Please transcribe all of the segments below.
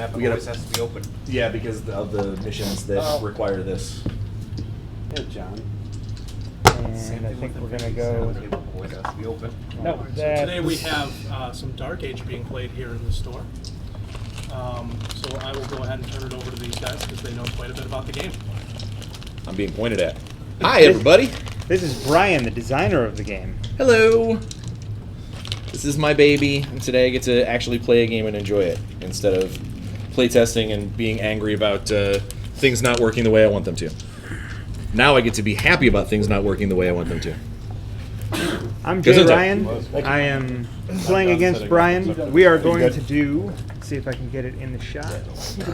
map We gotta- always has to be open. Yeah, because of the missions that require this. Yeah, John. And I think we're going to go... Always has to be open. No, So today we have some Dark Age being played here in the store. So I will go ahead and turn it over to these guys because they know quite a bit about the game. I'm being pointed at. Hi, everybody. This is Brian, the designer of the game. Hello. This is my baby, and today I get to actually play a game and enjoy it instead of playtesting and being angry about things not working the way I want them to. Now I get to be happy about things not working the way I want them to. I'm Jay Gesundheit. Ryan. I am playing against Brian. We are going to do... Let's see if I can get it in the shot.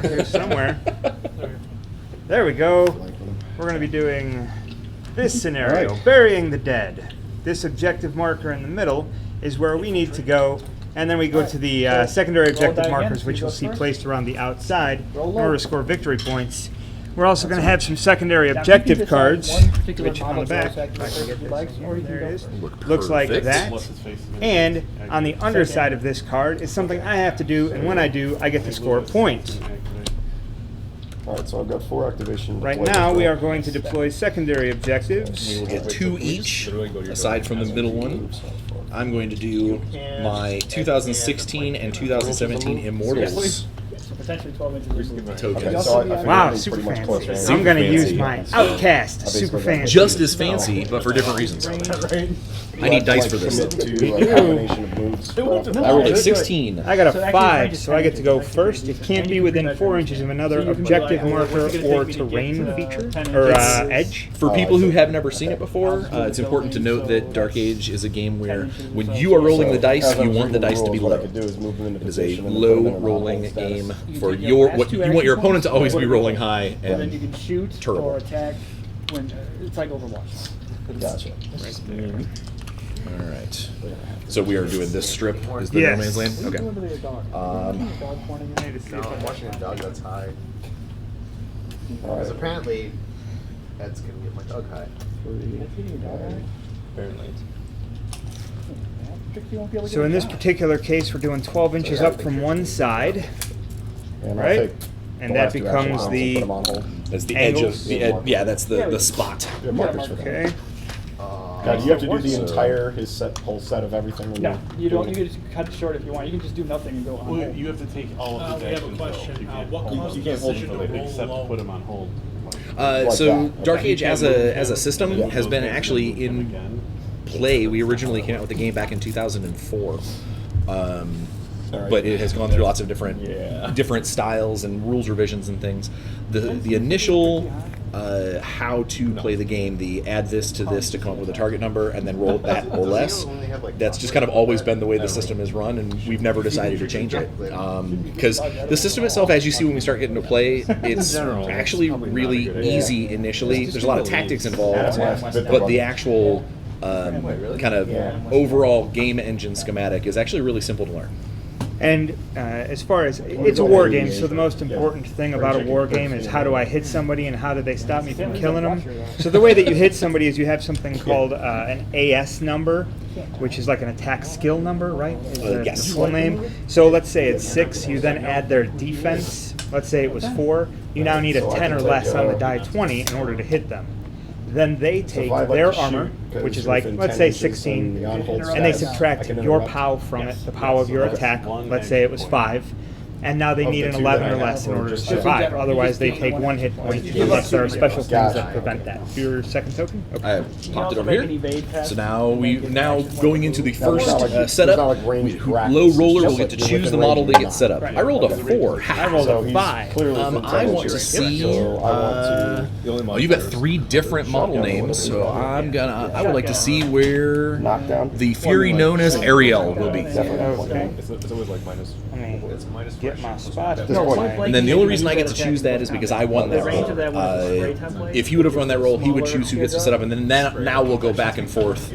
Here somewhere. There we go. We're going to be doing this scenario, Burying the Dead. This objective marker in the middle is where we need to go, and then we go to the secondary objective markers, which you'll see placed around the outside in order to score victory points. We're also going to have some secondary objective cards, which on the back, if I can get this, there it is, looks like that. And on the underside of this card is something I have to do, and when I do, I get to score points. Alright, so I've got 4 activation. Right now, we are going to deploy secondary objectives. We will get 2 each, aside from the middle one. I'm going to do my 2016 and 2017 Immortals Potentially 12 inches of tokens. Wow, super fancy. I'm going to use my Outcast, super fancy. Just as fancy, but for different reasons. I need dice for this. I rolled a 16. I got a 5, so I get to go first. It can't be within 4 inches of another objective marker or terrain feature, or edge. For people who have never seen it before, it's important to note that Dark Age is a game where when you are rolling the dice, you want the dice to be low. It is a low-rolling game for you want your opponent to always be rolling high and then you can and shoot terrible. or attack when it's like Overwatch. Gotcha. Right there. All right. So we are doing this strip. Is the Yes. No Man's Land? Okay. No, I'm watching a dog that's high. Because apparently, that's going to get my dog high. Apparently. So in this particular case, we're doing 12 inches up from one side, right? And that becomes the That's the edge angles. of the ed yeah. That's the spot. Okay. God, you have to do the entire whole set of everything. when No, you're you don't. doing You can just cut it short if you want. You can just do nothing and go on. Well, you have to take all of We the have a question. What caused You the can't hold them decision for to later, roll except low? put them on hold. So that. Dark Age as a system has been actually in play. We originally came out with the game back in 2004. But it has gone through lots of different styles and rules revisions and things. The initial how to play the game, the add this to this to come up with a target number and then roll that or less, that's just kind of always been the way the system is run, and we've never decided to change it. Because the system itself, as you see when we start getting to play, it's actually really easy initially. There's a lot of tactics involved, but the actual kind of overall game engine schematic is actually really simple to learn. And as far as it's a war game, so the most important thing about a war game is how do I hit somebody and how do they stop me from killing them. So the way that you hit somebody is you have something called an AS number, which is like an attack skill number, right? Is the Yes. full name. So let's say it's 6. You then add their defense. Let's say it was 4. You now need a 10 or less on the die 20 in order to hit them. Then they take their armor, which is like, let's say 16, and they subtract your POW from it, the POW of your attack. Let's say it was 5. And now they need an 11 or less in order to survive. Otherwise, they take 1 hit point unless there are special things that prevent that. Your second token? Okay. I popped it over here. So now going into the first setup, low roller will get to choose the model they get set up. I rolled a 4. I rolled a 5. I want to see. Well, you've got 3 different model names, so I would like to see where the Fury known as Ariel will be. Okay. It's always like minus. Get my spot. And then the only reason I get to choose that is because I won that roll. If he would have run that roll, he would choose who gets to set up, and then now we'll go back and forth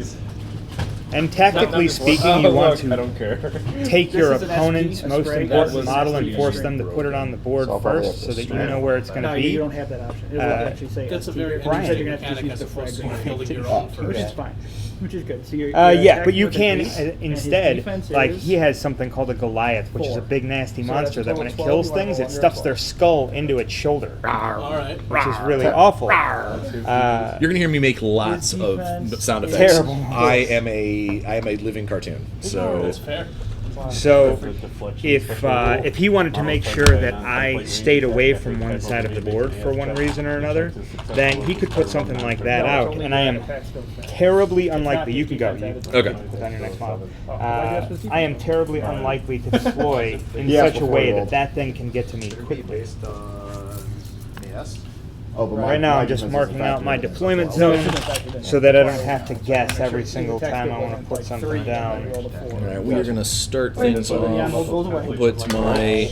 And tactically speaking, you want I don't to care. take This your is an SP, opponent's a most spray. important That model was and a force string. them to put it on the board So I'll probably first, have so to that you know where it's going No, to be. you don't have that option. It'll actually say That's a SP. very Brian. So you're gonna have to mechanic just use as the opposed to frag building your grade. own Which is first. fine. Which is good. So you're Yeah, attacking but you with a can 3, and his instead, defense like is- he has something called a Goliath, which is a 4. big nasty So that's monster a that when total it 12, kills you wanna things, go it under stuffs 12. their skull into its shoulder, All right. which is really awful. You're gonna hear me make lots His of defense sound is- effects. Terrible. I am a living cartoon. So That's fair. So if he wanted to make sure that I stayed away from one side of the board for one reason or another, then he could put something like that out, and I am terribly unlikely. You can go. You Okay. put on your next model. I am terribly unlikely to deploy in Yes, such a before way you that roll. that thing can get to me It'll be quickly. based on yes. Oh, but Right now, my I'm just defense marking isn't out my factored in. deployment zone so that I don't have to guess every single time I want to put something down. all right, we are gonna start Wait, things so the ammo off. goes away.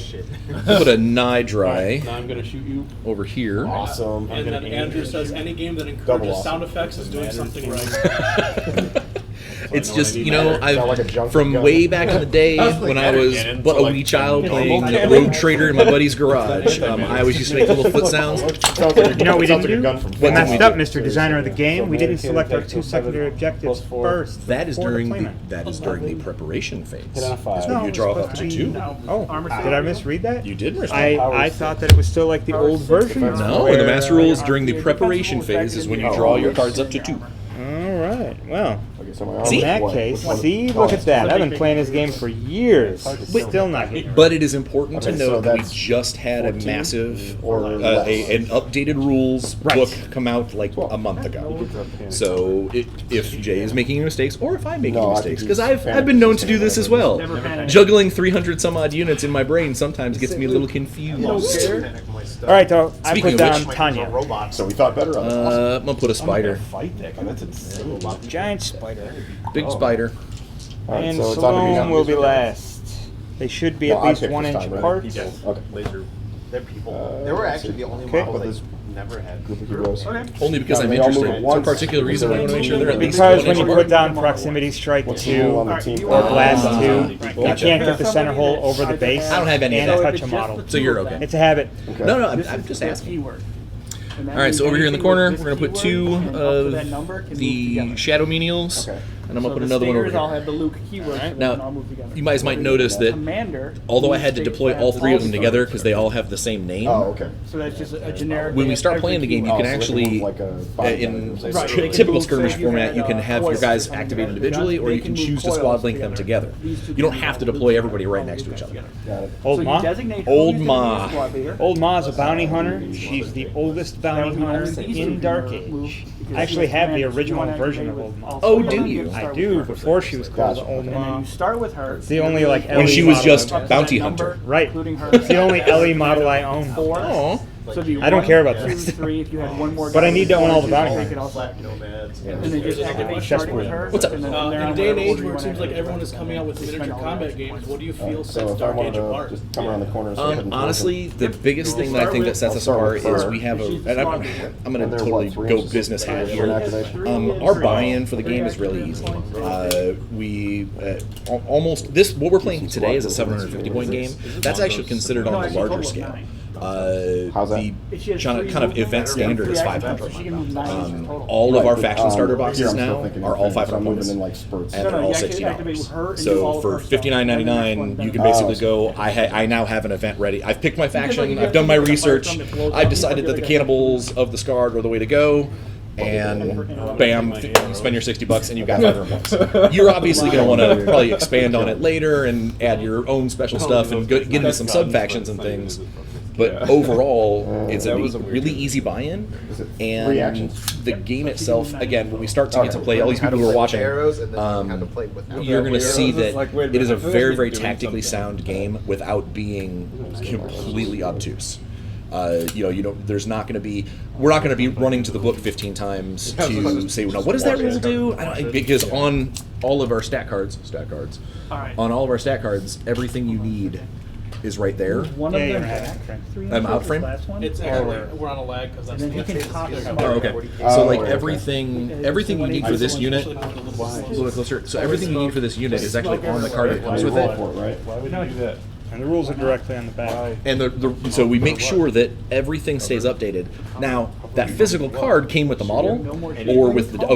Put a nigh dry Now I'm gonna shoot you. over here. Awesome. And then Andrew says any game that Double encourages awesome. sound effects is doing something right. It's just, you Sound know, like a I've junk from gun. way back in the day when I was but a wee child playing Road Trader in my buddy's garage. I always used to make little foot sounds. Sounds like a- You know what we sounds didn't like a do? gun from We What messed did we up, do? Mr. Designer of the game. We didn't select our 2 secondary objectives first. That is before during the deployment. the preparation phase. Hit on a 5. So No, you it's draw supposed up to to be- 2. Oh, did I misread that? You did miss I thought that it was still like the old version. No, in the master rules during the preparation phase is when you draw your cards up to 2. All right. Well, Okay, so my arm See? in is that what? case, Which one? see, Oh, look at that. I've been playing this game for years. Still not getting it. But it is important to Okay, so know that we that's just had a 14 massive, or less. an updated rules Right. book come out like a month ago. So if Jay is making mistakes, or if I'm making No, I mistakes, think because he's I've been known to do this as well. Never panic. Juggling 300 some odd units in my brain sometimes gets me a little confused. All right, though. I Speaking put of down which- Tanya. So we thought better of it. I'm gonna put a spider, Fight that guy. That's insane. Giant spider. big spider. All right, And so it's on to me now. Salome will be last. They should be No, at I least picked 1 this inch time, right? apart. Okay. Laser. They're people. Uh, they were let's actually see. the only Okay. model But that this never had. group of heroes. Only because Now, I'm they all move interested. at There's a once. particular reason I want to make sure they're at least Because 1 when inch you apart. put down proximity strike What's the rule on 2 the team? or blast 2, you Gotcha. can't get the center hole over the base I don't have any of and that. touch a model. So you're okay. It's a habit. Okay. No, I'm just asking. Keyword. All right, so over here in the corner, we're going to put 2 of the shadow menials, Okay. and I'm going to put another one over I'll here. have the Luke keyword. So Now, then I'll move together. You guys might notice that Commander. although I had to deploy all 3 of them together because they all have the same name, Oh, okay. So that's just a generic. when we start playing the game, you Oh, can so they actually, move like a body in bag. Right. They can typical move, skirmish say, you format, had, you can have your coils guys or something activate together. individually, or They you can can move choose to coils squad link them together. together. These two You don't can have to move deploy together. everybody right All next to move each other. together. Got it. Old So you Ma? designate Old who's gonna be Ma. your squad leader. Old Ma's a bounty hunter. She's the oldest bounty hunter in Dark Age. I actually have the original version of Old Ma. Oh, do you? I do, before she was called Gotcha. Old And then Ma. you start with her. It's the only like When LE she was model just I own. bounty hunter. Right. Including her. It's the only LE model I own. Aw. So it'd be I don't 1, care about the 2, rest of them. 3. If you had one more. But I need to own all the guy, bounty you could hunters. also- Nomads. And then just activate starting with her. What's up? and then In they're a on day and whatever age order where you it seems wanna like everyone is coming out with miniature combat games, what do you feel So sets if I Dark Age wanted to apart? just come around the corner and start heading Honestly, the biggest thing that I think that sets us apart is we have a. And I'm going to totally go business hat here. Our buy-in for the game is really easy. Almost this. What we're playing today is a 750 point game. That's actually considered on the larger scale. How's that? The kind of event standard is 500. She can move 9 inches total. All of our Right, faction but, starter here boxes I'm still now thinking are all things, 500 I'm moving points, in like spurts. and No, they're no, all you actually activate 16 with her hours. and do all So of for her stuff. $59.99, you can Oh, basically I see. go. I now have an event ready. I've picked my faction. I've done my research. I've decided that the cannibals of the Scarred are the way to go. And bam, you spend your $60 and you've got 500 points. You're obviously going to want to probably expand on it later and add your own special stuff and get into some sub factions and things. But overall, it's a really easy buy-in, and 3 actions? the game itself. Again, when we start to get to play, all these people who are watching, arrows, and then how to play without you're going to arrows. see It's that like, wait a it is a minute, I feel like very, we're very doing tactically something. sound game without being completely obtuse. There's not going to be. We're not going to be running to the book 15 times to say, "No, what does that rule do?" Because on all of our stat cards, All right. on all of our stat cards, everything you need is right there. One Yeah, of you're them gonna back. have Three I'm out frame? last one. It's actually, we're on a lag because that's And then you can that's- pop that's- it. Oh, okay. Oh, So like okay. everything you need for this unit, a little bit closer. So everything you need for this unit is actually on the card that comes with it. Right? Why would you do that? And the rules are directly on the back. And so we make sure that everything stays updated. Now that physical card came with the model, or with the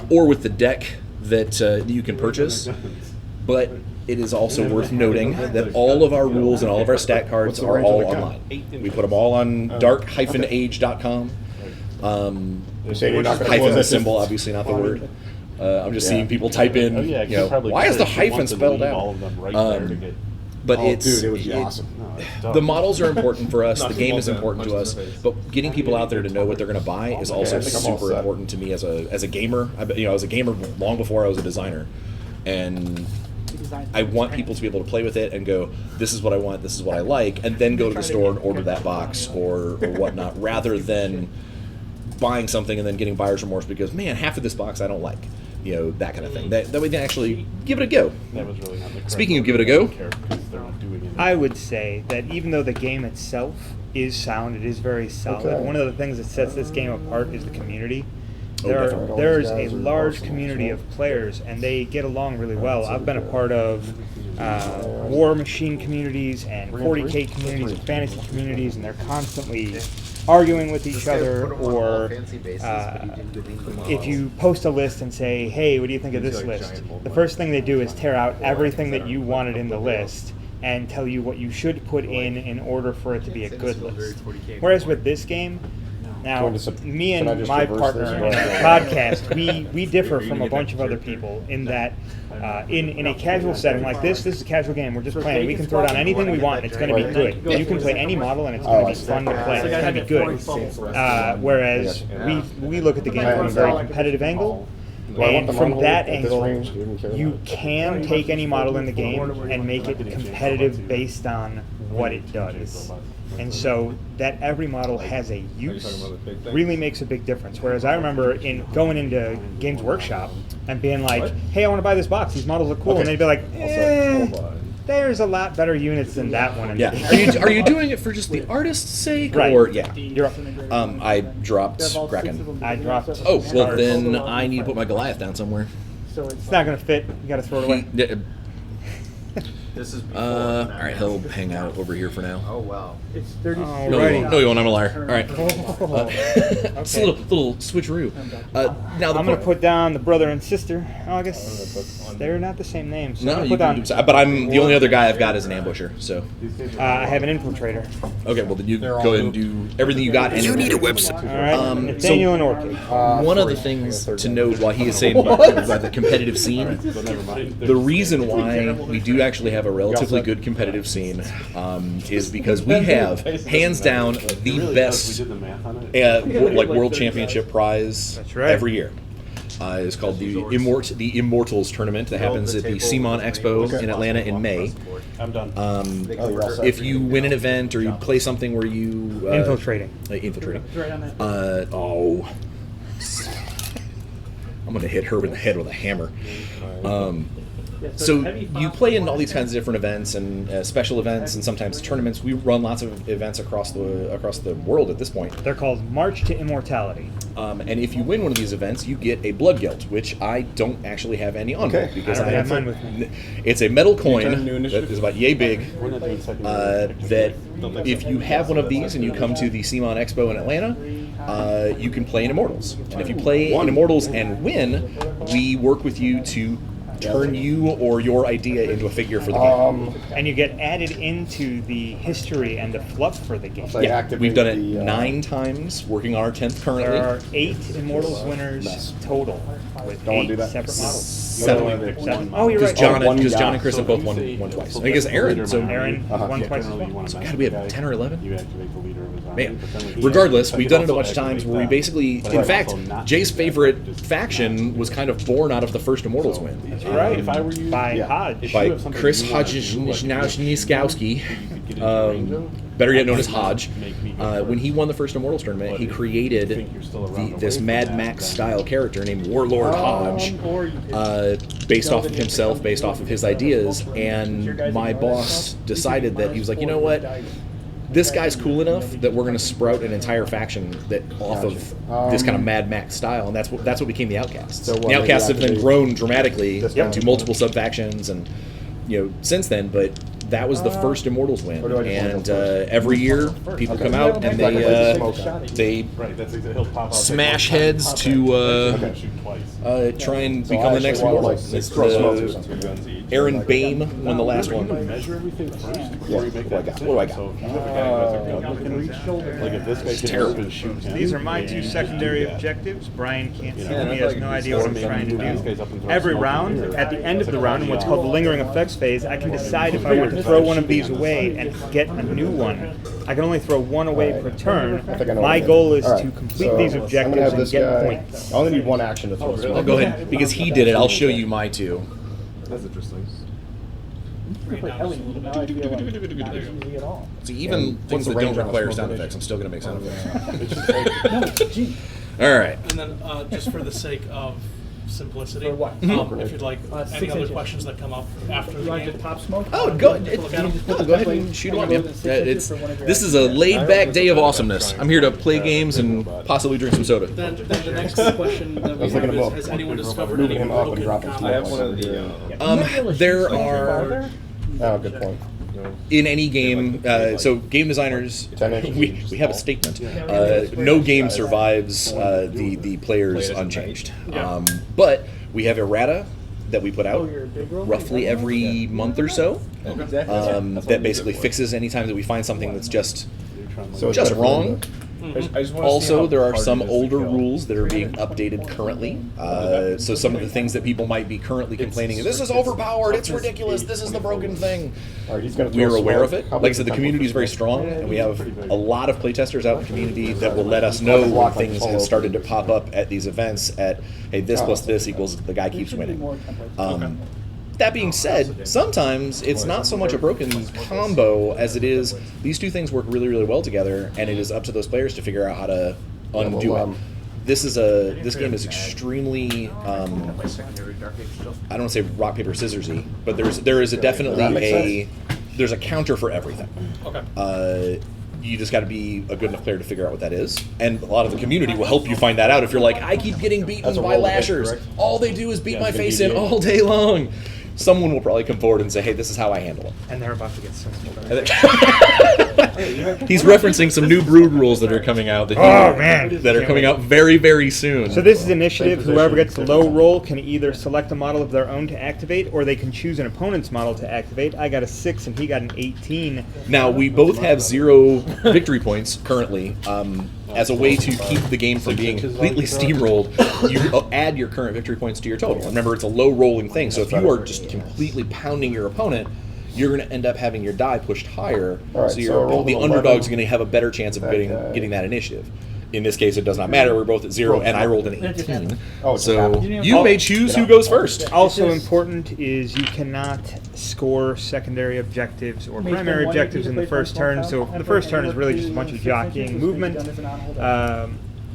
or with the deck that you can purchase. But it is also worth noting that all of our rules and all of our stat cards are all online. We put them all on dark-age.com. You say you're not gonna Hyphen close the it. symbol, obviously not the word. I'm just Yeah. seeing people type in, Oh, yeah, you know, why is the hyphen spelled out? All of them right there to get. But Oh, it's dude, it would be awesome. No, it's dumb. the models are important for us. The Nothing game wrong is with that. important to Punch us. in the face. But getting people out there to know what they're going to buy is also I think I'm all super set. important to me as a gamer. I was a gamer long before I was a designer, and I want people to be able to play with it and go, this is what I want, this is what I like, and then go to the store and order that box or whatnot, rather than buying something and then getting buyer's remorse because, man, half of this box I don't like. You know, that kind of thing. That way they actually give it a go. That was really not the correct Speaking of word. give it a go. I don't care because they're not doing it. I would say that even though the game itself is sound, it is very solid. Okay. One of the things that sets this game apart is the community. Oh, definitely. There's All a these guys are large Arsenal, community so- of players, and they get along really well. I've been a part of War Machine communities and 40K communities and fantasy communities, and they're constantly arguing with each other, or if you post a list and say, hey, what do you think of this list? The first thing they do is tear out everything that you wanted in the list and tell you what you should put in order for it to be a good list. Whereas with this game, now, Going to sub- me can I and just my reverse partner this? in the podcast, we differ from a bunch of other people in that in a casual setting like this is a casual game. We're just playing. We can throw down anything we want. It's going to be good. You can play any model, and it's going to be fun to play. It's going to be good. Whereas we look at the game from a very competitive angle. Do I want And them from on that hold at this angle, range? Do you even care you about it? can take any model in the game and make it competitive based on what it does. And so that every model has a use really makes a big difference. Whereas I remember in going into Games Workshop and being like, hey, I want to buy this box. These models look cool. And they'd be like, there's a lot better units than that one. Yeah. Are you doing it for just the artist's sake? Right. Or, yeah. You're up. I dropped Kraken. I dropped. Oh, well, then I need to put my Goliath down somewhere. It's not going to fit. You got to throw it away. This is before. All right, he'll hang out over here for now. Oh wow. It's 30. No, Alrighty. you won't. No, you won't. I'm a liar. All right. It's a little switcheroo. Now the I'm going to put down the brother and sister. Oh, I guess they're not the same name. So I'm No, gonna you put can down, do. But I'm the only other guy I've got is an ambusher. So I have an infiltrator. okay, well then you go ahead and do everything you got. You need a website. All right, Nathaniel and Orchid. One of the things to note while he is saying about the competitive scene, So never mind. the reason why we do actually have a relatively good competitive scene is because we have, hands down, the Really, we best did the math on it. like world championship prize That's right. every year. It's called the Immortals tournament that happens at the CMON Expo in Atlanta in May. I'm done. you're all set. If you win an event or you play something where you Infiltrating. infiltrating. It's right on that. I'm gonna hit her in the head with a hammer. So you play in all these kinds of different events and special events and sometimes tournaments. We run lots of events across the world at this point. They're called March to Immortality. And if you win one of these events, you get a blood gilt, which I don't actually have any on Okay. me because I don't I have mine with me. It's a metal coin turn new that initiative? is about yay big. We're not doing second. That if you have one of these and you come to the CMON Expo in Atlanta, you can play in Immortals. And if you play in Immortals and win, we work with you to turn you or your idea into a figure for the game. And you get added into the history and the fluff for the game. So Yeah, activate we've done it the, 9 times, working on our 10th currently. There are 8 Immortals winners total with Don't wanna 8 do that. separate models. 7. Oh, you're right. Because John guy. and Chris have both won twice. I guess Aaron. So Aaron won Yeah, twice as generally you well. want a God, we have master 10 or 11? You activate the leader of his army, Man, but then when he regardless, I we've could done it a also bunch of times activate where we that. basically, But in I fact, also not Jay's do that. favorite Just- faction was kind of born out of the first Immortals win. Right. If I were you, By Yeah. Hodge. if By you have something Chris you wanted to do, like, Hodgniskowski. you could get into range of, better yet known as Hodge. When he won the first Immortals tournament, he created this Mad Max style character named Warlord Hodge, based off of himself, based off of his ideas. And my boss decided that he was like, you know what? This guy's cool enough that we're going to sprout an entire faction that off of this kind of Mad Max style, and that's what became the Outcasts. So The Outcasts have then grown dramatically This guy. into multiple sub factions, and since then. But that was the first Immortals win, Or do I just wanna and go first? every year people come out and they Right, that's exactly. He'll pop out. smash heads to Shoot twice. try and So become I the next actually want, Immortals. like, It's throw smokes or the something. Aaron Bame won the last one. Measure everything first before you make that decision. What do I got? So if you have a guy who has a gun that can reach, like if this guy can terrible. move and shoot him, These are my two and secondary do that. objectives. Brian can't see Yeah, them. He has no idea what I'm trying to These guys do. up and throw Every smoke in round, here. at the end of the round, in what's called the lingering effects phase, I can decide if I want to throw one of these away and get a new one. I can only throw one away per turn. I think I know My what goal is All right, to complete so these I'm gonna objectives have and this get guy. points. I only need one action to throw smoke. I'll go ahead because he did it. I'll show you my two. That's interesting. See, even things that don't require sound effects, I'm still going to make sound effects. It's just like, All right. And then, just for the sake of simplicity, For what? if you'd like, 6 any other inches. questions that come up after the You want game? to pop smoke? Oh, go, Look at 'em. go ahead and shoot on, man. This is a laid-back day of awesomeness. I'm here to play games and possibly drink some soda. Then the next question that we was looking have at is, both. has anyone discovered Moving any him up and broken dropping combo? smoke. I have one of the. There are Oh, good point. in any game. So game designers, 10 inches. we have a statement. No game survives the players unchanged. But we have errata that we put out roughly every month or so. That basically fixes any time that we find something that's just So it's just better for wrong. him Also, there are some older rules that are being updated currently. So some of the things that people might be currently complaining, this is overpowered, it's ridiculous, this is the broken thing. All right, he's gonna throw We're aware smoke. of it. How Like I big's said, the tempo community for is very smoke? strong, and we have a lot of playtesters out in the community that will let us know when things have started to pop up at these events at, hey, this plus this equals the guy keeps winning. That being said, sometimes it's not so much a broken combo as it is these two things work really, really well together, and it is up to those players to figure out how to undo it. This game is extremely I don't want to say rock paper scissorsy, but there is definitely there's a counter for everything. Okay. You just got to be a good enough player to figure out what that is, and a lot of the community will help you find that out. If you're like, I keep getting beaten That's a by roll to hit, lashers, correct? all they do is beat my it's gonna face be in the- all day long. Someone will probably come forward and say, hey, this is how I handle it. And they're about to get so much better. And then- He's referencing some new brood rules that are coming out that are coming out very, very soon. So this is initiative. Whoever gets the low roll can either select a model of their own to activate, or they can choose an opponent's model to activate. I got a 6 and he got an 18. Now, we both have 0 victory points currently. As a way to keep the game from being completely steamrolled, you add your current victory points to your total. Remember, it's a low rolling thing, so if you are just completely pounding your opponent, you're going to end up having your die pushed higher, All right, so so roll the the underdog's 11. going to have a better chance of That guy. getting that initiative. In this case, it does not matter. We're both at 0, and I rolled an 18. Oh, it's So happened. you may choose who goes first. Also important is you cannot score secondary objectives or primary objectives in the first turn. So the first turn is really just a bunch of jockeying movement.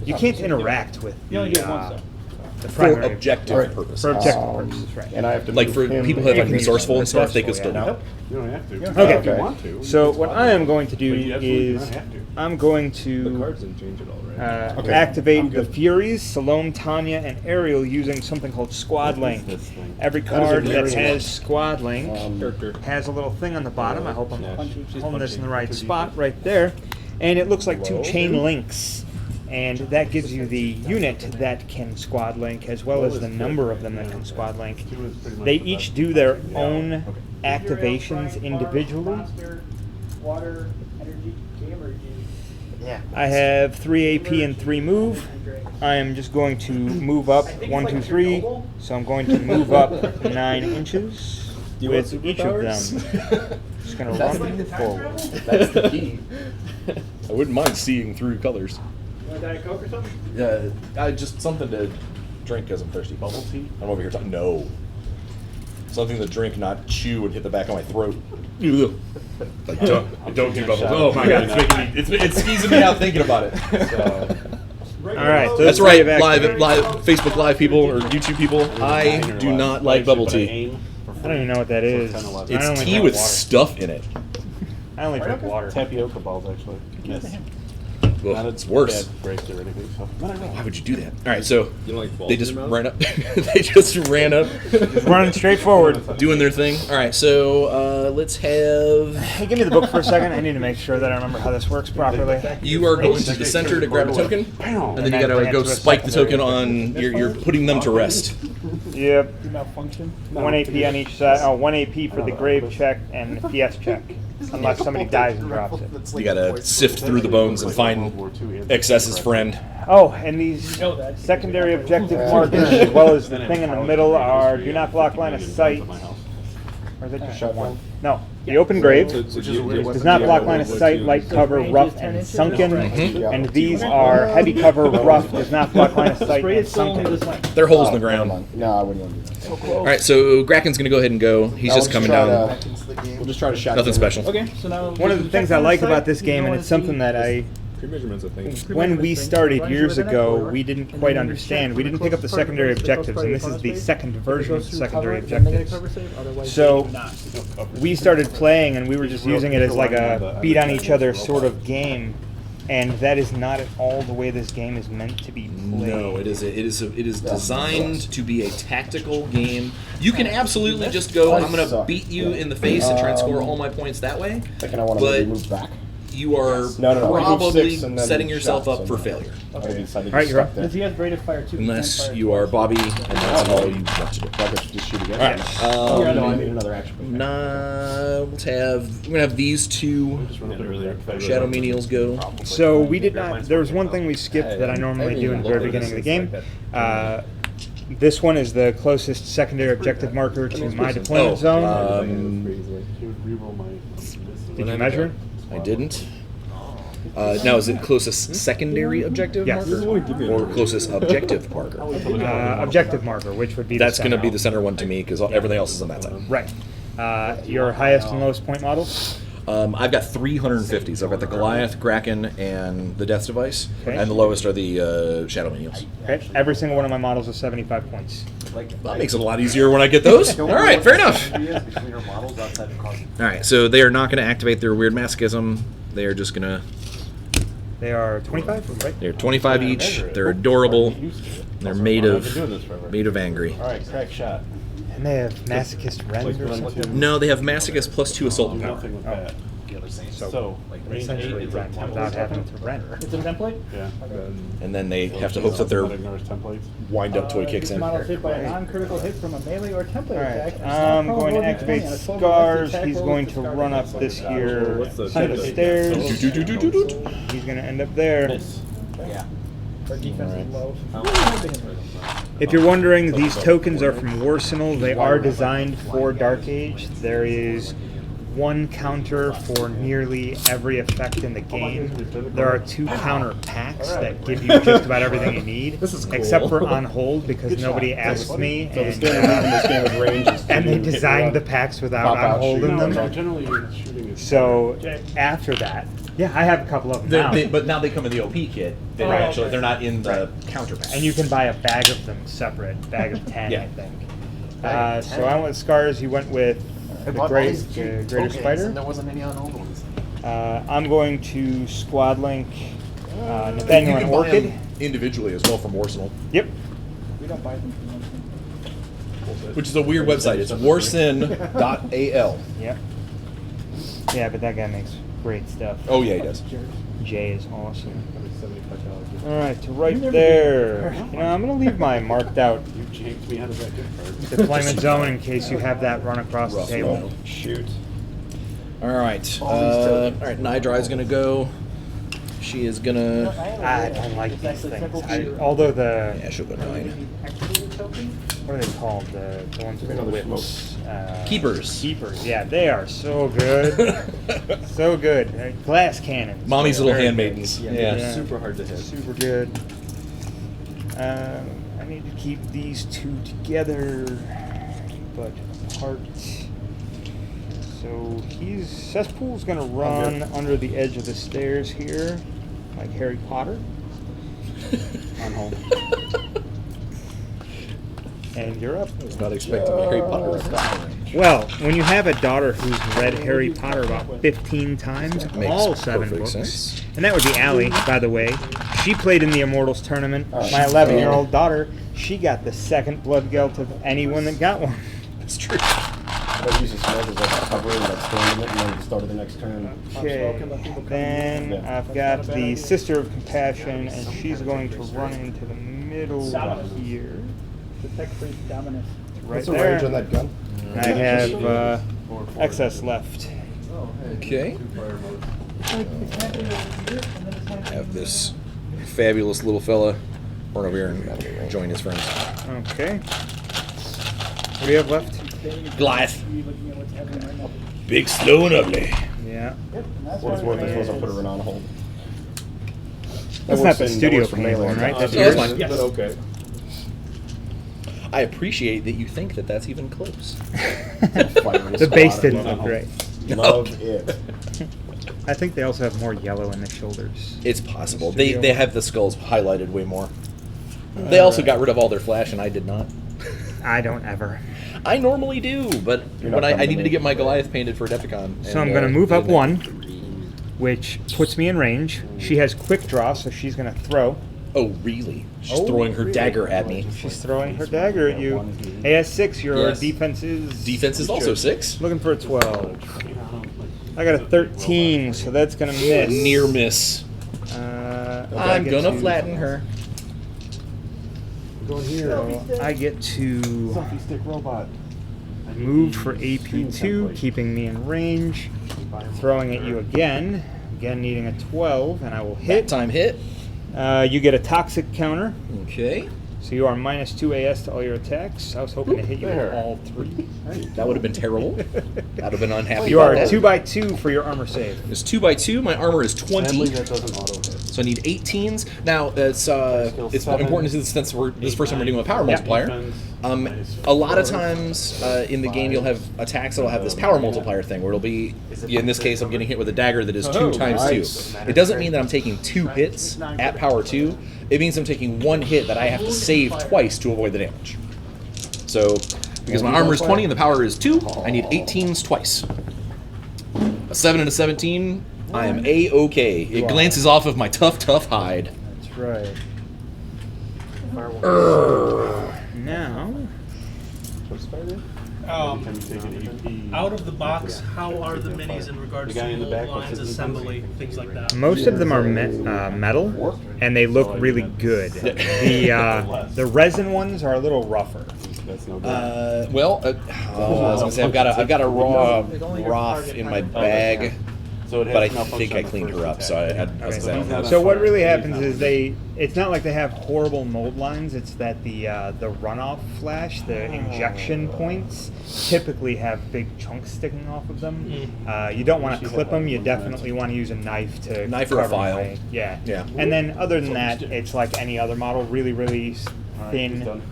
You can't interact with the For primary objective Alright. purposes. For objective purposes, right. And I have to Like move for him people who have like and- resourceful and stuff, they could Resourceful, still do yeah. that. You don't have to. Okay. If you want to. So what I am going to do But you absolutely do is not have to. I'm going to didn't change it all, right? Okay. activate I'm the good. Furies, Salome, Tanya, and Ariel using something called Squad What is Link. this thing? Every is card a that very has Squad Link Character. has a little thing on the bottom. I hope I'm She's holding this in the punchy. right spot right there. And it looks like 2 chain links. And that gives you the unit that can squad link, as well as the number of them that can squad link. They each do their own activations individually. Water, energy, gamer juice. I have 3 AP and 3 move. I am just going to move up 1, 2, 3. So I'm going to move up 9 inches Do you want with each of them. superpowers? Just going to run forward. That's the key. I wouldn't mind seeing through colors. You want a Diet Coke or something? Just something to drink because I'm thirsty. Bubble tea? I'm over here talking. No. something to drink, not chew and hit the back of my throat. Like, don't do bubbles. shot. Oh my god, it's squeezing me out thinking about it. So, All right, so That's let's right, get back live, to it. live Facebook Live people or YouTube people. I do not like bubble tea. I don't even know what that is. So 10, 11. I It's only tea drink with water. stuff in it. I only drink water. Tapioca balls, actually. Yes. Well, Not it's worse. bad breaks or anything. So. Why would you do that? All right, so You don't like balls they in just your mouth? ran up. They just ran up, Just running straight forward. doing their thing. All right, so let's have. Hey, give me the book for a second. I need to make sure that I remember how this works properly. You are going to the center to grab a token, and then you gotta bring it go to a spike the secondary. token on. You're putting them to rest. Yep. Malfunction. 1 AP on each side. Oh, 1 AP for the grave check and the PS check. Unless somebody dies and drops it. You gotta sift through the bones and find excess's friend. Oh, and these secondary objective markers, as well as the thing in the middle, are do not block line of sight. Or is it just one? No. The open grave does not block line of sight, light cover, rough, and sunken. And these are heavy cover, rough, does not block line of sight, and sunken. They're holes in the ground. No, I wouldn't want to do that. All right, so Kraken's gonna go ahead and go. He's just coming down. Back into the game. We'll just try to shot. Nothing special. Okay, so now One of the things I like about this game, and it's something that Pre-measurements, I think. when we started years ago, we didn't quite understand. We didn't pick up the secondary objectives, and this is the second version of the secondary objectives. So we started playing, and we were just using it as like a beat on each other sort of game, and that is not at all the way this game is meant to be played. No, it is designed to be a tactical game. You can absolutely just go, I'm gonna beat you in the face and try and score all my points that way. Thinking I want to But maybe move back. you are No, move probably 6 and then setting yourself shot, up so for failure. I decided All right, to you're stop up. there. Does he have rated fire too? Unless you are Bobby, and that's all you want to do. I guess just shoot again. All right. Yeah, no, I need another action. Let's have. We're gonna have these two shadow menials go. So we did not. There was one thing we skipped that I normally do in the very beginning of the game. This one is the closest secondary objective marker to my deployment zone. Did you measure? I didn't. Now, is it closest secondary objective Yes. marker or closest objective marker? Objective marker, which would be That's the going to center. be the center one to me because everything else is on that side. Right. Your highest and lowest point model? I've got 350s. I've got the Goliath, Kraken, and the Death Device, Okay. and the lowest are the Shadow Menials. Okay. Every single one of my models is 75 points. That makes it a lot easier when I get those. All right, fair enough. All right, so they are not going to activate their weird masochism. They are just going to. They are 25, right? They're 25 each. They're adorable. They're made of angry. All right, crack shot. And they have masochist rend or something. No, they have masochist plus 2 assault and power. Nothing with that. So, range 8 Essentially is a rend template. without having to rend. It's a template? Yeah. And then they have to hope that their ignores templates. wind-up toy kicks This in. model is hit by a non-critical hit from a melee or template attack. Alright, I'm going to activate Scars. He's going to run up this here What's the set of template? stairs. Do-do-do-do-do-do. He's going to end up there. Miss. Our defense is low. If you're wondering, these tokens are from Warsenal. They are designed for Dark Age. There is one counter for nearly every effect in the game. There are 2 counter packs that give you just about everything you need, except for on hold because nobody asked me, So the and, standard move in this game with range is and they to hit designed the you up, packs without pop out, on hold in shoot. them. Generally, you're shooting is So after that, yeah, I have a couple of them now. But now they come in the OP kit. They're not in the counter pack. And you can buy a bag of them separate, bag of 10, Yeah. I think. So I went with Scars. He went with the Greater Spider. And there wasn't any on old ones. I'm going to Squad Link You Nathaniel and can buy Orchid. them individually as well from Arsenal, Yep. We don't buy them. which is a weird website. It's warsin.al. Yep. Yeah, but that guy makes great stuff. Oh yeah, he does. Jay is awesome. All right, to right there. You know, I'm going to leave mine marked out You janked me out of that gift card. deployment zone in case you have that run across the table. Shoot. All right. All right. Nidri's gonna go. She is gonna. I don't like these things. Although Yeah, she'll go 9. what are they called? The ones with the whips. Keepers. Keepers, yeah, they are so good. So good. Glass cannons. Mommy's little Very handmaidens. good. Yeah. Super hard to hit. Super good. I need to keep these 2 together, but apart. So Cesspool's gonna run under the edge of the stairs here, like Harry Potter. On hold. And you're up. I was not expecting a Harry Potter reference. Well, when you have a daughter who's read Harry Potter about 15 times, Makes all 7 perfect books, sense. and that would be Allie, by the way. She played in the Immortals tournament. My 11-year-old daughter, she got the 2nd blood gelt of anyone that got one. That's true. I use this as like a cover and like stand it and then the start of the next turn. Okay, then I've got the Sister of Compassion, and she's going to run into the middle here. Detect freeze dominance. Right What's the there. range on that gun? I have excess left. Okay. Have this fabulous little fella run over here and join his friends. Okay. What do you have left? Goliath. Big, slow, and ugly. Yeah. What it's worth, this wasn't put her on hold. That's not the studio clean one, right? That's yours? That's mine. Yes. Okay. I appreciate that you think that that's even close. The base didn't look great. Love it. I think they also have more yellow in the shoulders. It's possible. Studio. They have the skulls highlighted way more. They also got rid of all their flash, and I did not. I don't ever. I normally do, but You're when not I coming needed to to me. get my Goliath painted for Adepticon. So I'm going to move up 1, which puts me in range. She has quick draw, so she's going to throw. Oh, really? She's Oh, throwing her really? dagger at me. She's throwing her dagger at you. AS6, your Yes. defense is... Defense is also 6. Looking for a 12. I got a 13, so that's going to miss. Near miss. I I'm get gonna to- flatten her. Going here. So I get to Selfie stick robot. move for AP2, keeping me in range. Throwing at you again. Again, needing a 12, and I will Hit hit. time hit. You get a toxic counter, Okay. so you are minus 2 AS to all your attacks. I was hoping to hit you with There. all 3. That would have been terrible. That would have been unhappy. You about are that. 2x2 for your armor save. It's 2x2. My armor is 20. that doesn't auto hit. So I need 18s. Now, it's important in the sense this is the first time we're doing a power multiplier. A lot of times in the game, you'll have attacks that'll have this power multiplier thing, where it'll be, in this case, I'm getting hit with a dagger that is 2 times 2. It doesn't mean that I'm taking 2 hits at power 2. It means I'm taking 1 hit that I have to save twice to avoid the damage. So, because my armor is 20 and the power is 2, I need 18s twice. A 7 and a 17, I am A-okay. It glances off of my tough, tough hide. That's right. Now, Out of the box, how are the minis in regards The guy to in the mold back, what's lines, his assembly, things like that? most of them are metal, and they look really good. The resin ones are a little rougher. That's no good. I was gonna say I've got a raw Roth in my bag, So it has but I malfunction think I on the cleaned first her up, so attack. I was gonna say. So what really happens is it's not like they have horrible mold lines. It's that the runoff flash, the injection points, typically have big chunks sticking off of them. You don't want to clip them. You definitely want to use a knife to Knife or a cover file. away. Yeah. Yeah. And then other than that, it's like any other model, really, really thin,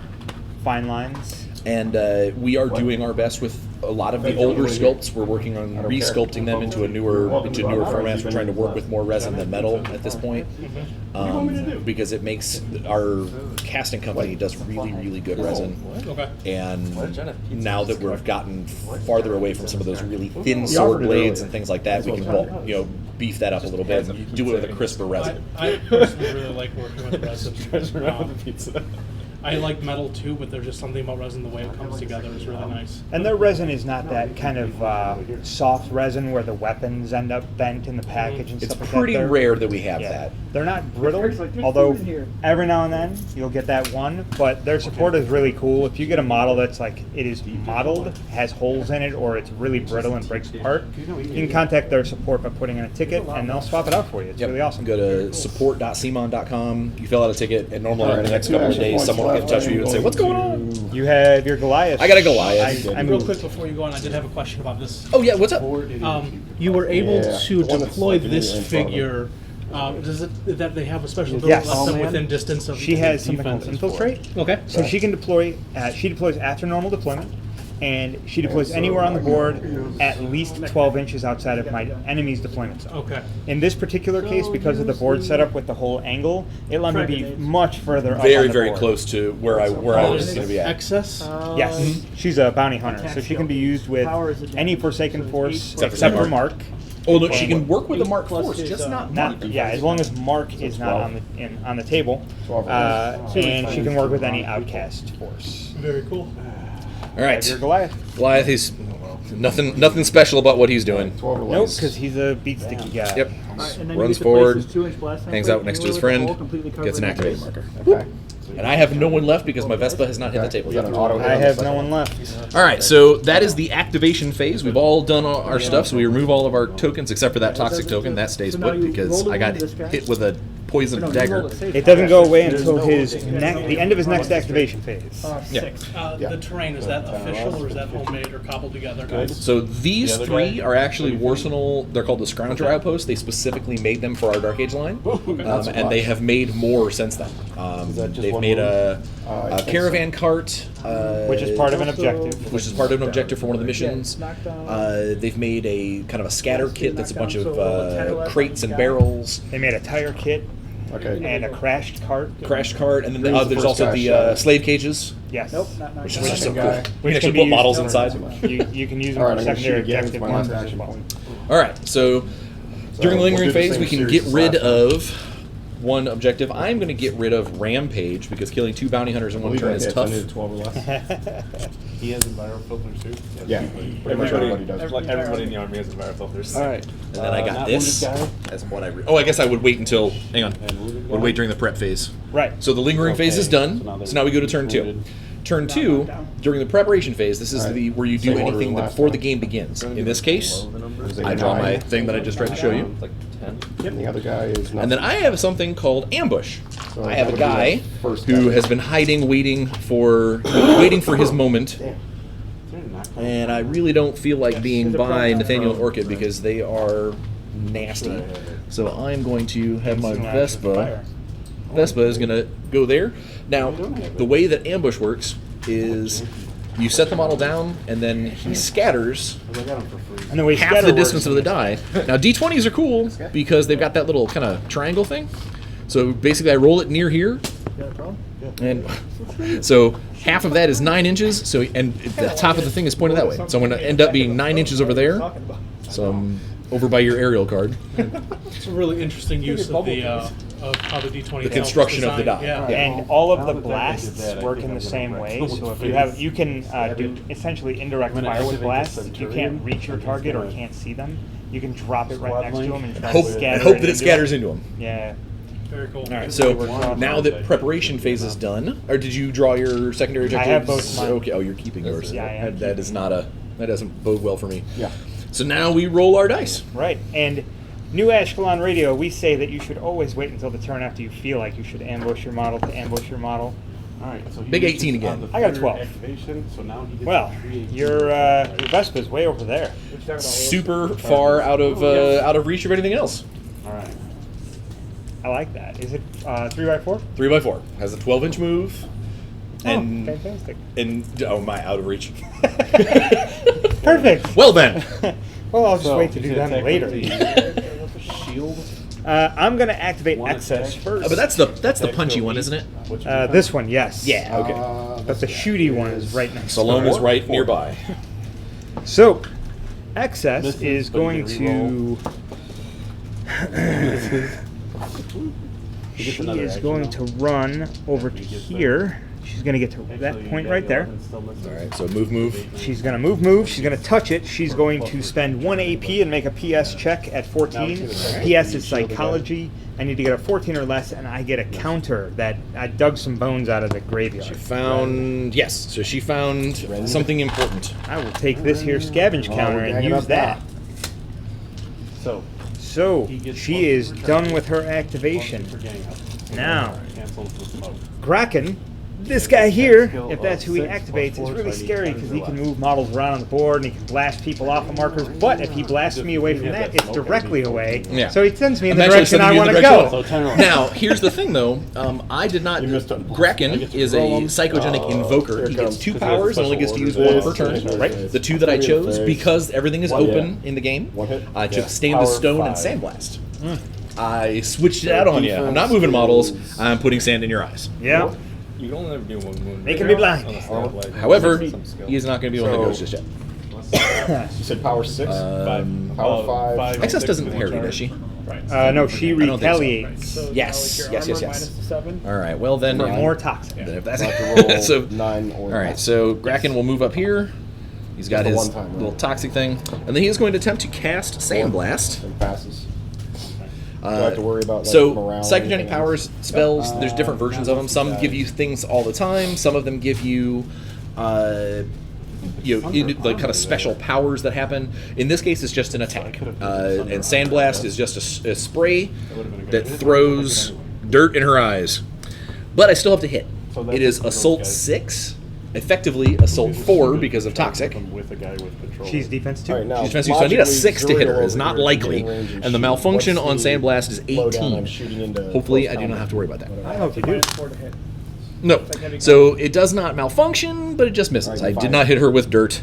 fine lines. And we are doing our best with a lot of the older sculpts. We're working on re-sculpting them into newer formats. We're trying to work with more resin than metal at this point, because it makes our casting company does really good resin. Okay. And now that we've gotten farther away from some of those really thin sword blades and things like that, we can beef that up a little bit and do it with a crisper resin. I personally really like working with resin. I like metal too, but there's just something about resin, the way it comes together is really nice. And their resin is not that kind of soft resin where the weapons end up bent in the package and It's stuff like pretty that. rare that we have Yeah. that. They're not brittle, although every now and then you'll get that one, but their support is really cool. If you get a model that's like, it is modeled, has holes in it, or it's really brittle and breaks apart, you can contact their support by putting in a ticket and they'll swap it out for you. It's really awesome. Go to support.cmon.com, you fill out a ticket, and normally in the next couple of days someone will get in touch with you and say, what's going on? You have your Goliath. I got a Goliath. I Real moved. quick before you go on, I did have a question about this. Oh yeah, what's up? You were able Yeah, to the one that's deploy like in this the front of figure. Does it that they have a special ability Yes. left them within distance of? She has something called Infiltrate. Okay. So she can deploy. She deploys after normal deployment, and she deploys anywhere on the board at least 12 inches outside of my enemy's deployment zone. Okay. In this particular case, because of the board setup with the whole angle, it let me be much further up on Very, the very board. close to where I was going to be at. Excess? Yes, she's a bounty hunter, so she can be used with any Forsaken Force Except except for for Mark. Oh no, she can work with the Mark Force, just not Mark. Not, yeah, as long as Mark is not on the table, 12. and she can work with any outcast force. Very cool. All right, Your Goliath. Goliath. He's nothing special about what he's doing. 12 or Nope, less. because he's a beat sticky guy. Yep. And then Runs you get to place forward, his 2-inch blast hangs template out next to his anywhere with the friend, hole completely covered gets an in activated ice. marker. Okay. And I have no one left because my Vespa has not hit the table We got yet. an auto hit I on the have second no one left. All right, so that is the activation phase. We've all done our stuff, so we remove all of our tokens except for that toxic token. That stays So now put you because roll I it got into this guy? hit with a poison No, you dagger. roll it safe. It doesn't go away until the end of his next activation phase. Yeah. The terrain, is that official or is that homemade or cobbled together? So these three are actually Warsenal. They're called the Scrounger Outposts. They specifically made them for our Dark Age line, and they have made more since then. that just They've one made a think caravan cart, Which is part of an objective. which is part of an objective for one of the missions. They've made a kind of a scatter kit that's a bunch of crates and barrels, They made a tire kit Okay. and a crashed cart. crashed cart, and then Who's the there's first also guy the shot? slave cages, Yes. Nope, not which nice. is just so cool. guy. You can Which actually be put used models for- inside. You can use them All right, for I'm gonna shoot secondary again. It's objective my last markers as action well. point. All right, so during the we'll lingering do the phase, same we can series get as rid last time. of one objective. I'm going to get rid of Rampage because killing 2 bounty hunters in one Believe turn that is hits. tough. I needed 12 or less. He has environfilters too. Yeah, pretty much everybody does. Like everybody in the army has environfilters. All right, and then I got not this wounded as what I. Oh, I guess I would wait until. Hang on, And wounded would guy? wait during the prep phase. Right. So the lingering phase is done. So now there's So now we go to turn 2. wounded. Turn 2, during the preparation phase, this is All right. the where you do Same order anything as last before the time. game begins. In this case, Is it I draw my 9? thing that I just tried to show you. It's like 10. And the other guy is not. And then I have something called ambush. So I have a that would be guy the first who guy. has been hiding, waiting for his moment, and I really don't feel like being by Nathaniel and Orchid because they are nasty. So I'm going to have my Vespa. Vespa is going to go there. Now, the way that ambush works is you set the model down, and then he scatters I got them for free. And the way half scatter the works distance of the die. Now D20s are cool because they've got that little kind of triangle thing. So basically, I roll it near here, and so half of that is 9 inches. So and the top of the thing is pointed that way. So I'm going to end up being 9 inches over there. So I'm over by your aerial card. It's a really interesting use of the of how the D20 The construction of the die. Yeah. And all of the Now that they did blasts that, I work think in I'm the gonna same wreck way. someone's So if face. you can do essentially indirect I'm gonna fire with activate the blasts, if you Centurion, can't reach your and he's target or gonna can't see them, you can drop it right squad next to link. them and try Hope, to and scatter hope it that it into scatters them. into him. Yeah. Very cool. All right. So now that preparation phase is done, or did you draw your secondary objectives? I have both mine. Okay. Oh, you're keeping yours. Yeah, I am That is not a. That doesn't bode well for me. Yeah. So now we roll our dice. Right. And New Ashkelon Radio, we say that you should always wait until the turn after you feel like you should ambush your model to ambush your model. All right, so he Big uses 18 on again. the I got a third 12. Activation, so now he gets Well, a 3/18. your Vespa's way over there. Super far out of reach of anything else. All right. I like that. Is it 3x4? 3x4 has a 12-inch move, and Fantastic. oh my, out of reach. Perfect. Well then, Well, I'll just So, wait to he's do gonna that attack later. with the shield. I'm going to activate One Excess attack. first. but that's the punchy one, isn't it? Which This one, yes. Yeah. Okay. But the shooty one is right next Salome to is it. right nearby. So, Excess Misses, is but you going can to... He She gets another is action going now. to run over to He gets here. She's going to get to that Actually, point yeah, right there. 11 still misses. All right. So move. She's going to move. She's going to touch it. She's going to spend 1 AP and make a PS check at 14. PS is psychology. I need to get a 14 or less, and I get a counter that I dug some bones out of the graveyard. She found So she found something important. I will take this here scavenge counter we're and ganging use up that. So, So, he gets she is +2 for done charge. with her activation. +2 for gang up. Now. Cancels the smoke. Kraken This guy here, Skill if that's of who he 6 activates, plus is 4, really so I need scary 10 because or he can less. move models around on the board and he can blast people off the markers. But if he blasts me away from that, it's directly away. Yeah. So he sends me in I'm the actually direction I sending you want in to the direction. go. So 10 or less. Now, here's the thing, though. I did not. You missed it. I Kraken get to is roll a 'em. psychogenic invoker. here He it gets comes. 2 Because he has a powers and only gets to special use order. 1 per This, turn. right? The 2 that I Three chose, phase. because everything is One open hit. in the game, One hit. I took Yeah. Stainless Power Stone and 5. Sandblast. I switched it out on you. I'm not moving models. I'm putting sand in your eyes. Yeah. You can only ever do one wound. Making me blind. However, he is not going to be one of the So- ghosts just yet. You said power 6? Power 5. Excess doesn't parry, does she? No, she I don't think so. retaliates. So Yes, now it's your yes, yes, armor yes. minus the 7. All right. Well then, For more toxic. then if that's I have to roll so. 9 or All right. less. So Kraken will move up here. He's got Just the his one time, right? little toxic thing, and then he is going to attempt to cast Sandblast. And passes. Do I have to worry about, like, So morale or psychogenic anything powers, spells. There's different versions of them. Some give you things all the time. Some of them give you, like kind of special powers that happen. In this case, it's just an attack. And Sandblast is just a spray that throws dirt in her eyes. But I still have to hit. It is Assault 6, effectively Assault 4 because of Toxic. With a guy with control. She's defense 2. All right, now, She's defensive, so I need a logically, 6 to hit her. Zuriel It's over not here likely. getting range And the shoot. malfunction What's on the Sandblast is lowdown 18. on shooting into Hopefully, close I do not have to worry about combat? that. I hope you do. Minus 4 to hit. No. Like heavy So it does not malfunction, but it just misses. Alright, I did fine. not hit her with dirt.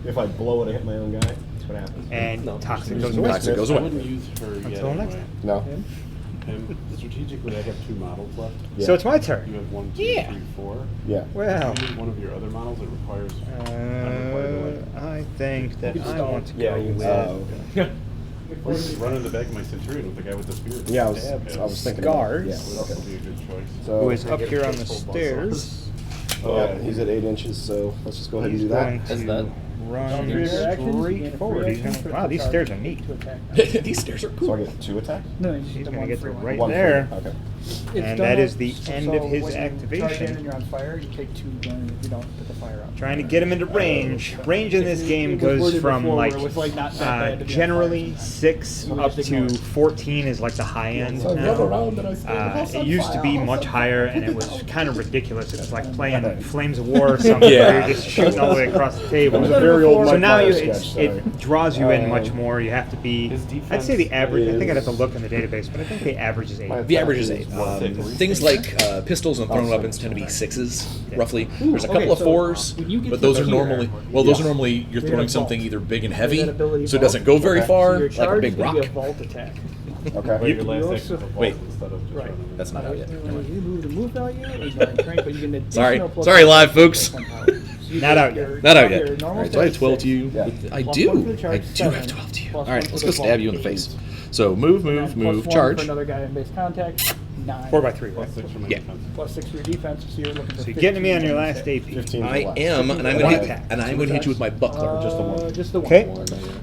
If I blow it, I hit my own guy. That's what happens. And toxic goes away. Toxic goes I away. wouldn't use her yet. Until next anyway. No. Him. Him. Strategically, I have 2 models left. Yeah. So it's my You turn. have 1, 2, Yeah. 3, 4. Yeah. Well, If you use one of your other models, it requires. unrequired I think that I want to Yeah, go you with Or just run in the back of my Centurion with the guy with the spear. Yeah, I was thinking. about Scars. it. Yeah. Would also Okay. be a good choice. So who is up here on the stairs. yeah, he's at 8 inches. So let's just go ahead and He's do that. going That's to that. run Three other actions, you straight gain a forward. free He's action gonna, for wow, these the stairs are target neat. to attack. These stairs are So cool. I get 2 attack. No, you just He's get gonna one get free to one. right One free. there. Okay. It's And done that it, is the end of his when you charge activation. in and you're on fire, you take 2 damage if you don't put the fire out. Trying to get him into range. Range in this game It was goes worded from before where like, it was like not that bad to be on generally fire. 6 You up just ignore to it. 14 is like the high end So I run now. around and I scare the house It on used to be fire. much higher, and it was kind of ridiculous. It was like playing Flames of War or something. Yeah. Where you're just shooting all the way across the table. It was a very old So Mike now Myers it's, sketch, sorry. it draws you in much more. You have to be. His I'd say the defense average. I think I'd have to is- look in the database, but I think the average is 8. The average is 8. Six. Things like pistols and thrown weapons tend to be 6s, roughly. There's a couple of so 4s, when you get but to those are here- normally those are Yeah. normally you're You're throwing gonna something vault. either big and That heavy, ability so it vault. doesn't go very Okay. far, So your like a charge big is gonna rock. be a vault attack. Okay. But your You last also- action is a vault Wait. instead of just Right. running in. That's not out yet. When you move the move value, ignoring strength, but you get an additional Sorry. plus Sorry, one live, plus folks. one power. So you Not get out your- yet. Not out your yet. normal All right, so I have stat 12 is to you. Yeah. I Plus one for do. the I charge, do have 7. 12 to you. Plus All right, one let's for go the stab you in the vault, face. 8. So move, And move, plus move, 1 charge. For another guy in base contact, 9. 4x3. Plus 6 for my Yeah. defense. Plus 6 for your defense, so you're looking for So you're getting me on your 15 last damage. AP. 15 I or less. am, and I'm One going to attack. hit you with my buckler. Just the one. Just the one. Okay.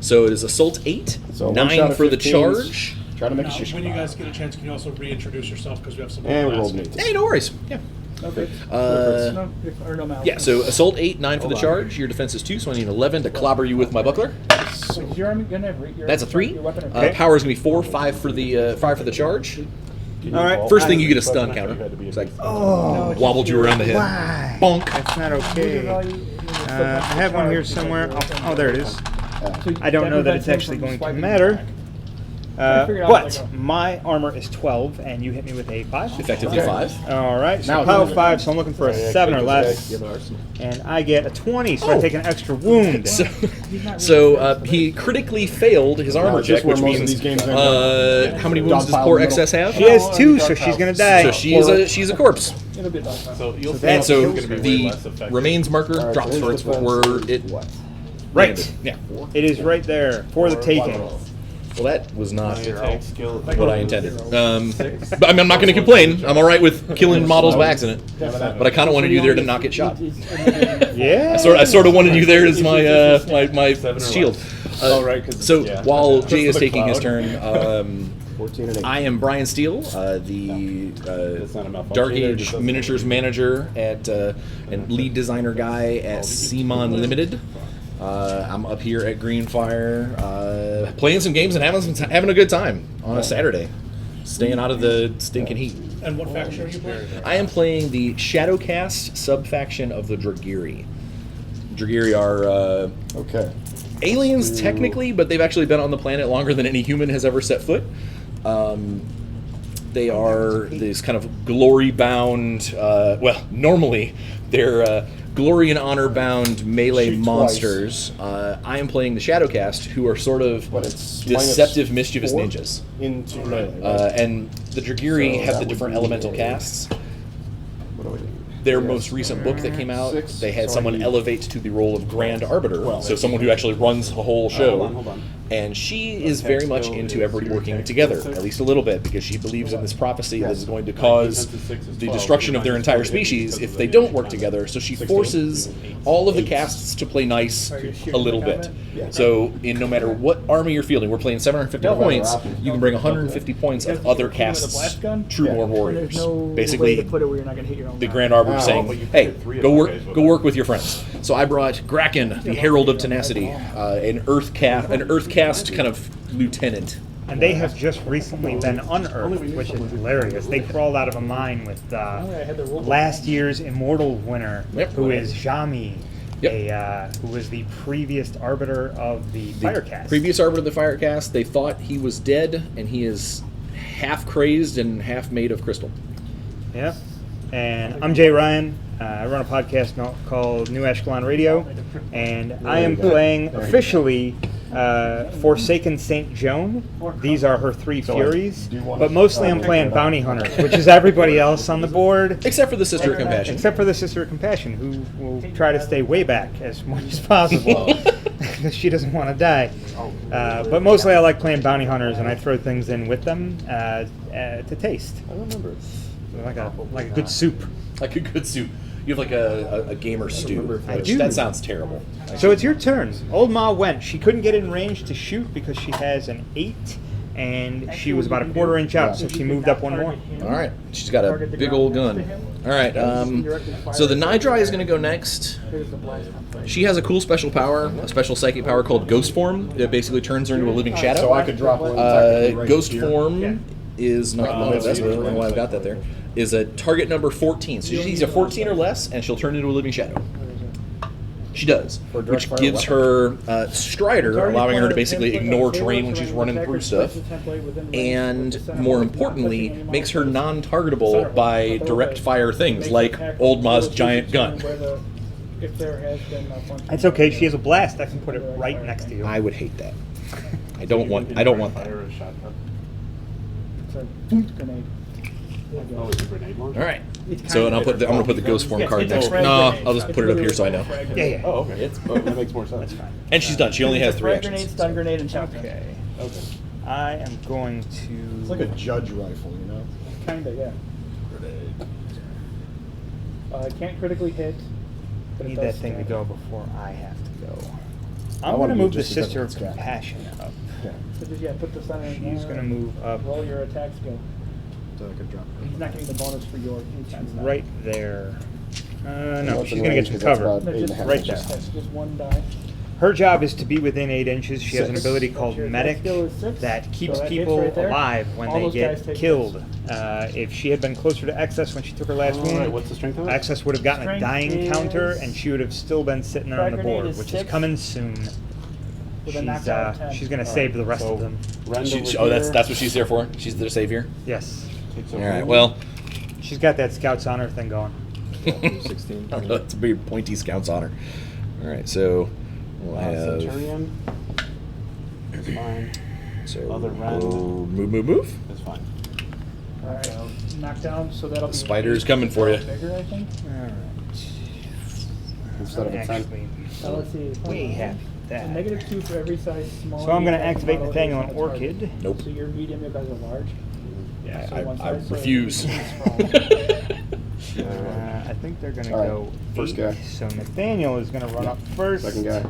So it is assault 8, So one 9 shot at for the 15s. charge. Try to make a Now, shish when you kebab. guys get a chance, can you also reintroduce yourself because we have some And we last rolled an 8. Hey, no worries. Yeah. Okay. Uh, Or no mouse. Yeah, so assault 8, 9 for the charge. Your defense is 2, so I need an 11 to clobber you with my buckler. So is your army gonna have your That's a 3. Your weapon or Power is going to be 4, 5 for the charge. All right. First thing, you get a stun counter. It's like, Oh, wobbled you around the head. why? Bonk. That's not okay. I have one here somewhere. Oh, there it is. I don't know that it's actually going to matter. But my armor is 12, and you hit me with a 5. Effectively 5. All right, so Now power it's 5, so I'm looking for a 7 or less, and I get a 20, so I take an extra wound. So he critically failed his armor is this check, where which most of means these games end up? how many wounds does Dogpile poor in the XS have? She has 2, so she's gonna die. So she's a corpse. It'll be a dog. So you'll see that And so it's gonna be way the less effective. remains marker Alright, drops so for his its defense where is it what? Right. Yeah. It is right there for the taking. Well, that was not My attack skill. what I intended. But I mean, I'm not going to complain. I'm all right with killing models by accident. But I kind of wanted you there to not get shot. Yeah. I sort of wanted you there as my my shield. Oh, right, 'cause So yeah. while Jay is For the taking his cloud. turn, 14 and 8. I am Bryan Steele, the It's not a malfunction. Dark Either, it Age just doesn't- miniatures manager at and lead designer guy at Simon Limited. I'm up here at Greenfire, playing some games and having a good time on a Saturday. staying out of the stinking heat. And what faction are you playing? I am playing the Shadowcast sub-faction of the Dragiri. Dragiri are Okay. aliens technically, but they've actually been on the planet longer than any human has ever set foot. They are these kind of glory-bound, normally they're glory and honor-bound melee Shoot monsters. I am playing the Shadowcast, who are sort of But it's deceptive, mischievous -4 ninjas. into melee. Right? And the Dragiri So have that the would different be elemental a- casts. What do we need? Their Yes. most recent book that came out, 6, they had so I someone need- elevate to the role of Grand Arbiter, Well, so someone who actually runs the whole show. Hold on. And she is Attack very much skill into is everybody your working attack together, skill 6. at least a little bit, because she believes in this prophecy that Yes. is going to cause Defensive 6 is the 12. destruction of their Defensive entire 4 is species because if of they the don't damage work on together. it. So she 16. forces all of the casts to play nice a little bit. So in no matter what army you're fielding, we're playing 750 No matter points, options. you can bring 150 points of other casts, true war warriors. There's no way Basically, to put it where you're not going to hit your own the guy. Grand Arbiter Wow. saying, But you "Hey, put 3 of go those work, guys with go them. work with your friends." So I brought Graken, the Herald of Tenacity, an Earth cast kind of lieutenant. And they have just recently been unearthed, which is hilarious. They crawled out of a mine with last year's Immortal winner, Yep. who is Jami, Yep. who was the previous arbiter of the Firecast. Previous Arbiter of the Firecast, they thought he was dead, and he is half crazed and half made of crystal. Yep. And I'm Jay Ryan. I run a podcast called New Ashkelon Radio, and I am playing officially Forsaken Saint Joan. These are her 3 Furies, but mostly I'm playing Bounty Hunters, which is everybody else on the board, Except for the Sister of Compassion. except for the Sister of Compassion, who will try to stay way back as much as possible because she doesn't want to die. But mostly I like playing Bounty Hunters, and I throw things in with them to taste. I remember. Like a good soup. Like a good soup. You have like a gamer stew. I which do. That sounds terrible. So it's your turn. Old Ma went. She couldn't get in range to shoot because she has an 8, and she was about a quarter inch out, so she moved up one more. All right. She's got a big old gun. All right. So the Nidra is going to go next. She has a cool special power, a special psychic power called Ghost Form. It basically turns her into a living shadow. So I could drop one technically right Ghost here. Form is not one of the best. I don't know why I've got that there. Is a target number 14. So she needs a 14 or less, and she'll turn into a living shadow. She does, For a direct which fire gives her Strider, allowing her to basically ignore terrain when she's running through stuff, and more importantly, makes her non-targetable by direct fire things like Old Ma's giant gun. If there has been a bunch It's okay. She has a blast. I can put it right next to you. I would hate that. I don't want that. Fire a shotgun. It's a grenade. Oh, it's a grenade launcher? All right. So and I'm gonna put the Ghost Form card next. No, I'll just put it up here so I know. Yeah. Oh, okay. That makes more sense. And she's done. She only has 3 Frag actions. grenade, stun grenade, and shotgun. Okay. Okay. I am going to. It's like a judge rifle, you know? Kinda, yeah. Can't critically hit. But it need does that thing to stab. go before I have to go. I I'm wanna going to move the move just because Sister of it's got- Compassion up. Yeah. So just, yeah, put the stun in She's there, going to move up roll your attack skill. So I could drop it. He's not getting the bonus for your defense. now. right there. No, What's she's in going to range, get some 'cause that's cover. about No, 8.5 just, right inches. there. Just one die. Her job is to be within 8 inches. She has an 6. ability called Your attack Medic skill is 6, that keeps so that hits people right there. alive when All they those guys get take killed. If she had been closer to Excess when she took her last All right, wound, what's the strength of it? Excess would have gotten a Strength dying is- counter, and she would have still been sitting there on the Frag grenade board, is which 6. is coming soon. With a knockout of 10. She's going to save the rest So, of them. Rend over That's here, that's what she's there for. She's the savior. Yes. takes All over right. here. Well, She's got that Scout's Honor thing going. 16. that's a big pointy Scout's honor. All right. So we'll have. Centurion. It's fine. So Other rend. move. It's fine. Alright, knock down, so that'll be. Spider's coming for you. Bigger, I think. Alright. Instead of a 10. Actually, So let's see. way happy with A that. -2 for every size small. So I'm going to attack activate model Nathaniel based on on the target. Orchid. Nope. So your medium, you guys are large. Yeah, so one I size, so refuse. I think they're going to All right, go first 8. guy. So Nathaniel is going to run up first. Second guy.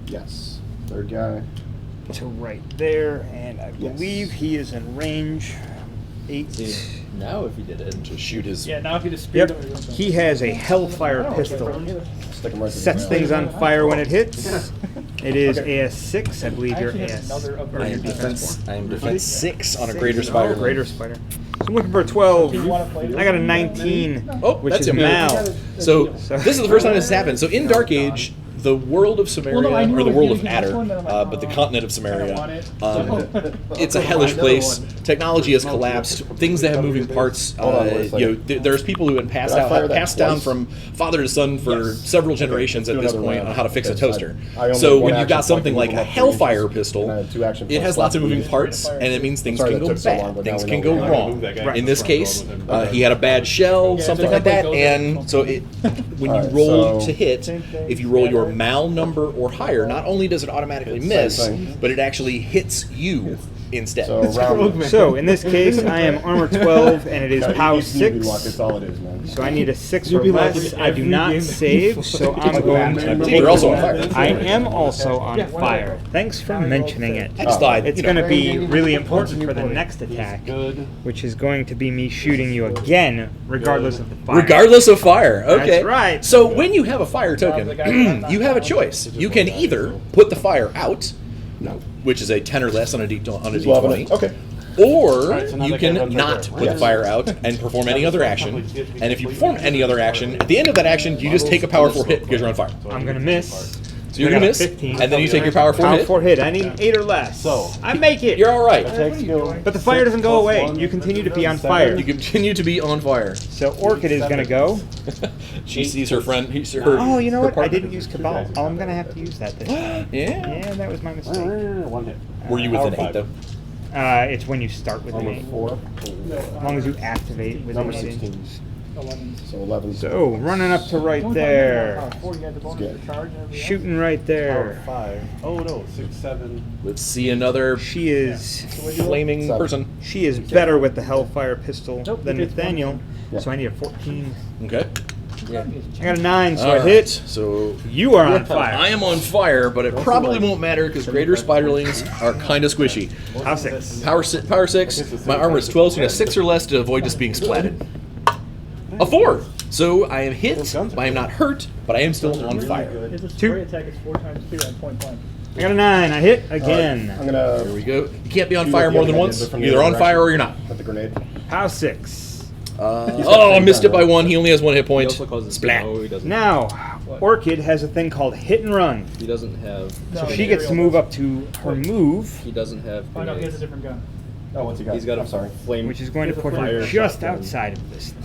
Yes. Third guy. To right there, and I Yes. believe he is in range. 8. Now if he did it. To shoot his. Yeah, now if you just spear Yep. He has a Hellfire pistol. Stick him right to the Sets ground. things on fire when it hits. It is Okay. AS6. I believe you're actually have AS. another or upgrade. I am you're defense. I am defense 6 on a Six. greater Oh, spider. greater spider. So I'm looking for a 12. Do you wanna play I got a this? 19, Oh, which that's is a good. Mal. So So- this is the first time this has happened. So in Dark Age, the world of Samaria, Well, no, I knew or the it was world gonna of be Adder, this one, then I'm like, but the oh, continent of I don't Samaria, want it. it's a hellish place. Technology has collapsed. Things that have moving parts. Hold on, wait a second. There's people who have been Did I fire that passed down twice? from father to son for several generations let's at do this another point round. on how to fix a Because toaster. I only So had when one you've got action something point like to a move them up 3 Hellfire inches, pistol, and I had 2 action it has points lots of left. moving parts, and it means things Sorry can that go took so long, bad. but now Things we can know go we're not gonna wrong. move that guy. In this Right. case, he had a bad shell, Yeah, something the like that, template goes and in. so when you Alright, roll so- to hit, Same thing, if you roll your scatter. Mal number or higher, not only does it automatically Same miss, thing. but it actually hits you instead. So round. So in this case, I am armor 12, and it is Yeah, POW easy to be locked, 6. That's all it is, man. So I need a 6 You'll or be like less. in I do every not game. save, so I'm going to Batman. take. You're also on fire. I am also on Yeah, one of fire. them. Thanks for mentioning it. I just thought, It's you know, going to be really important for the next attack, Good. which is going to be me shooting you again, regardless of the fire. regardless of fire. Okay. That's right. So when you have a fire token, you have a choice. You can either put the fire out, which is a 10 or less on a He's loving D20, it. Okay. or Alright, so now you that guy can runs right not there. put the Yes. fire out and perform any other action. And if you perform any other action, at the end of that action, you just take a power 4 hit because you're on fire. I'm going to miss. So you're I gonna got miss, 15. and then you take your power 4 Power hit. 4 hit. I need 8 or less. So- I make it. You're all right. Attack skill. But the fire doesn't go away. You continue to be on fire. You continue to be on fire. So Orchid is going to go. She sees her friend. Her, Oh, you know her what? I partner. didn't use Cabal. Oh, I'm going to have to use that this time. Yeah. Yeah, that was my mistake. 1 hit. Were you with Power an 8 5. though? It's when you start with an Number 8. 4. As long as you activate with Number an 8. 16. 11. So 11. So, running up to right Don't there. Power 4, you got the bonus Good. for charge and everything Shooting right Power there. 5. Oh no, 6, 7. Let's see another She is flaming Seven. person. she is better with the Hellfire pistol Nope, than he gets Nathaniel. one. Yeah. So I need a 14. Okay. I got a 9, so I All hit. right. So You are on fire. I am on fire, but it probably won't matter because greater spiderlings are kind of squishy. Power 6. Power 6. My armor is 12, so you have 6 or less to avoid just being splatted. A 4. So I am hit. I am not hurt, but I am still on fire. His 2. spray attack is 4 times spear at point blank. I got a 9. I hit again. I'm gonna There we go. You can't be on shoot fire at the more other than guy, once. but from the Either other on fire direction or you're not. With the grenade. Power 6. Oh, I missed it by 1. He only has 1 hit He point. also causes Splat. no, he doesn't. Now, Orchid has a thing called hit and run. He doesn't have. No, So she gets to move up to her move, He doesn't have. Oh no, he has a grenades. different gun. Oh, what's he got? He's got a I'm sorry. flame. which is going to There's a put her fire just shotgun. outside of this thing.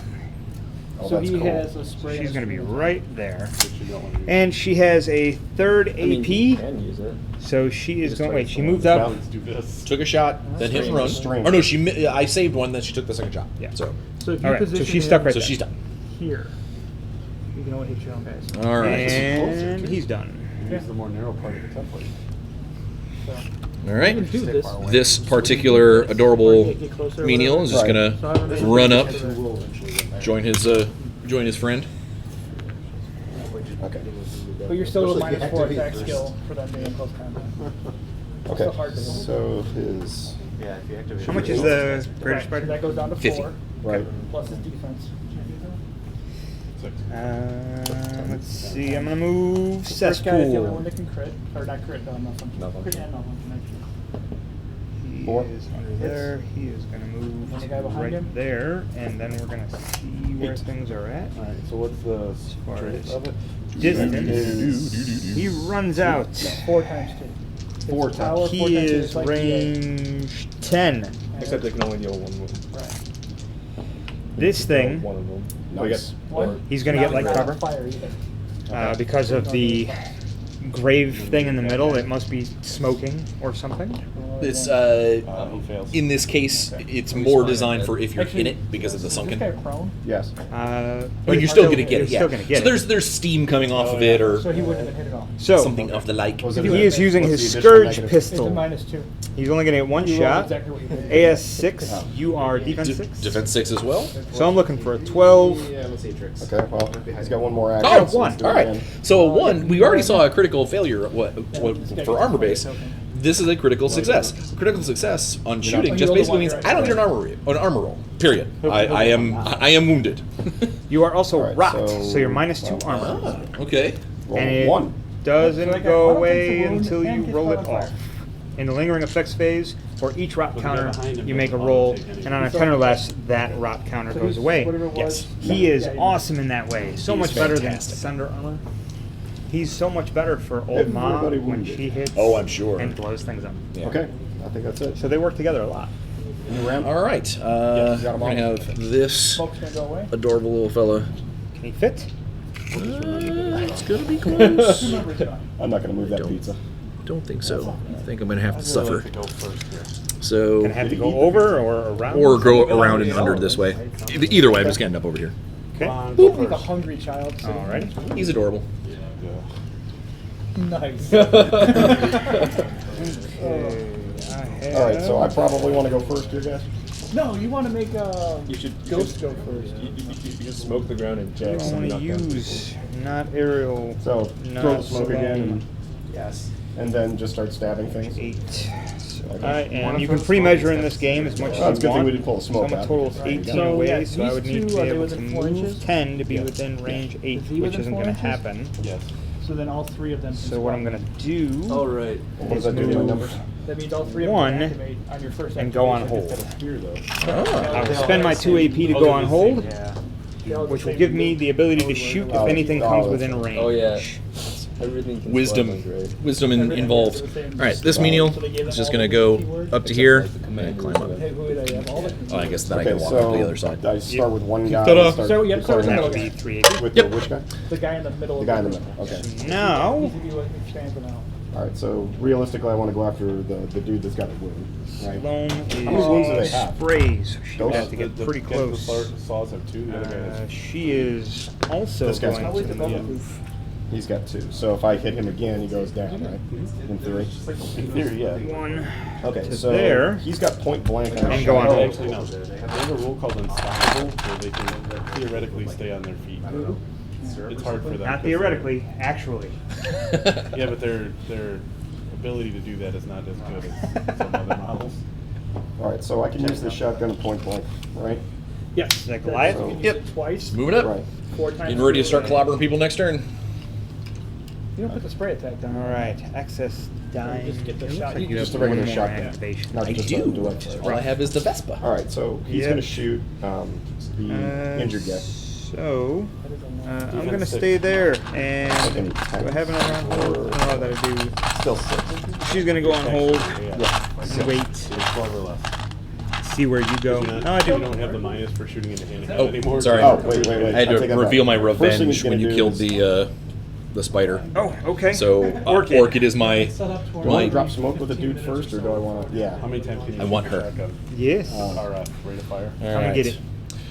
Oh, So that's he cool. has a spray. She's and going to be spear. right there. Which you don't want to use. And she has a 3rd I mean, AP, you can use it. so she is just going. try Wait, to she fall moved Now up. let's do this. Took a shot, then hit and run. String. Or no, I saved one, then she took the second shot. Yeah. So So if you All right, so position she's stuck him right so there. she's done. here, you can only hit your own guys. All right. And he's done. Use the more narrow part of the template. All right. You can do this. This particular adorable Get closer or menial is just Right. So gonna I'm gonna run up, make join his friend. Okay. But you're still a Especially if you minus 4 activate attack first. skill for them being in close combat. Okay. Still hard to do. So his Yeah, if you activate. How much is the greater Right, spider? That goes down to 50. 4 right. plus his defense. 6. Let's see. I'm gonna move The first guy is the only one cesspool. that can crit, or not crit, nothing. Nothing. Crit and nothing, actually. He 4. is under there. He is gonna move And the to guy behind right him? there, and then we're gonna see where things are at. Alright, so what's the far strength as- of it? Distance. He runs out. 4 times 2. 4 It's power, times. 4 He times 2, is it's like DA. range 10. Except they can only deal 1 wound. Right. This thing, One of them. Nice. What? he's gonna get like Not cover. Fire either. Because of the grave thing in the middle. It must be smoking or something. This He fails. in this case, it's more designed for if you're in it because of the Is sunken. this guy prone? Yes. I mean, you're still gonna get it. You're Yeah. still gonna get So it. there's steam coming off of it or So he wouldn't have been hit at all. So something of the like. Was it he is using what's his the additional scourge negative? It's a pistol. -2. He's only gonna get one You rolled shot. exactly what you did. AS6. Oh. You are defense 6. Defense 6 as well. So I'm looking for a 12. Yeah, let's see tricks. Okay. Well, he's got one more action. Oh, so let's do it all right. again. So a 1, we already saw a critical failure for armor base. This is a critical success. Critical success on shooting just basically means I don't get an armor roll. Period. I am wounded. You are also All right, rocked, so- so you're -2 armor. Okay. Roll And it- 1. doesn't So I got go one away offensive wound until you and gets roll it caught on off. fire. In the lingering effects phase, for each rot But the guy counter, behind him you make a doesn't roll, take any and on a damage. 10 or less, that rot counter So goes he's- away. whatever it was, Yes. He is yeah, awesome in that way. So He much is better fantastic. than Thunder Armor. He's so much better for old Ma Everybody when wounded. she hits. Oh, I'm sure. And blows things up. Yeah. Okay, I think that's it. So they work together a lot. New round? All right. got 'em We're gonna all. have this Smoke's gonna go away. adorable little fella. Can he fit? It's gonna be close. Remember, John. I'm not gonna move that Don't. pizza. Don't think so. I think I'm gonna have to I'd really suffer. like to go first here. So, Gonna have to go over or around? or go around and under this way. Either way, I'm just gonna end up over here. Okay. Come on, go Like a first. hungry child. sitting there. Alright. He's adorable. Nice. Alright, so I probably wanna go first here, guys. No, you want to make You should Ghost go first. You just smoke the ground and I jack don't some want to knockdown. use not aerial. So, not throw the smoke again, salami. Yes. and then just start stabbing things. 8. So Okay. and you can pre-measure in this game as much as Oh, it's a you good thing want. we didn't pull a smoke So I'm a out. total of 18 So, away, yeah, so I would these need to two, be are they able to within 4 move inches? 10 to be Yeah. within range 8, Is he which within isn't 4 going to inches? happen. Yes. So then all 3 of them. Can So what I'm swap. going to do All right. What does that do to my move numbers? That means all 3 One, of them can activate on your first and go on activation hold. instead of Here, though. I will They'll spend have my the 2 same- AP to Oh, go they're on the hold, same. they'll have the which will same give me the ability to shoot if anything comes Oh, within range. Oh yeah. Everything can Wisdom, swap on grade. wisdom Everything involved. is the same. All right, this menial So they gave is them just all gonna the go keywords? up to here Like the command and climb up. Hey, who would I have? All the Oh, I guess then I Okay, can walk so up to the other side. I start with one guy. Ta-da. and start So, yeah, start with declaring the That would action. be 3 AP. With Yep. the which guy? The guy in the middle. The of guy in the middle, okay. Now, Easy to expand them out. Alright, so realistically I wanna go after the dude that's got a wound, right? Sloan How many wounds do they is have? sprays. She would Those- have to get The pretty guys with close. the saws have 2, the other guy has She is also This guy's going got Always two. above Yeah. the roof. He's got 2. So if I hit him again, he goes down, right? In theory. In theory, yeah. 1 Okay, to so there. he's got point blank on And his go on shot. hold. Actually, no. They have a rule called unstoppable, where they can theoretically stay on their feet. It's hard for them. Not 'cause theoretically, actually. they're- Yeah, but their ability to do that is not as good as some other models. Alright, so I can use this shotgun at point blank, right? Yes. Is that Goliath? You can use Yep. it twice. Moving up. Right. 4 times. Getting ready to start clobbering people next turn. You don't put the spray attack down. All right, excess dying. Just get the It looks shot. like you Just have a regular one more shotgun. activation. Not I just do. a direct All I have is the Vespa. Alright, so he's Yeah. gonna shoot the injured guy. So, I'm Defense gonna 6. stay there, Okay. and do I have an around hold? No, that I do. Still 6. She's gonna go on hold. Yeah. And wait, It's 12 or less. see where you go. You're not- No, I You do. don't have the minus for shooting into handicap Oh, anymore. sorry. Oh, wait. I had I take to that reveal back. my First thing he's revenge gonna when you do killed is- the spider. Oh, okay. So Orchid. Orchid is my Set up to Do I want my to drop smoke with the dude first, or do I want to? Yeah. How many times can you I want shoot a her. shotgun? Yes. Or rate of fire? All I'm gonna get it.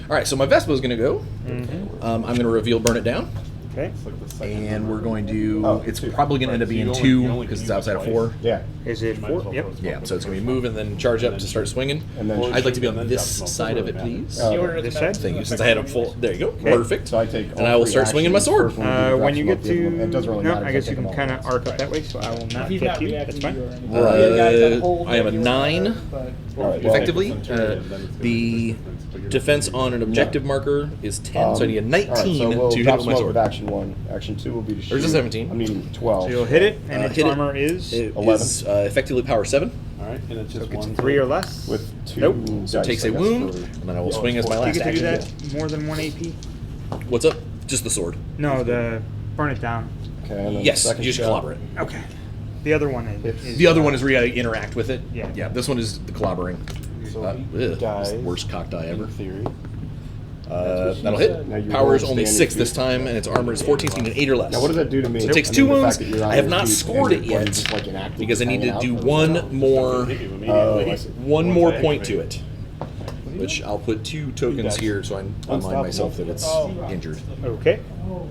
All right, so my Vespa is going to go. Mm-hmm. I'm going to reveal Burn It Down, Okay. It's like the second and number. we're going to. Oh, it's 2. probably going to end up Right, so being you only- 2 you only because can it's use it outside of twice. 4. Yeah. Is it Might as 4? well Yep. throw smoke Yeah, with so it's the going to first move and then charge up to start swinging. And then Or I'd like to be shoot on and this then drop smoke. side of it, Doesn't really please. Oh. The order This doesn't side? Thank you. matter. Since I had a full. There you go. Okay. Perfect. So I take. And I will start swinging my sword. When you get to, it doesn't really no, matter. I guess you can kind of arc up that way, so I will If not he's get not you. reacting That's to you or fine. anything. Right. The other guy's on hold, I am a maybe, 9. but- All right, well, Effectively, If it's on turn, then it's gonna make the a difference, but you're not defense gonna on an objective marker is 10, so I need a all 19 right, so we'll to hit drop with my smoke with sword. action 1. Action 2 will be to shoot. There's a 17. I'm needing 12. So you'll hit it, and its Hit it. armor is It 11. is effectively power 7, All right, and it's just gets one. 3 or less. with 2 Nope. so it dice, takes I a guess, wound, for- and then I will Yeah, swing as my You last get to do action. that more than 1 AP? What's up? Just the sword. No, the burn it down. Okay, and then Yes, second you just shot. clobber it. Okay. The other one is. The other one is where you interact with it. Yeah. Yeah, this one is the clobbering. So Ugh, he it's dies the worst cock die ever. in theory. That'll hit. Now you Power is roll only standing 6 feet. this time, and its armor is 14, so you need an 8 or less. Now what does that do to me? So it takes I 2 mean, the wounds. fact that you're on I have your not feet scored it and you're yet just, like, inactive, because I need hanging to out do for- one more Hit you Oh, immediately. I see. one Once more I point to activate. it. Which I'll put 2 tokens dies. here, so I remind myself that it's injured. Okay. So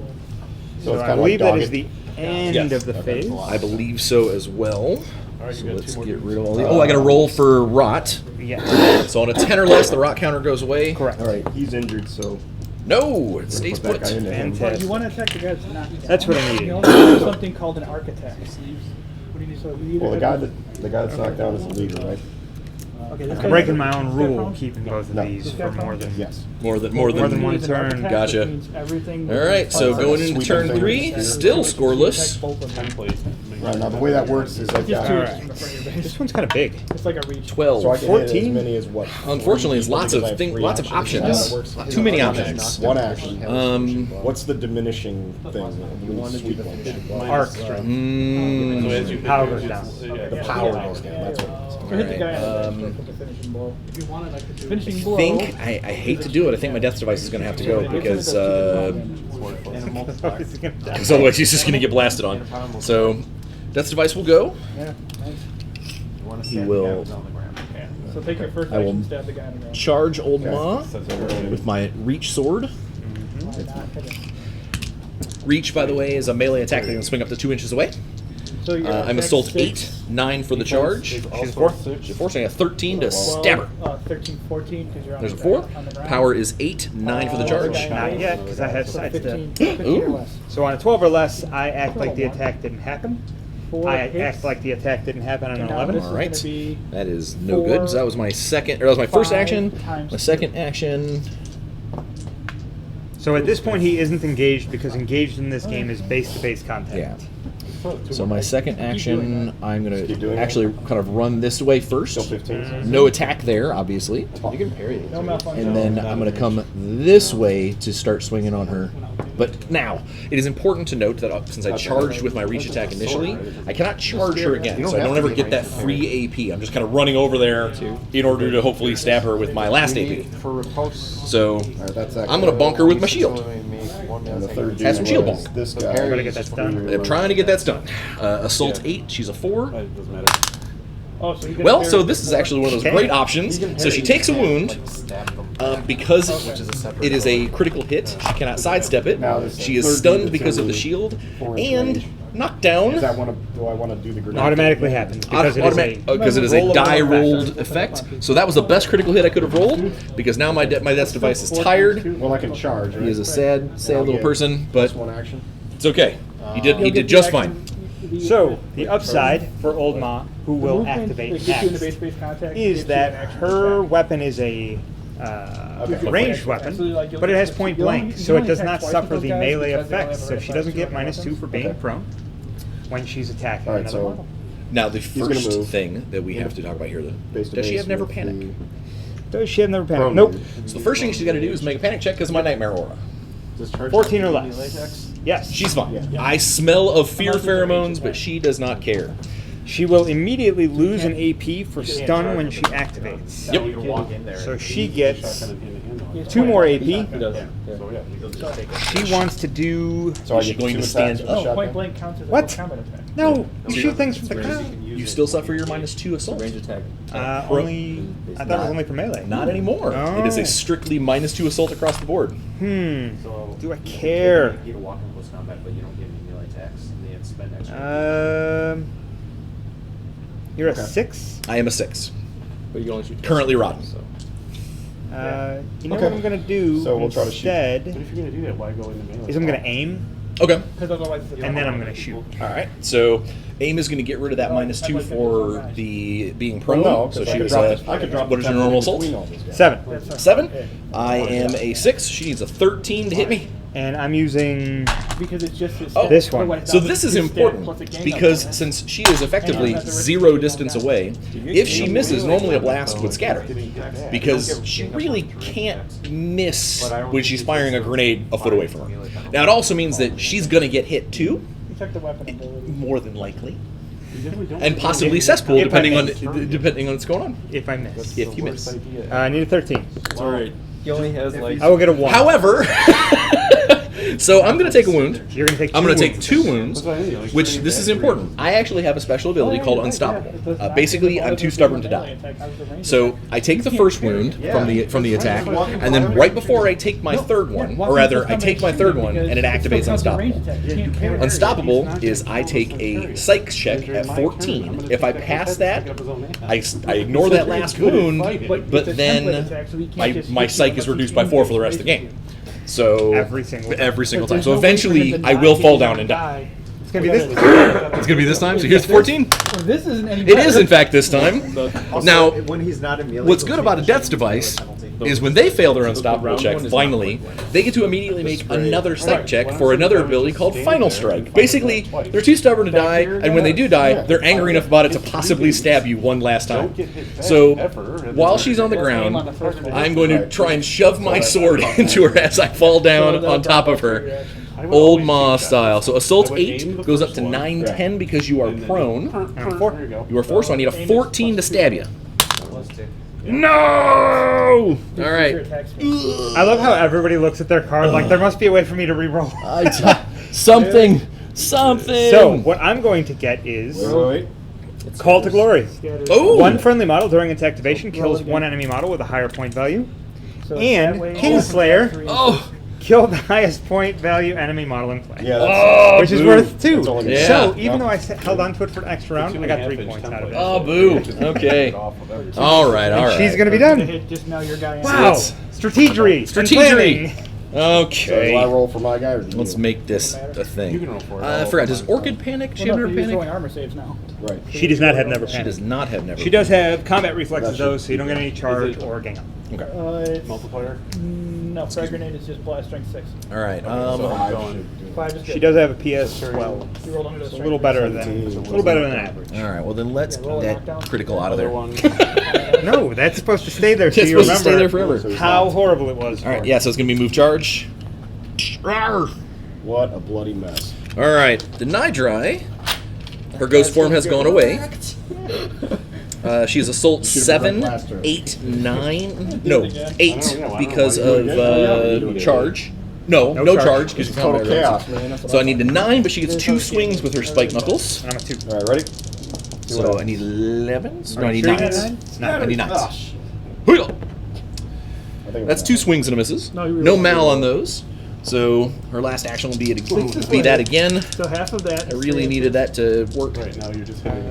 So it's I kind of believe like that is dogged. the end Yes. of the phase. I believe so as well. All right, So you got let's 2 more get dudes. rid of all these. Oh, I got to roll for rot. Yeah. So on a 10 or less, the rot counter goes away. Correct. All right, he's injured, so No, it stays put that put. guy in there. Fantastic. You want to attack the guy that's not. That's what I needed. You only do something called an architect. What do you do? So you either well, have the guy that's knocked down is the leader, right? Okay, this I'm guy- breaking my own this guy rule prone? keeping both of No. these This guy for more prone? than Yes. More than More than one He's an turn. architect, Gotcha. which means everything All right, so going into Sweep turn them 3, fingers. still scoreless. Template. Right now, the way that works is I've Just got. two All inches right. from the front of your base. This one's kind of big. It's like a reach. 12. So I can hit as 14? many as what? Unfortunately, it's lots of Because I have three lots of actions. options. Yeah, that works. Too many One options. action. One action. Um, What's the diminishing thing? You want to do the Arc. So as you hit Power those, goes it's- down. yeah, The power goes down. That's what it is. So hit the guy Alright, on the with the finishing blow. If you wanted, I could do Finishing I blow. think I hate to do it. I think my death device is going to have to go because otherwise he's just going to get blasted on. So death device will go. Yeah, nice. He will So take your first I will action, stab the guy in the ground. charge Old Ma Says everything. with my reach sword. Not hit him. Reach, by the way, is a melee attack that can swing up to 2 inches away. So your I'm attack assault 6, 8, 9 for the charge. She's a also 4? six. Fortunately, a 13 to stab her. 13, 14, because you're on There's a the 4. ground- on the ground. Power is 8, 9 for the charge. Not yet, because I have So sidestep. 15, 15 or Ooh. less. So on a 12 or less, I act like the attack didn't happen. 4 I hits. act like the attack didn't happen on And an now 11. this is All right. gonna be That is no good. So that was my second, or that was my first 5 action. times My second action. So at this point, he isn't engaged because engaged in this game is base-to-base contact. Yeah. So my second action, I'm going Keep to doing it. actually kind of run this way first. Still 15. No attack there, obviously. You can parry it. no malfunction. And then I'm going to come this way to start swinging on her. But now, it is important to note that since I charged with my reach attack initially, I cannot charge her again, so I don't ever get that free AP. I'm just kind of running over there in order to hopefully stab her with my last AP. For repulse. So That's I'm going to bunker with my shield. And the third Has some dude shield was bonk. This guy. Gotta get that done. I'm trying to get that done. Assault 8, she's a 4. It doesn't matter. Oh, so you get Well, a so parry this is before- actually one of those great options. So she takes a wound. Because it is a critical hit, she cannot sidestep it. Now, this She is third stunned dude because of the that's shield only and 4-inch knocked down. Does that want to? Do I want to do the grenade? Automatically happens because it is Because it is a roll of die one rolled effect. So that was the best critical hit I could have rolled because now my death device is tired. Well, I can charge. Right? He is a sad little person, but Plus one action. it's okay. He did You'll get the just action- fine. So the upside for Old Ma, who will movement activate that gets you into next, base-to-base contact is gives you that an action her attack. weapon is a ranged weapon, but it has point blank, so it does not suffer the melee effects. So she doesn't get -2 for being prone when she's attacking All right, another so model. Now the gonna first move. thing that we have to talk about here, though, Base to does she base have never with panic? Does she have never panic? Prone Nope. dude. So the first thing she's got to do is make a panic check because of my nightmare aura. 14 or less. Yes. She's fine. Yeah. I smell of fear pheromones, but she does not care. She will immediately lose an AP for stun when she activates. Yep. So she gets Shotgun in hand to hand. 2 more AP. It does. Yeah. So yeah. She wants to do. So I Is she get going 2 to stand attacks with the up? Oh, point shotgun? blank counts as a What? combat attack. No, you shoot things from the ground. You still suffer your -2 assault. Range attack. Only. I thought it was only for melee. Not anymore. It is Oh. a strictly -2 assault across the board. Do I care? You walk in close combat, but you don't get any melee attacks. They have to spend extra. You're a 6. I am a 6. But you only shoot. Currently rotten. So. You know Okay. what I'm gonna do So we'll try to shoot. But instead if you're gonna do that, why go into melee? is I'm gonna aim Okay. Because otherwise it's a and then I'm gonna shoot. All right. So aim is going to get rid of that -2 for the being prone. No, so 'cause she I could was drop a. it- I could drop What the is your tempo normal assault? between all these guys. 7. 7. I am a 6. She needs a 13 to hit me. And I'm using. Because it's just his Oh, stat. this one. Otherwise, So it's this is his stat important plus a gang because up. since she is effectively 0 distance away, if she misses, normally a blast would scatter. Because she really can't miss when she's firing a grenade a foot away from her. Now it also means that she's going to get hit too, You check the weapon ability. more than likely, You definitely don't and want possibly to- cesspool If I depending on miss. depending on what's going on. If I miss. That's if the you worst miss. idea. I need a 13. It's alright. He only has like. I will get a 1. However, so I'm going to take a wound. You're gonna take 2 I'm going to take wounds. 2 wounds, That's what I mean, like, which turning this back is important. I actually have a special ability called Unstoppable. Basically, I'm too stubborn to die. So I take the first wound from the attack, and then right before I take my third one, or rather, I take my third one, and it activates Unstoppable. Unstoppable is I take a psych check at 14. If I pass that, I ignore that last wound, but then my psych is reduced by 4 for the rest of the game. So Every single time. time. So eventually, I will fall down and die. It's gonna be this. It's gonna be this time. So here's 14. Well, this isn't any It is in fact this time. Also, Now, when he's not in melee, what's he'll good take about a the death's shame device penalty. is when they fail their unstoppable check, finally, they get to immediately make another psych check for another ability called Final Strike. Basically, they're too stubborn to die, and when they do die, they're angry enough about it to possibly stab you one last time. So, while she's on the ground, I'm going to try and shove my sword into her as I fall down on top of her. Old Ma style. So Assault 8 goes up to 9-10 because you are prone. You are 4, so I need a 14 to stab you. No! All right. I love how everybody looks at their card like there must be a way for me to reroll. Something. So what I'm going to get is Call to Glory. Oh! One friendly model during its activation kills one enemy model with a higher point value, and Kingslayer. Oh! Kill the highest point value enemy model in play. Yeah, Oh, which is boo. worth 2. Yeah. So even though I held on to it for an extra round, I got 3 points out of it. Oh, boo. Okay. All right, all right. She's gonna be done. Hit just now your guy. Wow. Strategery. Strategery. So do I Okay. roll for my guy or do you? Let's make this a thing. You can roll for it. I forgot. Does Orchid panic? She have never He's rolling panic? armor saves now. Right. She does not have never She panic. does not have never. She does have combat reflexes That though, should so you don't get any charge it- or gang up. Okay. It's, Multiplier. no, frag grenade is just blast strength 6. All right. So I'm I going. should do it. 5 is good. She does have a PS 12. You rolled under the A strength. little better than 17. average. All right. Well, then let's Yeah, roll a that knockdown. critical out of Other there. one. No, that's supposed to stay there so It's you supposed to remember stay there forever. So he's how not- horrible it was. All right. Yeah. So it's gonna be move charge. Rawr. What a bloody mess. All right. Deny dry. Her ghost form has gone away. She is Assault Should've 7, been last turn. 8, 9. No, 8 Yeah, because why don't of you do it again? charge. No, No no charge. charge because It's she's total not chaos, man. That's what So I I'm need a 9, but she gets 2 swings with her spike knuckles. And I'm a 2. All right, ready? So I need 11s. No, I need Sure you need 9s. nines? Not I need Ah, 9s. Hoo-yah! I think That's 2 swings and a misses. No, you No reroll. mal on those. So her last action will be that again. So half of that. I really needed that to work. Right now you're just hitting.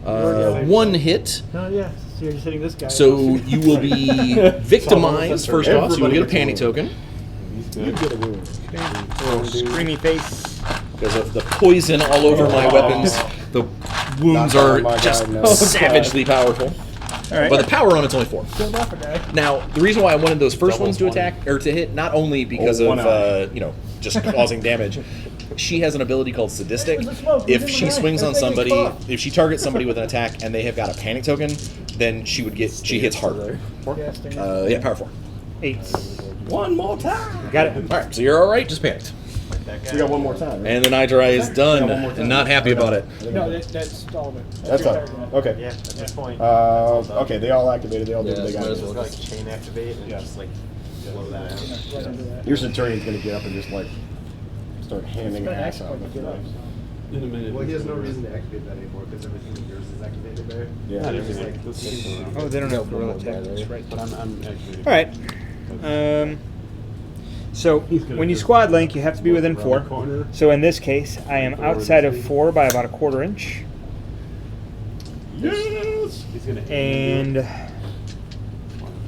1 hit. No, yeah. So you're just hitting this guy. So you will be victimized first off, so you'll get a panic token He's You good. get a wound. Screamy face. because of the poison all over my weapons. The wounds Not on are my guy, just no. savagely powerful. All right. But the power on it's only 4. killed off a guy. Now, the reason why I wanted those first ones to attack or to hit, not only because Oh, of one eye. just causing damage. She has an ability called Sadistic. There's the smoke. If There's she the swings guy. on That thing is somebody, fucked. if she targets somebody with an attack and they have got a panic token, then she hits harder. Casting. Yeah, power 4. 8. One more time. Got it. All right, so you're all right. Just panicked. We got one more time. Right? And the Nidra is done, one more time. and not happy about it. No, that's all of it. That's your all. target. Okay. Yeah, at this point. Okay, they all activated. They all did what they got to Just do. like chain activate and just like blow that out. Right into that. Your Centurion's going to get up and just like start hamming Got an ass action out. point to get up. In a minute. Well, he has no reason to activate that anymore because everything of yours is activated there. Yeah. Not It's just everything. like This is- Oh, they don't have one gorilla more guy tactics, there. right? But I'm activating. All right. So when you squad link, you have to be within 4. So in this case, I am outside of 4 by about a quarter inch, Yes. He's gonna and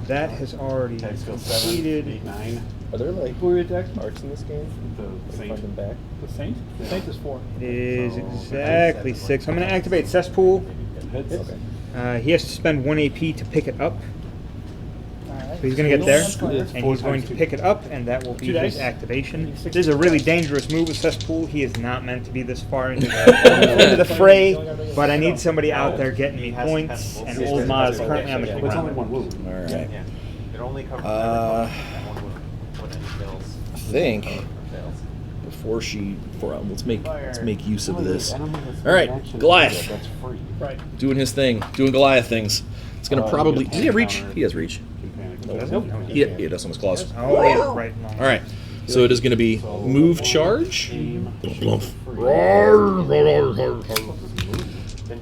that has already Attack skill 7, succeeded. 8, 9. Are there like Who are you attacking? arts in this game? The Like Saint. front and back? The Saint? The Saint is 4. It is exactly 6. I'm going to activate Cesspool. Hits. Okay. He has to spend 1 AP to pick it up. Alright. So he's going to get there, It's and he's going to pick it up, and that will be 2 his dice. activation. This is a really dangerous move with Cesspool. He is not meant to be this far into the fray, but I need somebody out there getting me points, and Old Ma is currently on the But it's only ground. one wound. All right. Yeah. It only covers Uh, that one wound when any fails. I think Fails. let's make use of this. All right, Goliath. That's free. Right. Doing his thing, doing Goliath things. It's gonna You probably. get Does he have reach? panic He has reach. counter. Nope. Yeah, he does on his claws. Oh, yeah, right. All right. So it is going to be move charge. Aim. Then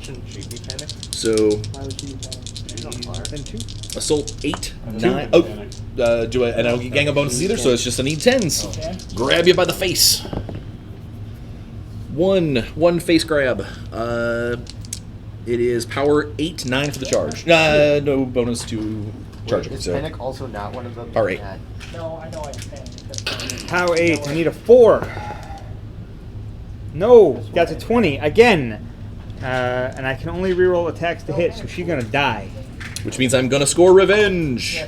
shouldn't she be panicked? So Why would you attack? She's on fire. Then 2. assault 8, 9. Oh, and I don't get gang up bonuses either, so it's just I need 10s. Okay. Grab you by the face. One face grab. It is power 8, 9 for the charge. No bonus to charging. Is So panic also not one of them? Power 8. No, I know I have panic. That's fine. Power 8. I need a 4. No, that's a 20 again. And I can only reroll attacks to hit, so she's gonna die. Which means I'm gonna score revenge.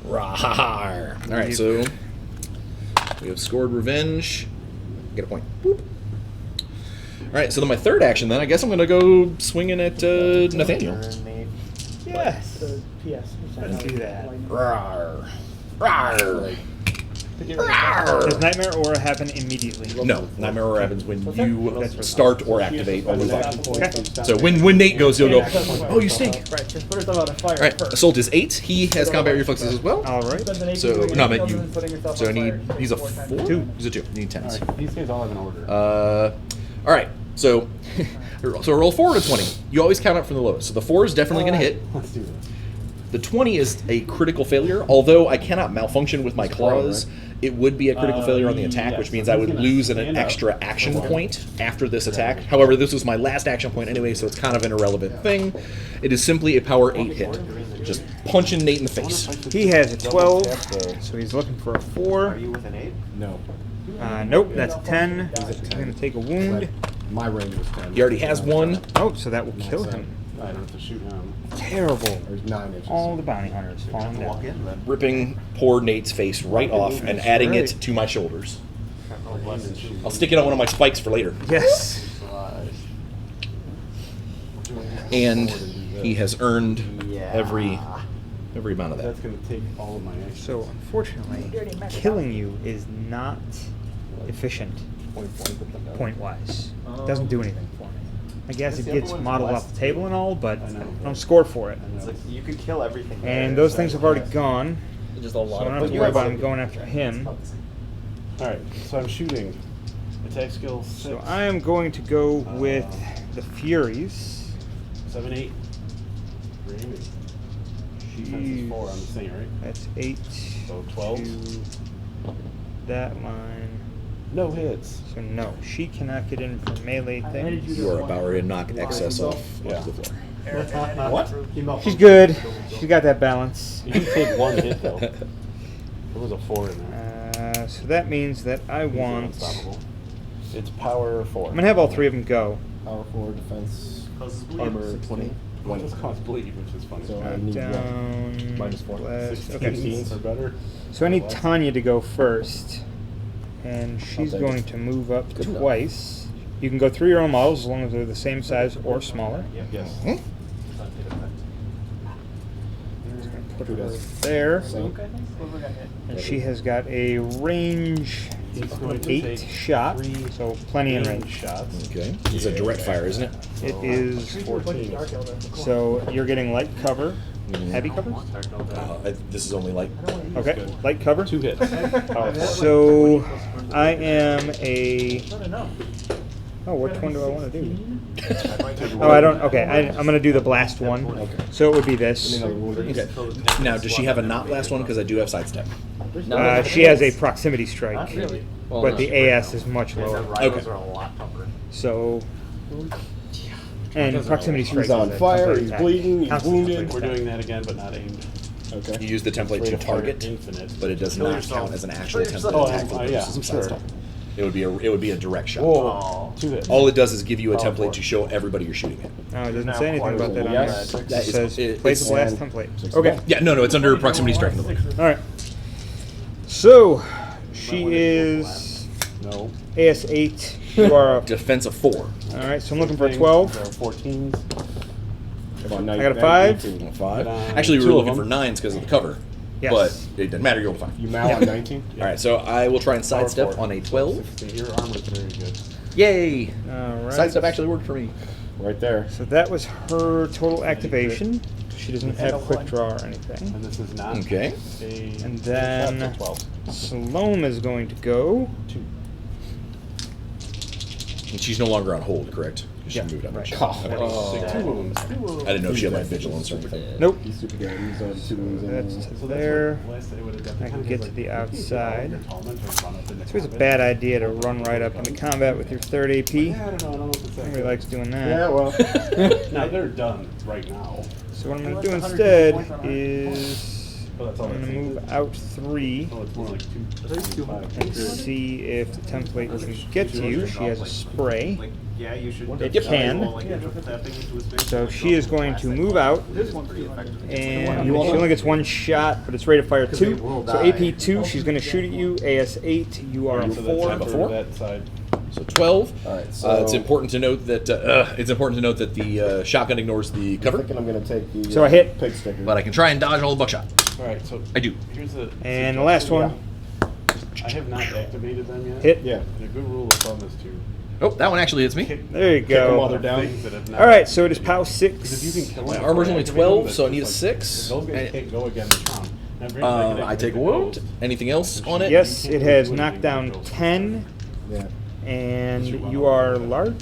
Rawr. All right, so we have scored revenge. Get a point. Boop. All right, so then my third action, then I guess I'm gonna go swinging at Nathaniel. Yes. PS. Let's do that. Rawr. Rawr. Does Nightmare Aura happen immediately? No, Nightmare Aura happens when you start or activate or move on. Okay. So when Nate goes, you'll go, oh, you stink. Right, just put yourself out of fire. All right, Assault is 8. He has combat reflexes as well. All right. So, no, I meant you. So I need, he's a 4? 2. He's a 2. I need 10s. Alright, these guys all have an order. All right, so roll 4 to 20. You always count up from the lowest. So the 4 is definitely going to hit. Let's do this. The 20 is a critical failure. Although I cannot malfunction with my claws, it would be a critical failure on the attack, yes, which means so I he's would gonna lose an stand up. extra action point after this attack. However, this was my last action point anyway, so it's kind of an irrelevant thing. It is simply a power 8 hit. Just punching Nate in the face. He has a 12, so he's looking for a 4. Are you with an 8? No. Nope, that's a 10. He's going to take a wound. My range was 10. He already has 1. Oh, so that will kill him. I don't have to shoot him. Terrible. There's 9 inches. All the bounty hunters falling down. Ripping poor Nate's face right off and adding it to my shoulders. I'll stick it on one of my spikes for later. Yes. And he has earned every amount of that. That's going to take all of my actions. So, unfortunately, killing you is not efficient point-wise. Doesn't do anything for me. I guess it gets modeled off the table and all, but I don't score for it. It's like you could kill everything. And those things have already gone, Just a so I lot don't of have to worry about him going after him. Alright, so I'm shooting. Attack skill 6. So I am going to go with the Furies. 7, 8. Defense is 4 on the thing, right? That's 8. So 12. To that line. No hits. So no, she cannot get in for melee things. You are about ready to knock excess off Yeah. onto the floor. What? She's good. She got that balance. You can take 1 hit though. There was a 4 in there. So that means that I He's want. unstoppable. It's power 4. I'm gonna have all 3 of them go. Power 4, defense, Causes bleed. armor 20. One just costs bleed, which is funny. So I need Down. -4. Blast. 16 Okay. or better. So I need Tanya to go first, and she's take going it. to move up Good enough. twice. You can go through your own models as long as they're the same size or smaller. Yes. Put her there, Same. and she has got a range He's going to 8 take shot, 3 so plenty in range range. shots. Okay. It's a direct fire, isn't it? It is 14. so you're getting light cover, heavy cover. This is only like Okay, light cover. 2 hits. Power 4. So I am a. Oh, which one do I want to do? Oh, I don't. Okay, I'm gonna do the blast one. Okay. So it would be this. Okay. Now, does she have a not blast one? Because I do have sidestep. She has a proximity strike, Well, but no. the AS is much lower. Rhinos are a lot tougher. So, and proximity strike. He's on is a fire, temporary he's attack. bleeding, he's Counts as a wounded. temporary We're attack. doing that again, but not aimed. Okay. You use the template Rate to of fire target, infinite. but it does Kill not yourself. count as an actual Kill yourself. template attack for Oh, the yeah, purposes of sure. sidestep. It would be a direct shot. Whoa. 2 hits. All it does is give you a Oh, template four. to show everybody you're shooting at. Oh, it doesn't Now say anything quite about that on yes. here. It That just is- says it- place a it's- blast template. Six Okay. Yeah, no, it's under proximity strike in the book. All right. So she is No. AS 8. You are. Defense of 4. All right. So I'm looking for a 12. There are 14s. Come on, I got a 5. 19. 5. But, Actually, we 2 were of looking for them. 9s because of the cover. Yes. But it doesn't matter. You're over 5. You mal on 19? All right, so I will try and Power sidestep 4. on a 12. 16. Your armor's very good. Yay! All right. Sidestep actually worked for me. Right there. So that was her total activation. She doesn't have quick draw or anything. And this is not Okay. a And then- shot, so 12. Salome is going to go. 2. And she's no longer on hold, correct? 'Cause she Yeah, moved up. right. Okay. 2 wounds. I didn't know if she had like vigilance or anything. Nope. He's super good. He's on 2 wounds. That's in. to So there. last day would have done- I can kinda get like, to the you can outside. get all your tallmen to run up into It's always a combat. bad idea to run right up into combat with your third AP. Yeah, I don't know. I don't know if it's that Nobody good. likes doing that. Yeah, well. No, they're done right now. So what I'm going to do instead is Oh, that's all I'm that's gonna in. move out 3 Oh, it's more like 2. and see if the template can get to you. She has a spray. Yeah, you should. It can. So she is going to move out, and she only gets 1 shot, but it's rate of fire 2. So AP 2, she's going to shoot at you. AS 8, you are a So that's 4. after Four? that side. So 12. All right, so it's important to note that the shotgun ignores the I'm cover, thinking I'm gonna take the So I hit. pig sticker. but I can try and dodge all the buckshot. All right, so I do. here's a And the last one, I have not activated them yet. hit. Yeah. And a good rule of thumb is to Oh, that one actually hits me. kick There you them while go. they're down. things that have not. All right, so it is POW Because if you 6. can kill My them armor's before only activating 12, them, so I that's need a just 6. Those guys And- can't go again this round. Now, granted, I take a wound. Anything else on it? Yes, it has knocked down 10, Yeah. and you are large.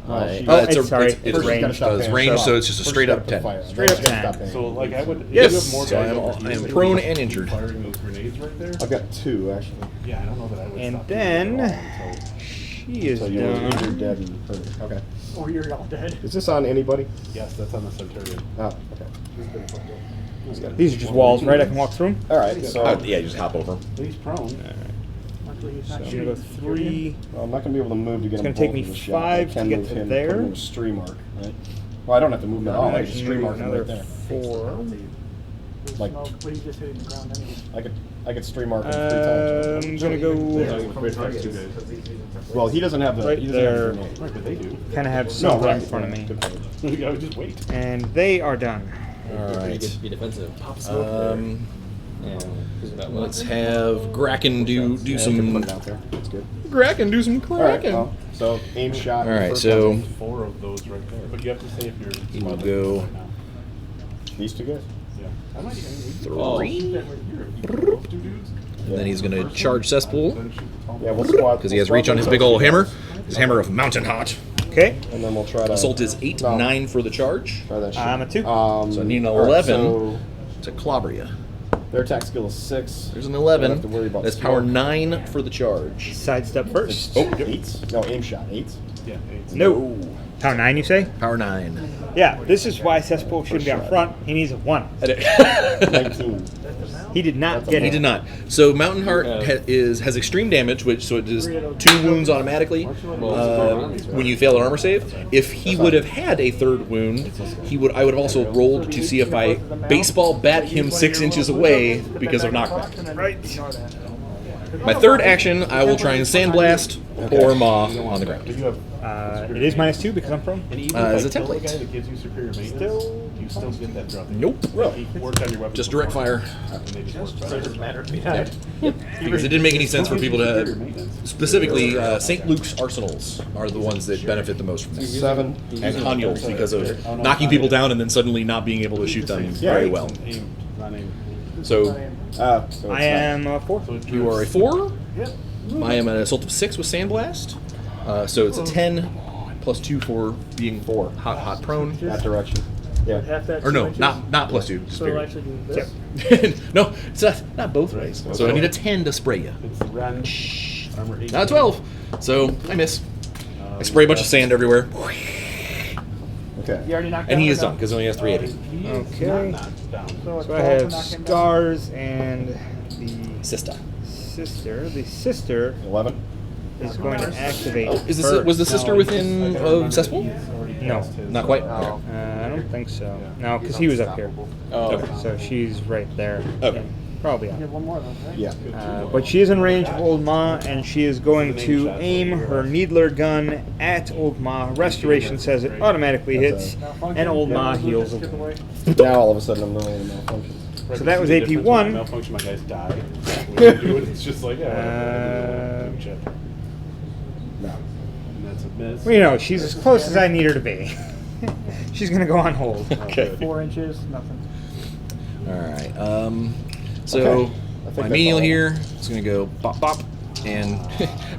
Well, she- it's sorry, It's it's First she's range. gotta stop It's paying. range, So- so it's just a first straight she's up gotta 10. fire. Straight up Then she's 10. gotta stop paying. So, like, I would. if Yes. you have more So guys I am over here, prone like, and injured. Firing those grenades right there. I've got 2 actually. Yeah, I don't know that I would. And stop doing that then at all until- she is So you're injured, done. dead, and hurt. Okay. Or you're all dead. Is this on anybody? Yes, that's on the Centurion. Oh, okay. These are just walls, right? I can walk through them. All right, so Yeah, just hop over. He's prone. Luckily he's So not I'm shooting. gonna go 3. well, I'm not gonna be able to move to get It's him gonna take both me of the shot. 5 I can to get move to him, there. Put him in a stream mark, right? Well, I don't have to move him at all. I I just can stream move mark him another right there. 4. There's like- smoke, but he's just hitting the ground anyway. I could stream mark him 3 times. I'm gonna go Wait, that's 2 guys. Well, he doesn't have the. right he doesn't there. Have the grenade. Right, but they do. kind of have No, something right in front of me, Good point. I would just wait. and they are done. All right. Be defensive. Yeah. Let's have Gracken do Yeah, I can some put it out there. That's good. Gracken do some All right. Kraken. Well, so aim shot. All right, first so- one. 4 of those right there. But you have to say if you're. You will smothering go- right now. These 2 guys. Yeah. I might even. 3. Those 2 dudes. And then he's gonna charge cesspool Then shoot the tall Yeah, we'll squat. because he has reach on his big old hammer. His hammer of mountain hot. Okay, And then we'll try to. Assault is 8, No, 9 for the charge. Try that shit. I'm a 2. So I need an all right, 11 so to clobber you. their attack skill is 6. There's an Don't 11. have to worry about That's power smoke. 9 for the charge. Sidestep first. Oh, 8s? No, aim shot. 8s? Yeah. 8. No. Power 9, you say? Power 9. Yeah, this is why cesspool shouldn't be out shot. front. He needs a 1. 19. He did not That's a get He it. did not. So Mountain Heart has extreme damage, which so it does 2 wounds automatically when you fail an armor save. If he would have had a 3rd wound, I would have also rolled to see if I baseball bat him 6 inches away because of knockback. Right. My 3rd action, I will try and sandblast or maw on the ground. Do you have? It is -2 because I'm prone. And even As if a I kill the template. guy that gives you superior maintenance, Still- you still get that throughout the Nope. Like, he worked on your weapon Just direct before, fire. and they just worked So it better. doesn't matter if he died. Because it didn't make any sense for people Superior to. maintenance. Specifically, St. Luke's arsenals are the ones that benefit the most from this. 7. And Hanyals because of knocking people down and then suddenly not being able to shoot them very well. Aimed, not aimed. So So it's I am a 4. So it you are a 4. I am an assault of 6 with sandblast. So it's a 10 plus 2 for being hot prone. that direction. Yeah. Half that Or no, 2 inches. not plus 2. Just So it'll period. actually do this. No, it's not both ways. So I need a 10 to spray you. It's Ren, armor 8. Not a 12. So I miss. I spray a bunch of sand everywhere. Okay. You already knocked And he down is the done because he only has 3 AP. He is Okay. not knocked down. So, So I have scars and the Sister. sister. The sister 11. is going to activate. Is this first. was the sister within cesspool? No. Not quite. Oh. I don't think so. No, because he was up here. Oh. So she's right there. Okay. Probably You up. have one more of those, right? Yeah. But she is in range of Old Ma, and she is going to aim her Needler gun at Old Ma. Restoration says it automatically hits, and Old Ma heals. Skip away. Now all of a sudden I'm knowing the malfunction. Right, So but that was see the AP difference 1. when malfunction, my guys die. When you do it, it's just like, yeah, whatever, shit. No. And that's a miss. Well, you know, she's as close as I need her to be. She's going to go on hold. Okay. 4 inches, nothing. All right. So Okay. I think my that's menial all. here is going to go bop bop, and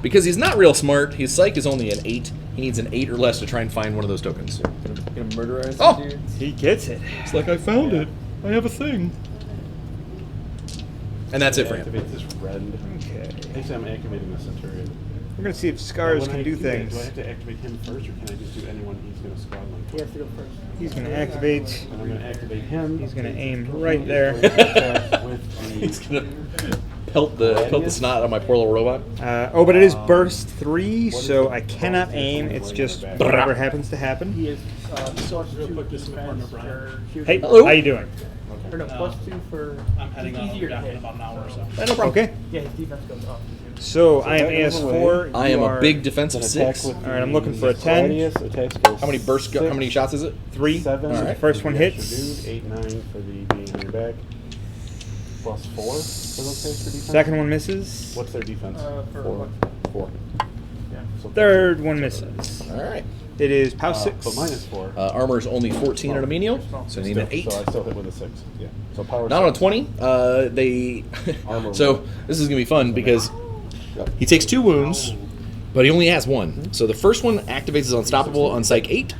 because he's not real smart, his psych is only an 8. He needs an 8 or less to try and find one of those tokens. Gonna murderize Oh! some dudes. He gets it. It's like I found it. I have a thing. And that's it for him. Activate this rend. Okay. Actually, I'm activating the Centurion. We're going to see if scars When can I do that, Do I things. have to activate him first, or can I just do anyone he's going to squad He like? has to go first. He's going to activate. And I'm going to activate him. He's going to aim right there. He's gonna pelt the snot out of my poor little robot. But it is burst 3, so I cannot aim. It's just whatever happens to happen. He is Real quick, this is my partner, Brian. Hey, Hello. how you doing? Or no, +2 for. I'm heading out easier to in hit. about an hour or so. No problem. Okay. Yeah, his defense goes up. So I am AS4. I am you a are big defensive Attack 6. with All right, I'm looking for a 10. Radius, attacks goes How many bursts? How many shots is it? 3. 7. All right. First one for the extra hits. Dude, 8, 9 for the being on your back. +4 for those guys for defense. Second one misses. What's their defense? For 4. what? 4. Yeah. So Third one misses. All right. It is POW 6. But -4. Armor is only 14 on a menial, so I need an 8. So I still hit with a 6. Yeah. So power. Not on a 6. 20. They. Armor So roll. this is gonna be fun because Yep. he takes 2 wounds, but he only has 1. So the first one activates as unstoppable on Psych 8.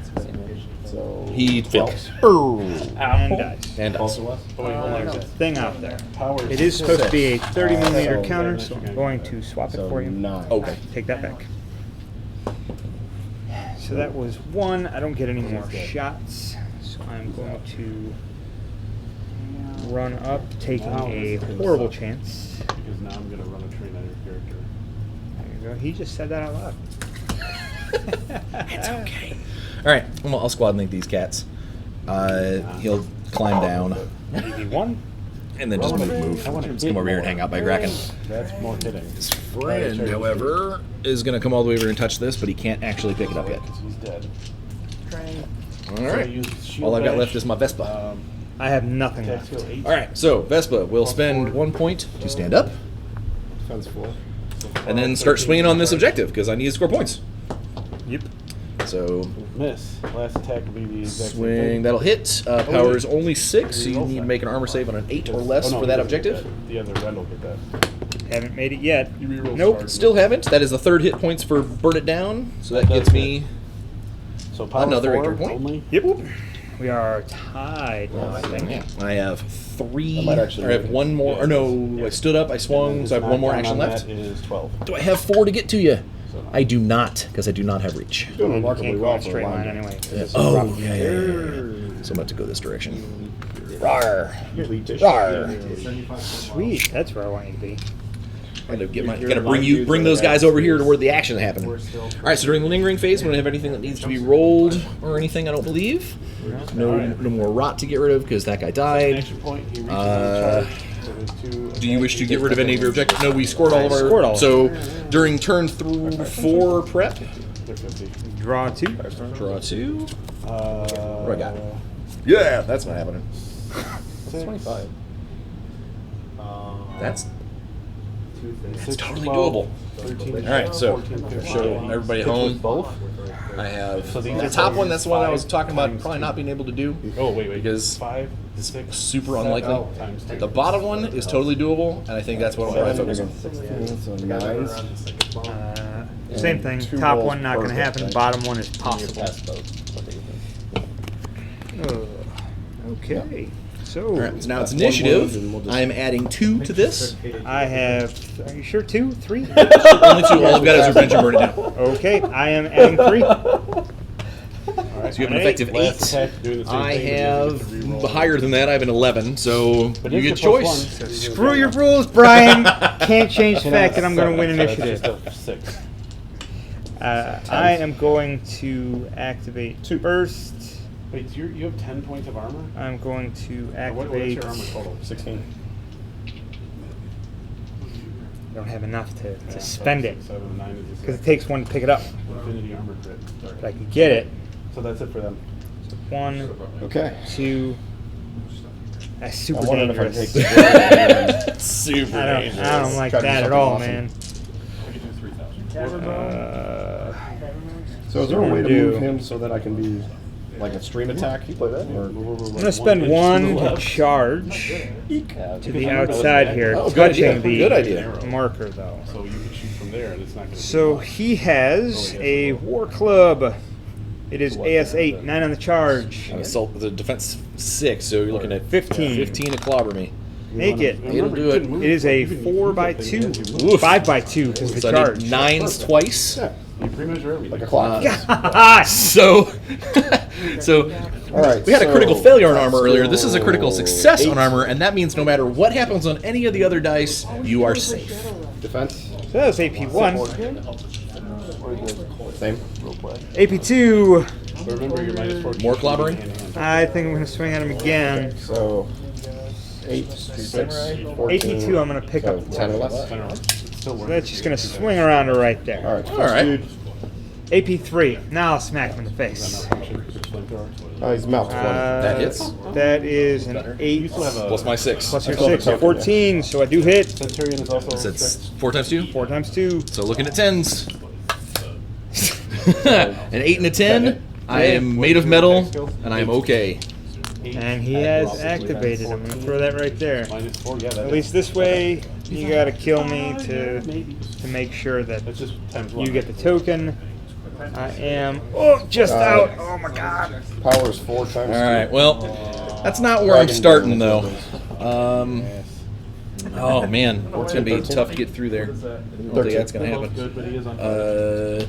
So He fails. And dies. And dies. Also less. Oh, wait, hold on. There's a thing out there. Power It is supposed to be a 30 millimeter so counter, that so makes I'm you going to swap it So for you. 9. Okay. Take that back. So that was 1. I don't get any more shots, so I'm going to run up, taking a horrible chance. Because now I'm gonna run a train on your character. There you go. He just said that out loud. It's okay. All right. Well, I'll squad link these cats. He'll climb down Maybe 1. and then just move. I want to Just come over here and hang out by Kraken. That's more hitting. His friend, however, is going to come all the way over and touch this, but he can't actually pick it up yet. He's dead. Train. All So I right. use shield All I've got bash, left is my Vespa. I have nothing Attack left. skill 8. All right. So Vespa will spend 1 point to stand up, Defense 4. and then start swinging on this objective because I need to score points. Yep. So Miss. Last attack will be the exact same swing. thing. That'll hit. Power is only 6, so you need to make an armor save on an 8 or less Oh, no, for that he doesn't get objective. that. The other red will get that. Haven't made it yet. You reroll Nope. stars. Still haven't. That is the 3rd hit points for Burn It Down, so that gets me. So power Another 4 victory point. only. Yep. We are tied now, I think. Yeah, I have 3. That might actually Or I have make it. 1 more. Or no, I stood up, I swung, so I have 1 more action left. That is 12. Do I have 4 to get to you? I do not, because I do not have reach. Doing You remarkably can't go well in a for straight a line line. anyway. Oh, yeah. So I'm about to go this direction. Rawr. Rawr. Sweet. That's where I want you to be. Gotta bring those guys over here to where the action happened. All right, so during the lingering phase, we don't have anything that needs to be rolled or anything. I don't believe. No more rot to get rid of because that guy An died. action point. He reaches on the charge. So there's 2. Do you wish to get rid of any of your objectives? No, we scored all of our. Scored all. So during turn 4 prep, They're 50. Draw 2. draw 2. What do I got? Yeah, that's not happening. 25. That's Six, totally 12, doable. 13, All right, so 14, 15. show everybody at home. Both? I have So these the are top for one. That's the one I was 5 talking about times probably 2. not being able to do. Oh, wait. Because 5, 6, super 7 unlikely. times 2. The bottom one is totally doable, and I think that's what I'm going to focus on. 16, so 9s. Same thing. Two Top rolls one not going to per hit, happen. right? Bottom one is possible. Pass both. What do you think? Okay. So All right, so now it's One initiative. wound, and we'll just- I'm adding 2 to this. I have. Are you sure 2? 3? Only 2. All I've got is Revenge and Burn It Down. Okay. I am adding 3. All right. So you have an effective Last 8. attack, doing the same I thing, but you have get to reroll. higher than that. I have an 11. So But you it's get a choice. +1, so you Screw get your that. rules, Brian. Can't change the Can fact I that I'm going to win 7, so initiative. that's just a 6. I am going to activate burst. Wait, so you have 10 points of armor? I'm going to What's activate. your armor total? 16. I don't have enough to spend it 7, 9 is because it takes 1 to pick it up. Infinity armor crit. But I can get it. So that's it for them. 1, Okay. 2. That's super I wondered if I'd take dangerous. the break. Super I don't like Try to do that at something all, awesome. man. So is there a way to Do- move him so that I can be like a stream attack? Or I'm going to spend 1 to charge to the outside here, Oh, good idea. touching the Good idea. marker, though. So you can shoot from there, and it's not going to So he has a war club. It is AS8, 9 on the charge. Assault the defense 6, so you're looking at 15. 15 to clobber me. Make it. It'll do it. It is a 4x2, 5x2 because of the So I charge. need 9s twice. Yeah, You pre-measure everything. like a clock. Ah, So So All right, we had a so critical failure on armor earlier. This is a skill critical success 8. on armor, and that means no matter what happens on any of the other dice, you are safe. Defense. So that was AP1. Same. AP2. But remember, you're minus 14. More clobbering? hand-to-hand. I think I'm going to swing at him again. So 8, 6, 14. AP2, I'm going to pick so up 10 or less. It still So works. that's just going to swing around to right there. All right. All right. Dude. AP3. Now I'll smack him in the face. Oh, he's mouth 20. That hits. That is an 8 Plus my 6. plus your I thought 6, the so 14. So I do hit. Centurion is also. So it's 4 times 2. 4 times 2. So looking at 10s. An 8 and a 10. I am made of metal, and I am okay. And he has activated. I'm going to throw that right there. Minus 4, yeah. At least this way, you got to kill me to make sure that That's just times 1. you get the token. I am just out. Oh my god. Power is 4 times. All right. Well, that's not where I'm starting though. Oh man, it's gonna be tough to get through there. I don't think that's gonna happen. Good, but he is on I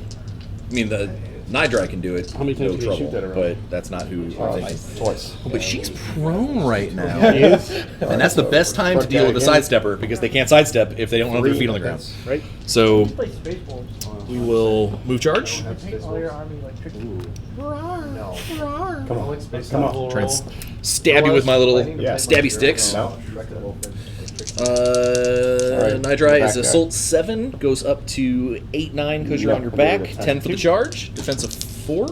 mean the Nidra can do it. How many times no do you trouble, shoot that around? but that's not who. Twice. But she's prone right now, He is. and that's the best time to deal with a sidestepper because they can't sidestep if they don't have their feet on the ground. Right? So Play Spaceballs. we will move charge. All your army like tricky. Come on. Try and stab you with my little stabby sticks. No. Nidra is back assault 7, goes up to 8-9 because you're on your back. 10 for the charge. Defensive 4.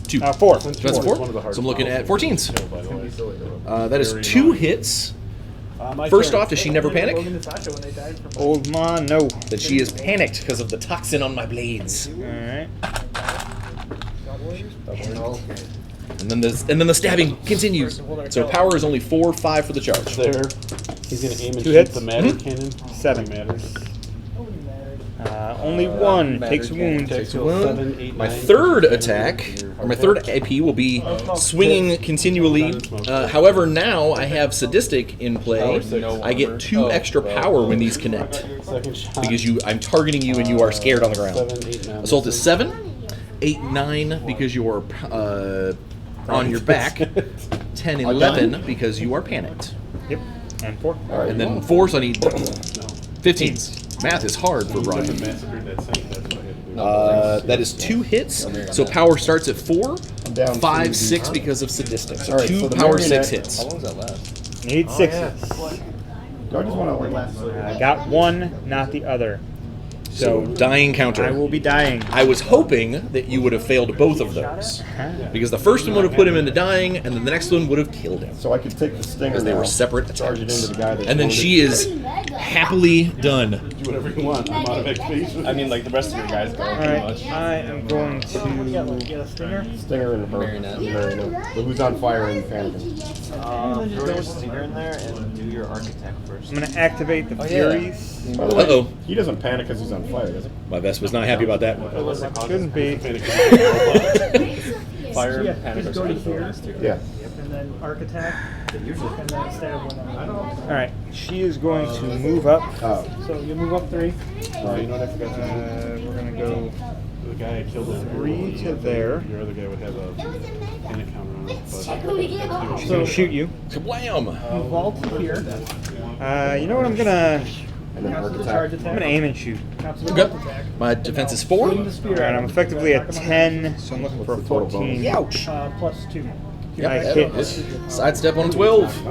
2. 4. Defensive 4. So I'm looking at 14s. That is 2 hits. First off, does she never panic? Logan and Sasha when they died from Old Ma, no. That she is panicked because of the toxin on my blades. Alright. And then the stabbing continues. So power is only 4, 5 for the charge. there. He's going to aim and 2 shoot hits. the matter cannon. 7. Three matters. Only 1 takes a wound. Takes a wound. 7, 8, My 9. third attack, or my third AP, will be swinging continually. However, now I have Sadistic in play. I get 2 extra power when these connect. Second shot. Because I'm targeting you and you are scared on the ground. 7, 8, 9. Assault is 7, 8, 9 because you are on your back, 10, 11 because you are panicked. Yep. And 4. And then 4, so I need 15s. Math is hard for Brian. Massacred that second. That's what I had to do. That is 2 hits, so power starts at 4, down 5, to 6 because of Sadistic. So All right, 2 so the power marionette- 6 hits. How long does that last? Need 6s. Do I just want to Got 1, not the other. So dying counter. I will be dying. I was hoping that you would have failed both of those. Because the first one would have put him into dying, and then the next one would have killed him. So I could take the stinger Because they now, were separate charge it attacks. into the guy that's And then wounded. she is happily done. Do whatever you want. I'm out of activation. I mean, like the rest of your guys go pretty Alright, much. I am going to. get a stinger. Stinger and a Marionette. Marionette. But who's on fire and panicking? Throw your stinger in there and do your arc attack first. I'm going to activate the Oh, yeah. Furies. By the way, Uh-oh. he doesn't panic because he's on fire, does he? My vest was not happy about that. Shouldn't be. Fire Yeah, panic just or go to something. here. Yeah. And then arc attack. And then stab one on. Alright, she is going to move up. So you move up 3. You know what I forgot to do? We're going to go The guy I killed is 3 to there. Your other guy would have a panic counter on it. But She's going to shoot you. Kablam! Vault here. You know what? I'm going to. And then arc Charge attack. attack. I'm going to aim and shoot. Counts as a Okay. vault attack. My defense is 4. Swing the spear. Alright, I'm effectively at 10, so I'm looking for a 14. Ouch! Plus 2. I hit. Sidestep on a 12.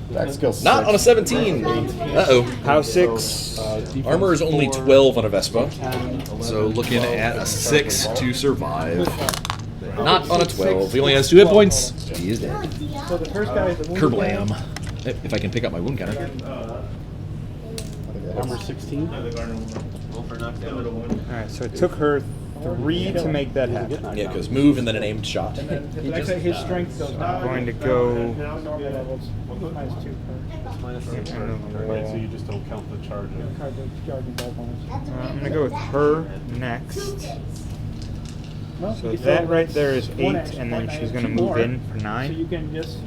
Attack skill 6. Not on a 17. Uh-oh. Pow 6. Armor is only 12 on a Vespa. So looking at a 6 to survive. Not on a 12. He only has 2 hit points. He is dead. So the first guy is the wounded guy. Kerblam. If I can pick up my wound counter. armor 16. Alright, so it took her 3 to make that happen. Yeah, because move and then an aimed shot. And then the next guy, his strength goes down. I'm going to go. Normal levels. Minus 2 per. Right, so you just don't count the charge. Card the charge and ball bonus. I'm going to go with her next. Well, So you can that throw right there is 8, one action and then point, she's and going to two move more. in for So 9. you can just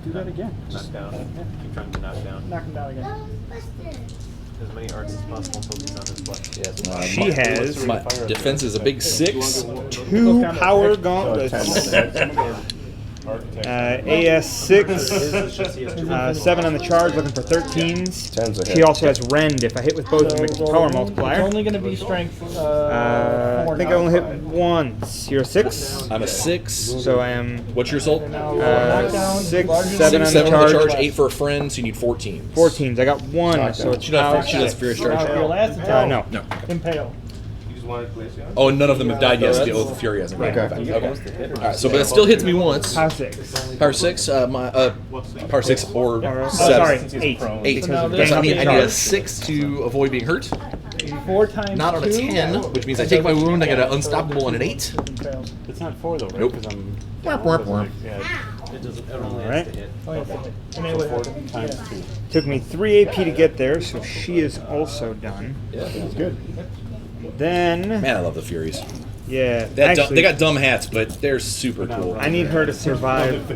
do that again. Knock down. Yeah. Keep trying to knock down. Knock him down again. as many arcs as possible until he's on his butt. Yeah. She has My defense is a big 6. 2 power gauntlets. AS6, 7 on the charge, looking for 13s. 10's a hit. She also has Rend. If I hit with both of them, it's a power multiplier. It's only going to be strength. I think I only hit once. You're a 6? I'm a 6. So I am What's your assault? 6, 7 7 on on the charge. 8 for a friend, so you need 14. 14s. I got 1, so it's She does, power she does 6. Furious Now, Charge. your last attack. No. No. Impale. Oh, and none of them have died yet, so the Oath of Fury hasn't died. Okay. Okay. Alright, so but it still hits me once. Power 6. Power 6, power 6 or 7. Sorry, 8. 8. So now That's this I will need be a charge. 6 to avoid being hurt. 4 times Not on a 2. 10, which means I take my wound, I get an unstoppable on an 8. Impale. It's not 4 though, right? Nope. Because I'm. Yeah. It doesn't. It only Alright. has to hit. Oh, yeah. And then what happened? Times 2. Took me 3 AP to get there, so she is also done. That's good. Then, Man, I love the Furies. yeah, They got dumb hats, but they're super cool. I need her to survive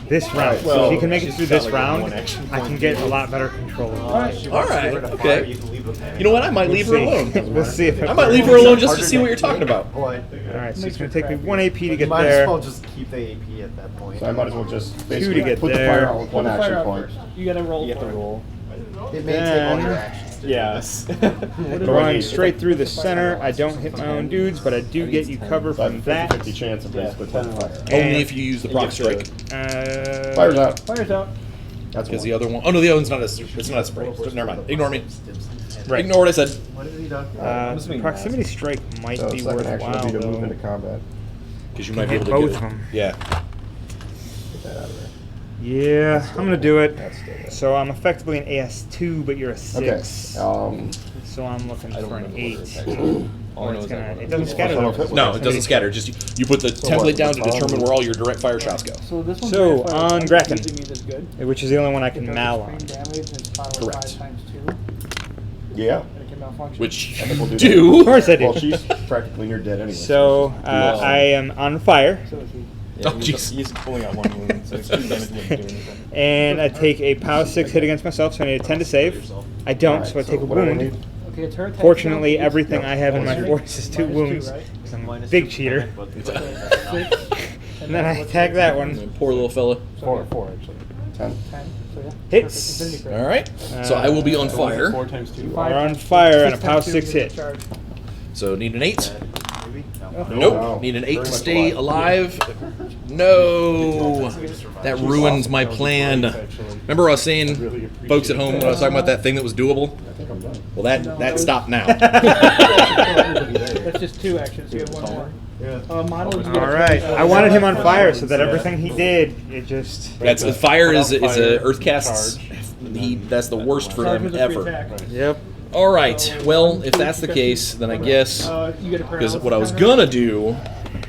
this round. So if she can make it through this round, I can get a lot better control of it. Alright, okay. You know what? I might leave her alone. We'll see if it I might leave her alone just to see what you're talking about. Boy, Alright, so it's going to take me 1 AP to get might as there. well just keep the AP at that point. So I might as well just 2 basically to get put the there. fire out with 1 Fire action out point. first. You got to roll. You have to roll. It may take all your Then- actions to do Yeah. this. Going straight through the center. I don't hit my own dudes, but I do get you cover So I from have a that. 50-50 chance of basically putting fire. Only if you use the proc strike. Fire's out. Fire's out. That's Because one. the other one, oh no, the other one's not it's not a spray. Never mind. Ignore me. Right. Ignore what I said. What did he do? Proximity strike might So be second action worthwhile, would be to move though. into combat. Because you might be Hit able to both get of them. Yeah. Get that out of there. Yeah, I'm gonna do it. That's still there. So I'm effectively an AS2, but you're a 6. Okay. So I'm looking for an 8. All I Or know it's is gonna, that it doesn't scatter Well, though. No, it doesn't scatter. Just you put the template down to determine where all your direct fire shots go. So this one's So, very fire on attack, Gracken. usually means it's good. Which is the only one I It can does mal on. extreme damage and it's power Correct. 5 times 2. Yeah. And it can malfunction. Which I think we'll you do do. Of course I do. Well, she's practically near dead anyway. So I am on fire, So is he. Oh, jeez. He's pulling out 1 wound, so extreme damage wouldn't do anything. and I take a power 6 hit against myself, so I need a 10 to save. I don't, Alright, so I take a what do I wound. need? Okay, it's her attack. Fortunately, now. everything I have in my Minus force is 2 2, wounds. right? 'Cause I'm a Minus big 2 cheater. panic, but- And then I attack that one. Poor little fella. 4 actually. 10. 10. So yeah. Hits. Perfect. Infinity crit. All right. So I will be on So fire. 4 times 2. We're on fire and a power 6 hit. Charge. So need an 8. Maybe? Nope. No. Need an 8 Very to much stay alive. No. That ruins my plan. Remember I was saying, folks at home, when I was talking about that thing that was doable? I think I'm done. Well, that stopped now. That's just 2 actions. You have 1 more. Model. you get a Alright, charge. I wanted him on fire so that everything he did, it just. That's fire is a earth casts. That's the worst for Charge them was a free ever. attack. Yep. All right. Well, if that's the case, then I guess You get a because what I was gonna do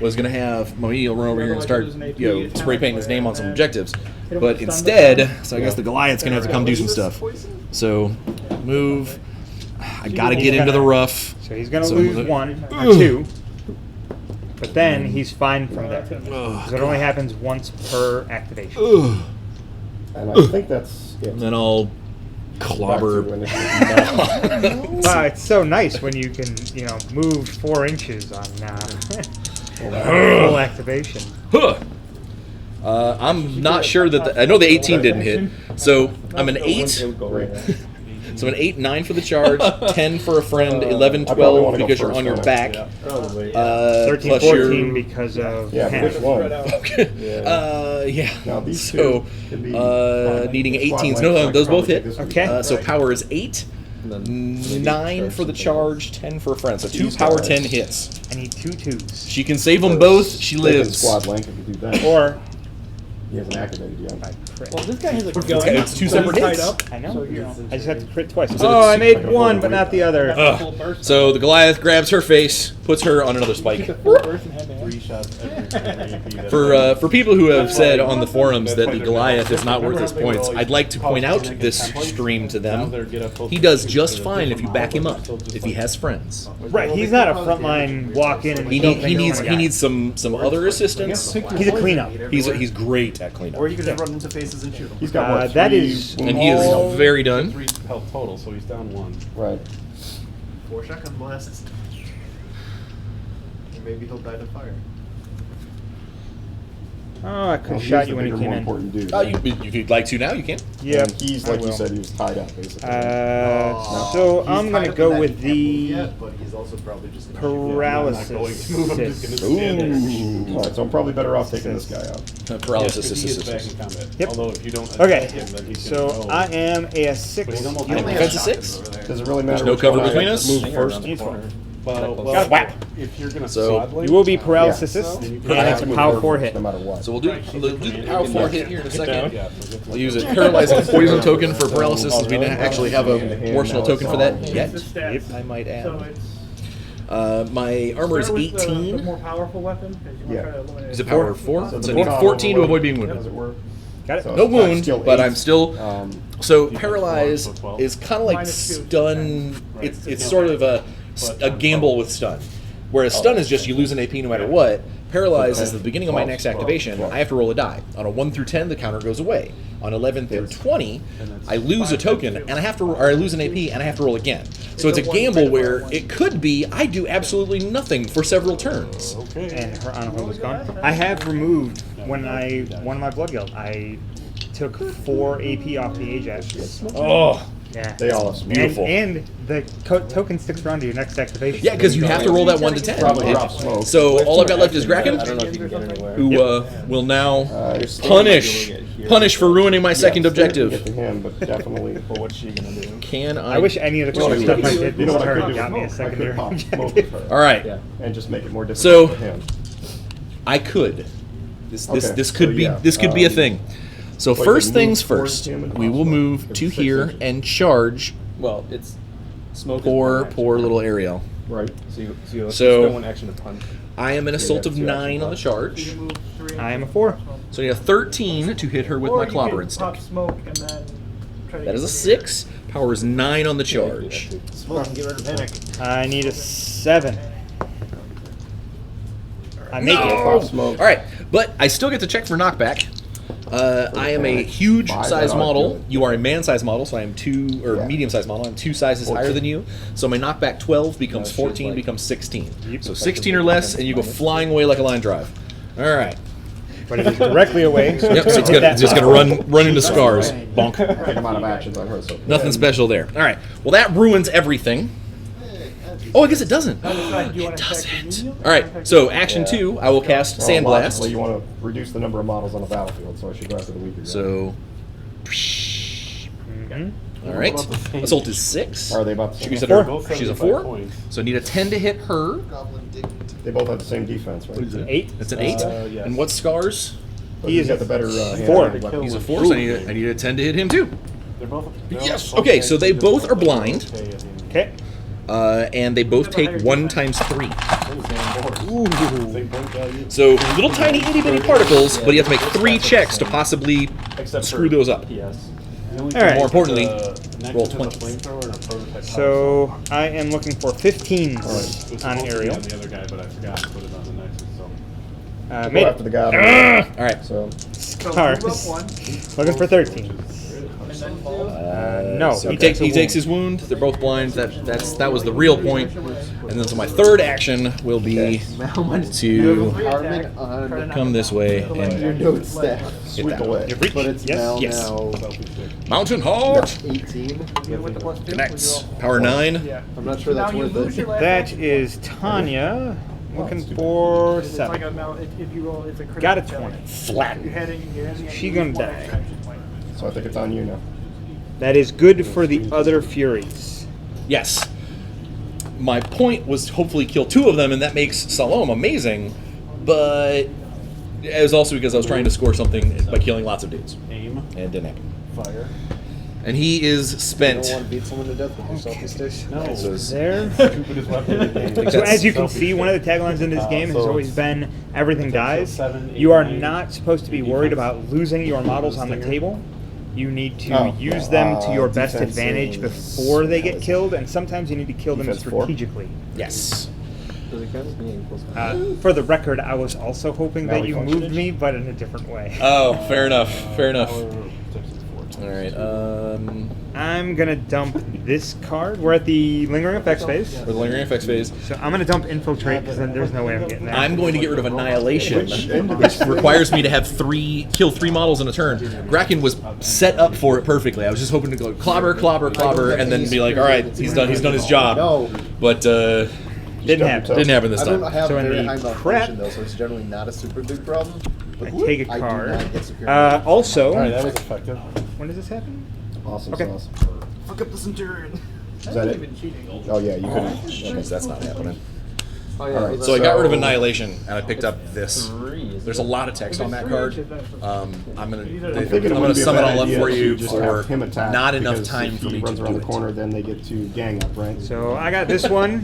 was gonna have Mohiel run over here and start, spray painting his name on some objectives, but instead, so I guess the Goliath's gonna have to come do some stuff. So, move. I gotta get into the rough. So he's gonna So lose the- 1 or 2. But then he's fine from there. Because it only happens once per activation. And I think that's it. And then I'll Back clobber. to initiative. Wow, it's so nice when you can, move 4 inches on full activation. Huh. I'm not sure that I know the 18 didn't hit, so I'm an 8. Great. So an 8, 9 for the charge, 10 for a friend, 11, I probably 12 wanna go because you're first on your on it. back. Probably. 13, Plus 14 your because of Yeah, half. which one? okay. Yeah. Now these So two could be needing squad 18s. length, No, so I those could both probably hit. take this one. Okay. So power is 8. 9 for the charge, 10 for a friend. So 2 power 10 hits. I need 2 2s. She can save them both. She Second lives. Squad length if you do that. Or He hasn't activated yet. Well, this guy has a gun. It's 2 so he's separate tied hits. up. I know. So, I just have to crit twice. So Oh, it's- I made 1, but not the other. full burst. So the Goliath grabs her face, puts her on another Took spike. a full burst and hand to hand. 3 shots every AP. For people who have said on the forums that the Goliath is not worth his points, I'd like to point out this stream to them. He does just fine if you back him up, if he has friends. Right, he's not a frontline walk in and He, kill need, he things needs kind of he guy. needs some other assistance. He's a cleanup. He's great at cleanup. Or you can just run into faces and shoot them. He's got what? That 3 is- And he is Oh. very done. health total, so he's down 1. Right. 4 shotgun blasts. Or maybe he'll die to fire. Oh, I could Well, have shot he's you the when you bigger, came more in. important dude. Oh, if you'd like to now, you can. Yeah, And he's, like you said, he was tied up, basically. So He's I'm tied gonna up go in that with he can't move the yet, but he's also probably just gonna shoot. paralysis. I'm not going to move, I'm just going to stand there. All right, so I'm probably better off taking this guy out. Paralysis Yes, 'cause he is back assist. in combat. Yep. Although if you don't attack Okay, him, then he's so gonna go. I am a But 6. he's almost You only have Defense is shotguns 6? over there. Does it really matter? no which cover one I between us? Move first. Well, Got whack. if you're going to So- squad link, You will be paralysis Yeah. assist, So- and I have it's to a move power first, 4 hit. No matter what. So we'll do the power 4 hit here in a second. Yeah, so get I'll use a paralyzing poison token for paralysis, since we didn't actually have a promotional token for that yet. It's the stats. I might add. So it's My armor is start with the 18. more powerful weapon. 'Cause you wanna Yeah. try to eliminate Is it it. power 4? So So the I need power 14 to will avoid being Does wounded. it work? Got it? So No it's wound, still but 8. I'm still. So paralyze Defense 12. is kind of like -2, stun. Right. It's sort of a gamble with stun. Whereas stun is just you lose an AP no matter what. Paralyze is the beginning of my next activation. I have to roll a die. On a 1 through 10, the counter goes away. On 11 through 20, I lose a token and I have to, or I lose an AP and I have to roll again. So it's a gamble where it could be I do absolutely nothing for several turns. Okay. And her on hold is gone. I have removed when I won my blood guild. I took 4 AP off the Ajax. Oh, Yeah. They all have Beautiful. And the token sticks around to your next activation. yeah, because you have to roll that 1 to 10. Probably drop smoke. So all I've got left is Graken, I don't know if you can get anywhere. who will now It's punish for ruining my second Get objective. to him, but definitely. But what's she gonna do? Can I? I wish any of the Well, cool stuff I did you know this what I could turn do? got me a I could secondary pop smoke objective. with her All right, and just make it more So- difficult for him. I could. This Okay, this could so be yeah, this could be a thing. So wait, first then move things towards first, him and we will pop move smoke. to It's 6 here inches. and charge Well, it's smoke. poor little Ariel. Right. So So- there's no one action to punch. I am an assault of that's 9 on the charge, You move 3 I am a 4. so I need a 13 to hit her with or my you clobber can instinct. pop smoke and then try to That get is a rid of 6. Power is 9 on the charge. Smoke and get rid of panic. I need a 7. I make Pop it. smoke. All right, but I still get to check for knockback. I am a huge Buy size that model. argument. You are a man-sized model, so I am Yeah. medium-sized model. I'm 2 sizes higher 14. than you. So my knockback 12 becomes 14, becomes 16. So 16 or less, and you go flying away like a line drive. All right. But it is directly away. So Yep. So it's hit that just gonna run into scars. Bonk. Big amount of actions on her. So Nothing special there. All right. Well, that ruins everything. Oh, I guess it doesn't. Now decide, do you want It to attack the doesn't. medium All or right. attack So the action Yeah. 2, I will cast Well, Sandblast. logically, you want to reduce the number of models on the battlefield, so I should go after the weaker guy. So. Mhm. All right. What about the same? Assault is 6. Are they about the She same? gets a They're both She's a 75 4. points. So I need a 10 to hit her. Goblin dignity. They both have the same defense, right? 8. That's an 8. Yes. And what scars? But He he's is got the better hand 4. on weapon. He's a 4, so I need a 10 to hit him too. They're both. Yes, okay, so they both are blind. Okay. And they both take 1 times 3. Same point value. So little tiny itty bitty particles, but you have to make 3 checks to possibly Except screw for those up. PS. All right. More importantly, next roll to the 20s. flamethrower and a prototype So I am looking for 15s It was supposed on to be Ariel. on the other guy, but I forgot to put it on the next. So Made Go it. after the guy. All right. So So Scars. move up 1 Looking for 13. and then fall. No, So he he takes takes a his wound. They're both blind. That was the real point. And then so my third action will be to Harmon on come this way your and note staff. sweep that. away. You've reached. But it's Yes. now, Yes. now Mountain Heart 18. With the +2, connects. would you Power 9. Yeah. I'm not sure Now that's you worth lose your it. last That action. is Tanya. Looking for It's like 7. if you roll, it's a critical Got a failure. 20. Flat. You're heading. She gonna die. Action point. So I think it's on you now. That is good for the other Furies. Yes. My point was to hopefully kill 2 of them, and that makes Salome amazing. But it was also because I was trying to score something by killing lots of dudes, aim, and it didn't happen. fire. And he is You spent. don't want to beat someone to death with your selfie stick? No. So it's- There. Stupidest weapon in the game. So as you can see, one of the taglines in this game has so always it's been everything dies. 7, 8, You are 9, not supposed to be worried about losing your models on the table. You need to use them to your best defense advantage is- before they get killed, and sometimes you need to kill them Defense 4? strategically. Yes. Does it count as being close? For the record, I was also hoping Now that we you function. moved me, but in a different way. Oh, fair enough. Fair enough. Power protection 4 times. All right. I'm gonna dump this card. We're at the lingering effects phase. For the lingering effects phase. So I'm gonna dump infiltrate because then there's no way I'm getting there. I'm going to get rid of annihilation, which requires me to have kill 3 models in a turn. Bracken was set up for it perfectly. I was just hoping to go clobber, clobber, clobber, and then be like, all right, he's done his job. No. But Didn't happen. didn't happen this I don't time. have So in very the high prep- malfunction though, so it's generally not a super big problem. But I take a I do card. not get superior. Also, All right, that was effective. when does this happen? Awesome Okay. sauce. Fuck up the Centurion. Is that it? Oh yeah, you could. Jeez, that's not happening. Oh, yeah, Alright, So I got rid of annihilation, and I picked up this. 3. There's a lot of text on that card. I'm gonna thinking it I'm wouldn't gonna be a sum it bad all up idea for to you just for have him attack, not enough because time if for he me to runs around do the it. corner, then they get to gang up, right? So I got this one,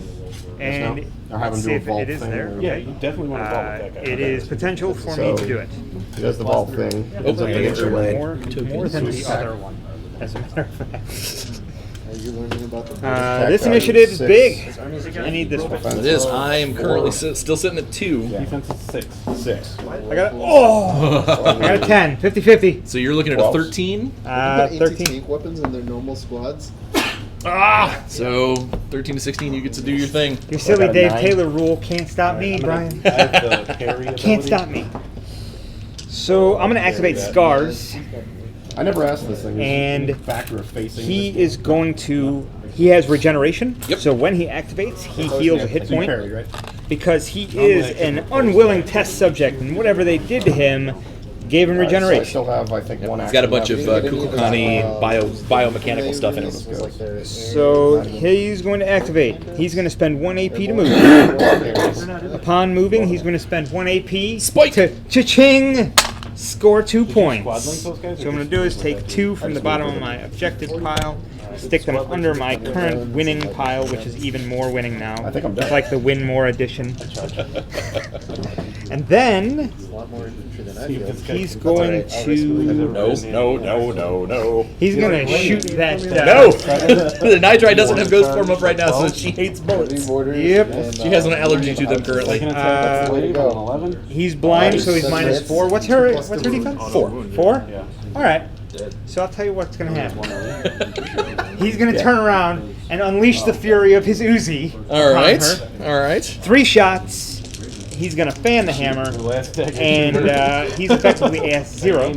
and Or have him let's do see a if vault it is thing, there. or- Yeah, you definitely want to vault with that guy. It is potential for So- me to do it. He does the vault thing. Oh, Ends up I getting get your leg. More than the Attack. other one, as a matter of fact. Are you learning about the This value initiative is 6. big. I need this one. It is. I am currently still sitting at 2. Defense is 6. 6. I got I got a 10, 50-50. So you're looking at a 12. 13. got 13. anti-tank weapons in their normal squads? So 13 to 16, you get to do your thing. Your silly got a Dave 9. Taylor rule can't stop me, Brian. I have the parry ability. Can't stop me. So I'm gonna activate Scars. I never asked this thing. And Is he factor of facing. He this is going to. He has regeneration. Yep. So when he activates, he heals a hit So you point parry, right? because he is an unwilling test subject, and whatever they did to him gave him So I regeneration. still have, I think, one. He's got a bunch of action left. Kukulkani biomechanical stuff in him. So he's going to activate. He's going to spend 1 AP to move. Upon moving, he's going to spend 1 AP Spike! to cha-ching! Score 2 points. squad link those guys, So or what I'm going just- to do is take 2 from the bottom of my objective pile, stick them under my current winning pile, which is even more winning now. I think I'm Just done. like the win more edition. And then A lot more infantry than I See if feel. this guy he's can- going to No. he's going to shoot that. No! The Nitrite doesn't have ghost form up right now, so she hates bullets. Yep. She has an allergy to them currently. Second attack, Uh, wave on 11. He's blind, so he's minus 4. What's her defense? 4. 4? Yeah. All right. So I'll tell you what's going to happen. He's going to turn around and unleash the fury of his Uzi. All upon right. her. All right. 3 shots. He's going to fan the hammer, Last attack. and he's effectively ass 0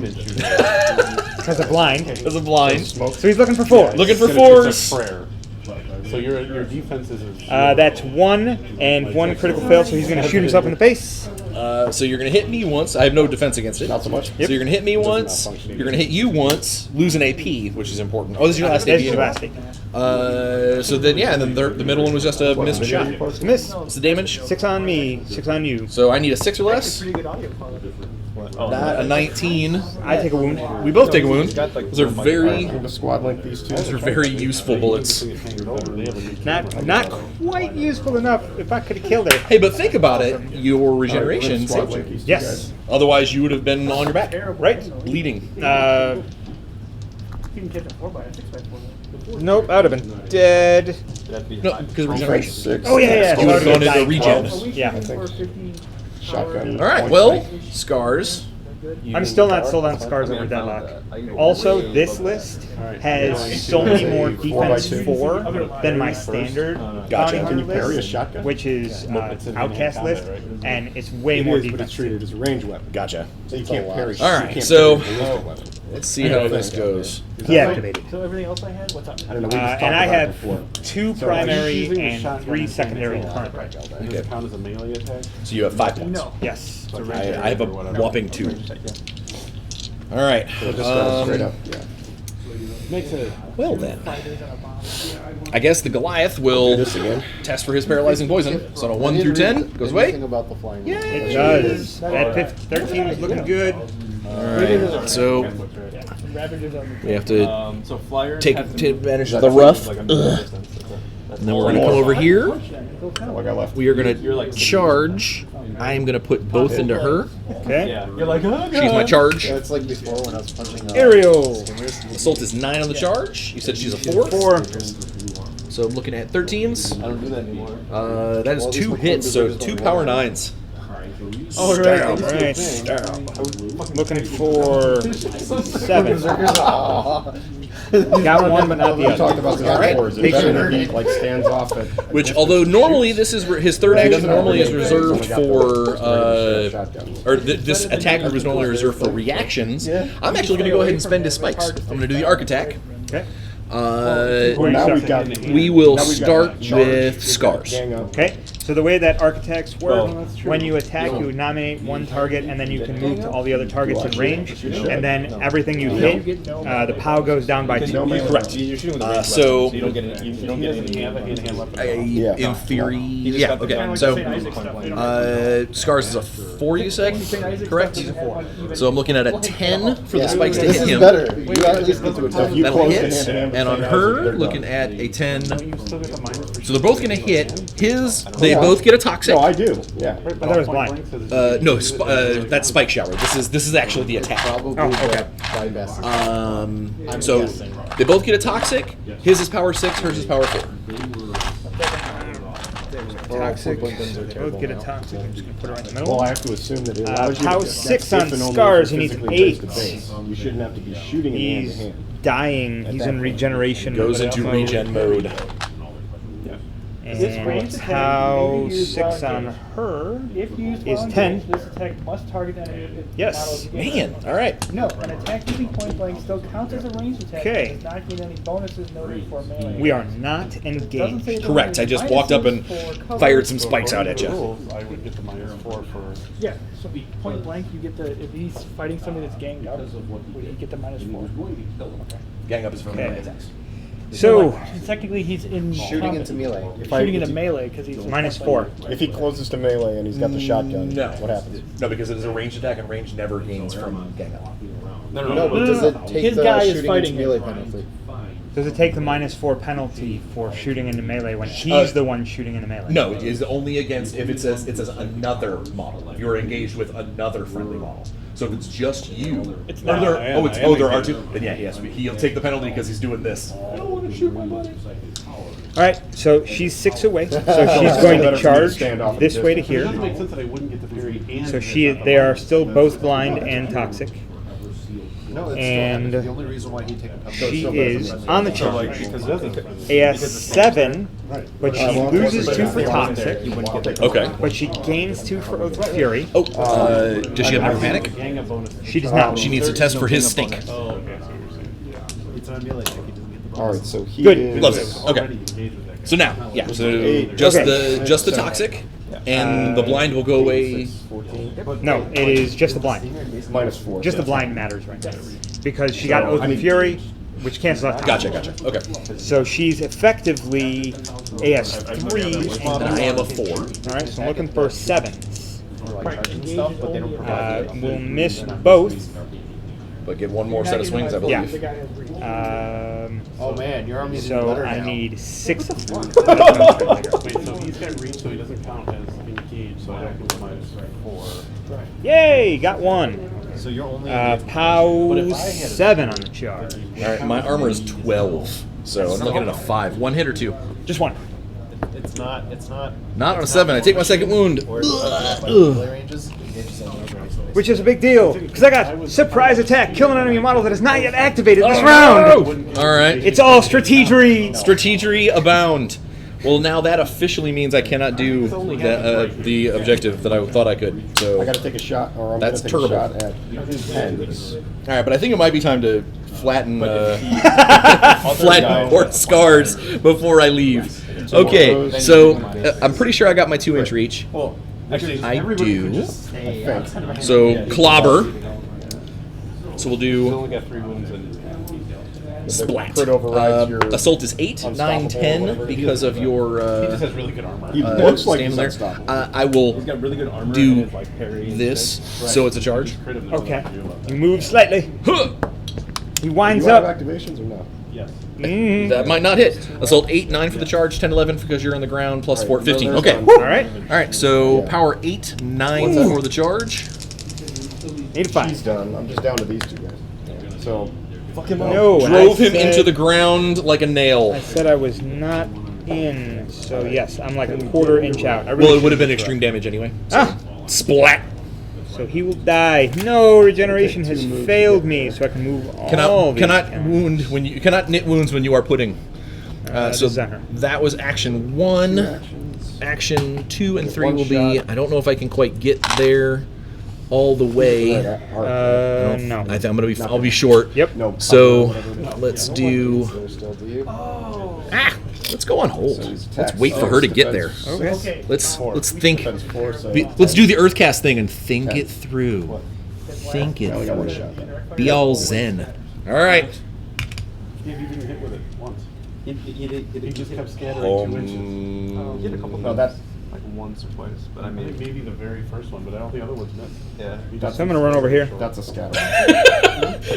because of blind. As a blind. So he's looking for 4. Looking for It's a fours. prayer. So your defense is. That's 1 and 1 critical fail, so he's going to shoot himself in the face. So you're going to hit me once. I have no defense against it. Not so much. So you're going to hit me once. You're going to hit you once. Lose an AP, which is important. Oh, this is your last AP. That's your anyway. last AP. So then, yeah, and then the middle one was just a missed shot. Miss. What's the damage? 6 on me, 6 on you. So I need a 6 or less. Pretty good audio quality. Not a 19. I take a wound. We both take a wound. Those are very, I'm gonna squad link these two. those are very useful bullets. Not quite useful enough. If I could have killed her. Hey, but think about it. Your regeneration Squad saved link you. these two Yes. guys. Otherwise, you would have been on your back, Right? bleeding. You can catch a 4x, a 6x4. Nope, I would have been dead. No, because of Defense regeneration. 6. Oh, yeah. You would have gone into Died. regen. Yeah. I think. Shotgun. All right, point well, blank. scars. I'm still not sold on Scars over Deadlock. Also, this list has so many more defense 4 than my standard Gotcha. bounty Can you hunter parry a list, shotgun? which is It's in outcast combat, list, right? and it's way It more is, but it's defense. treated as a range weapon. Gotcha. So you can't parry. All you right, can't so- parry a ballistic weapon. Let's see how this goes. He activated. So everything else I had, what's up? I don't know. We just talked And I about it have before. 2 So primary using a and shotgun 3 and secondary saying current. Does it count as a melee attack? So you have 5 points. No. Yes. I have a whopping 2. All right. So just straight up. Yeah. Makes it. Well then, I guess the Goliath will Do this again. test for his paralyzing poison. So on a 1 through 10 goes away. Anything about the flying. Yay! It does. That 13 was looking good. All right. So we have to So flyers take have to take move advantage of the rough. like a Ugh. meter distance. And then we're going to come over here. What I got left? We are going to charge. I am going to put both into her. Okay. Yeah, you're like, oh, She's my charge. Yeah, it's like before when I was punching. Aerial. Assault is 9 on the charge. You said she's a 4. 4. So I'm looking at 13s. I don't do that anymore. That is 2 hits, so 2 power 9s. All right. Looking for 7. Got one, but not the We talked other. about this All right. before. Is it better if he like stands off at Which, although normally this is his third action, normally is reserved for, or this attack group is normally reserved for reactions. I'm actually going to go ahead and spend his spikes. I'm going to do the arc attack. Okay. now we've got We will now we've got start charge, with we've got scars. gang up. Okay. So the way that architects work, Well, that's true. when you attack, you nominate one target, and then you can move to all the other targets in range, and then everything you hit, the POW goes down by 2. Correct. You're shooting with a range So- weapon, you don't get any. You don't get any. hand left. In theory, just yeah. got the Okay. gun. So, Point blank. scars is a 4, you said? Correct. So I'm looking at a 10 for the spikes to This hit is him. better. You at least get to So if attack. you That'll close the hit. hand-to-hand with And on the her, they're looking done. at a 10. You still get the minus. So they're both going to hit. They both get a toxic. No, I do. Yeah. I thought it was blind. No, that's spike shower. This is actually the attack. Probably Oh, okay. by best. So guessing. they both get a toxic. His is power 6. Hers is power 4. Toxic. Point guns are Both terrible get a now. toxic. I'm just going to put it right in the middle. Well, I have to assume that it allows you POW to 6 if on and only if scars, you're he needs physically base to 8. base. You shouldn't have to be shooting in hand He's to hand. dying. He's in regeneration. Goes into mode. regen mode. And POW 6 on her If used is while 10. engaged, this attack must target enemy. Yes. Man, all right. No, an attack using point blank still counts as a ranged attack. Okay. and does not gain any bonuses noted for melee. We are not Doesn't say engaged. the Correct. I just walked up and fired some spikes out at you. I would get the minus 4 for. Yeah, so be point blank, you get the, if he's fighting somebody that's ganged up, would he get the minus 4? Okay. Gang up is from Okay. attacks. So, Technically, he's in Shooting combat. into melee. Shooting into melee, because he's in minus point 4. blank. If he closes to melee and he's got the shotgun, No. what happens? No, because it is a ranged attack, and range never gains from gang up. No, but does it take His the guy is shooting fighting into melee it. penalty? Does it take the minus 4 penalty for shooting into melee when he's the one shooting into melee? No, it is only against if it says another model. If you're engaged with another friendly model. So if it's just you, It's or not. there, I am- oh, it's I am there are engaged. two. Then yeah, he has to be. He'll take the penalty because he's doing this. I don't want to shoot my buddy. All right, so she's 6 away. So she's going to charge this way to It here. doesn't make sense that I wouldn't get the parry and. So they are still both blind and toxic. No, it's And still the only reason why he take a penalty. She is on the So like, charge. because it doesn't. AS 7, but she loses 2 for toxic. Okay. But she gains 2 for Oath of Fury. Oh, does she have another panic? Gang up bonus. She does not. She needs a test for his stink. Oh, okay. So you're saying. It's on melee. He doesn't get the All right, so he Good. is. Loves it. Okay. Already engaged with that guy. So now, yeah. So Okay. just the toxic, and the blind will go away. 14. No, it is just the blind. Minus 4. Just the blind matters right now. Because she got Oath of Fury, which cancels out Gotcha, toxic. gotcha. Okay. So she's effectively AS 3. And I am a 4. All right, so I'm looking for 7s. stuff, but they don't provide. We'll miss both. But get one more set of swings, I Yeah. believe. Oh man, your army's So better I now. need 6 of them. Wait, so he's got reach, so he doesn't count as engaged, so I can go minus 4. Yay, got 1. So you're only. POW 7 on the charge. All right, my armor is 12, so I'm looking at a 5. 1 hit or 2? Just 1. It's not. It's not. Not on a 7. I take my second wound. Or melee ranges. Engage yourself in melee ranges. Which is a big deal, because I got surprise attack, kill an enemy model that is not yet activated this round. All right. It's all strategery. Strategery abound. Well, now that officially means I cannot do the objective that I thought I could. So, I got to take a shot, or I'm going That's to take terrible. a shot at 10s. all right, but I think it might be time to flatten more scars before I leave. Okay, so I'm pretty sure I got my 2-inch reach. Well, actually, I everybody do. could just stay. So clobber. So we'll He's do only got 3 wounds and. splat. Crit overrides your Assault is 8, 9, 10 because of your. He just has really good armor. He looks like he's stamina there. unstoppable. I will He's got really good armor. do and his, like, parry and this, shit. so it's a charge. Crit him, there's Okay, nothing to do about you move slightly. Huh! He Do winds you have up. activations or no? Yes. That might not hit. Assault 8, 9 for the charge, 10, 11 because you're on the ground, plus 4, 15. there's Okay. one. All right, All right, so Yeah. power 8, 9 for the charge. need a 5. He's done. I'm just down to these two guys. So, fuck him up. No, and Drove I him said- into the ground like a nail. I said I was not in, so yes, I'm like a 1/4 inch out. I really Well, it would have been shouldn't extreme do damage anyway. that. Ah, Splat. So he will die. No, regeneration has failed me, so I can move all Cannot these cannot guys. wound when you cannot knit wounds when you are pudding. So Designer. that was action 1. Action 2 and 3 will be. I don't know if I can quite get there all the way. No. I think I'm gonna be. I'll be short. Yep. No. So let's do. Still do you? Let's go on hold. So he's Let's attack wait for her to get there. Okay. Let's think. Defense 4, so Let's do the Earthcast thing and think it through. Think it now we got one through. shot. Be all zen. All right. Yeah, he didn't hit with it once. He just kept scattering 2 inches. You hit a couple No, times, that's like once or twice, but I I think mean, maybe the very first one, but I don't think other ones missed. yeah. He So just- I'm gonna run over here, that's a scatter.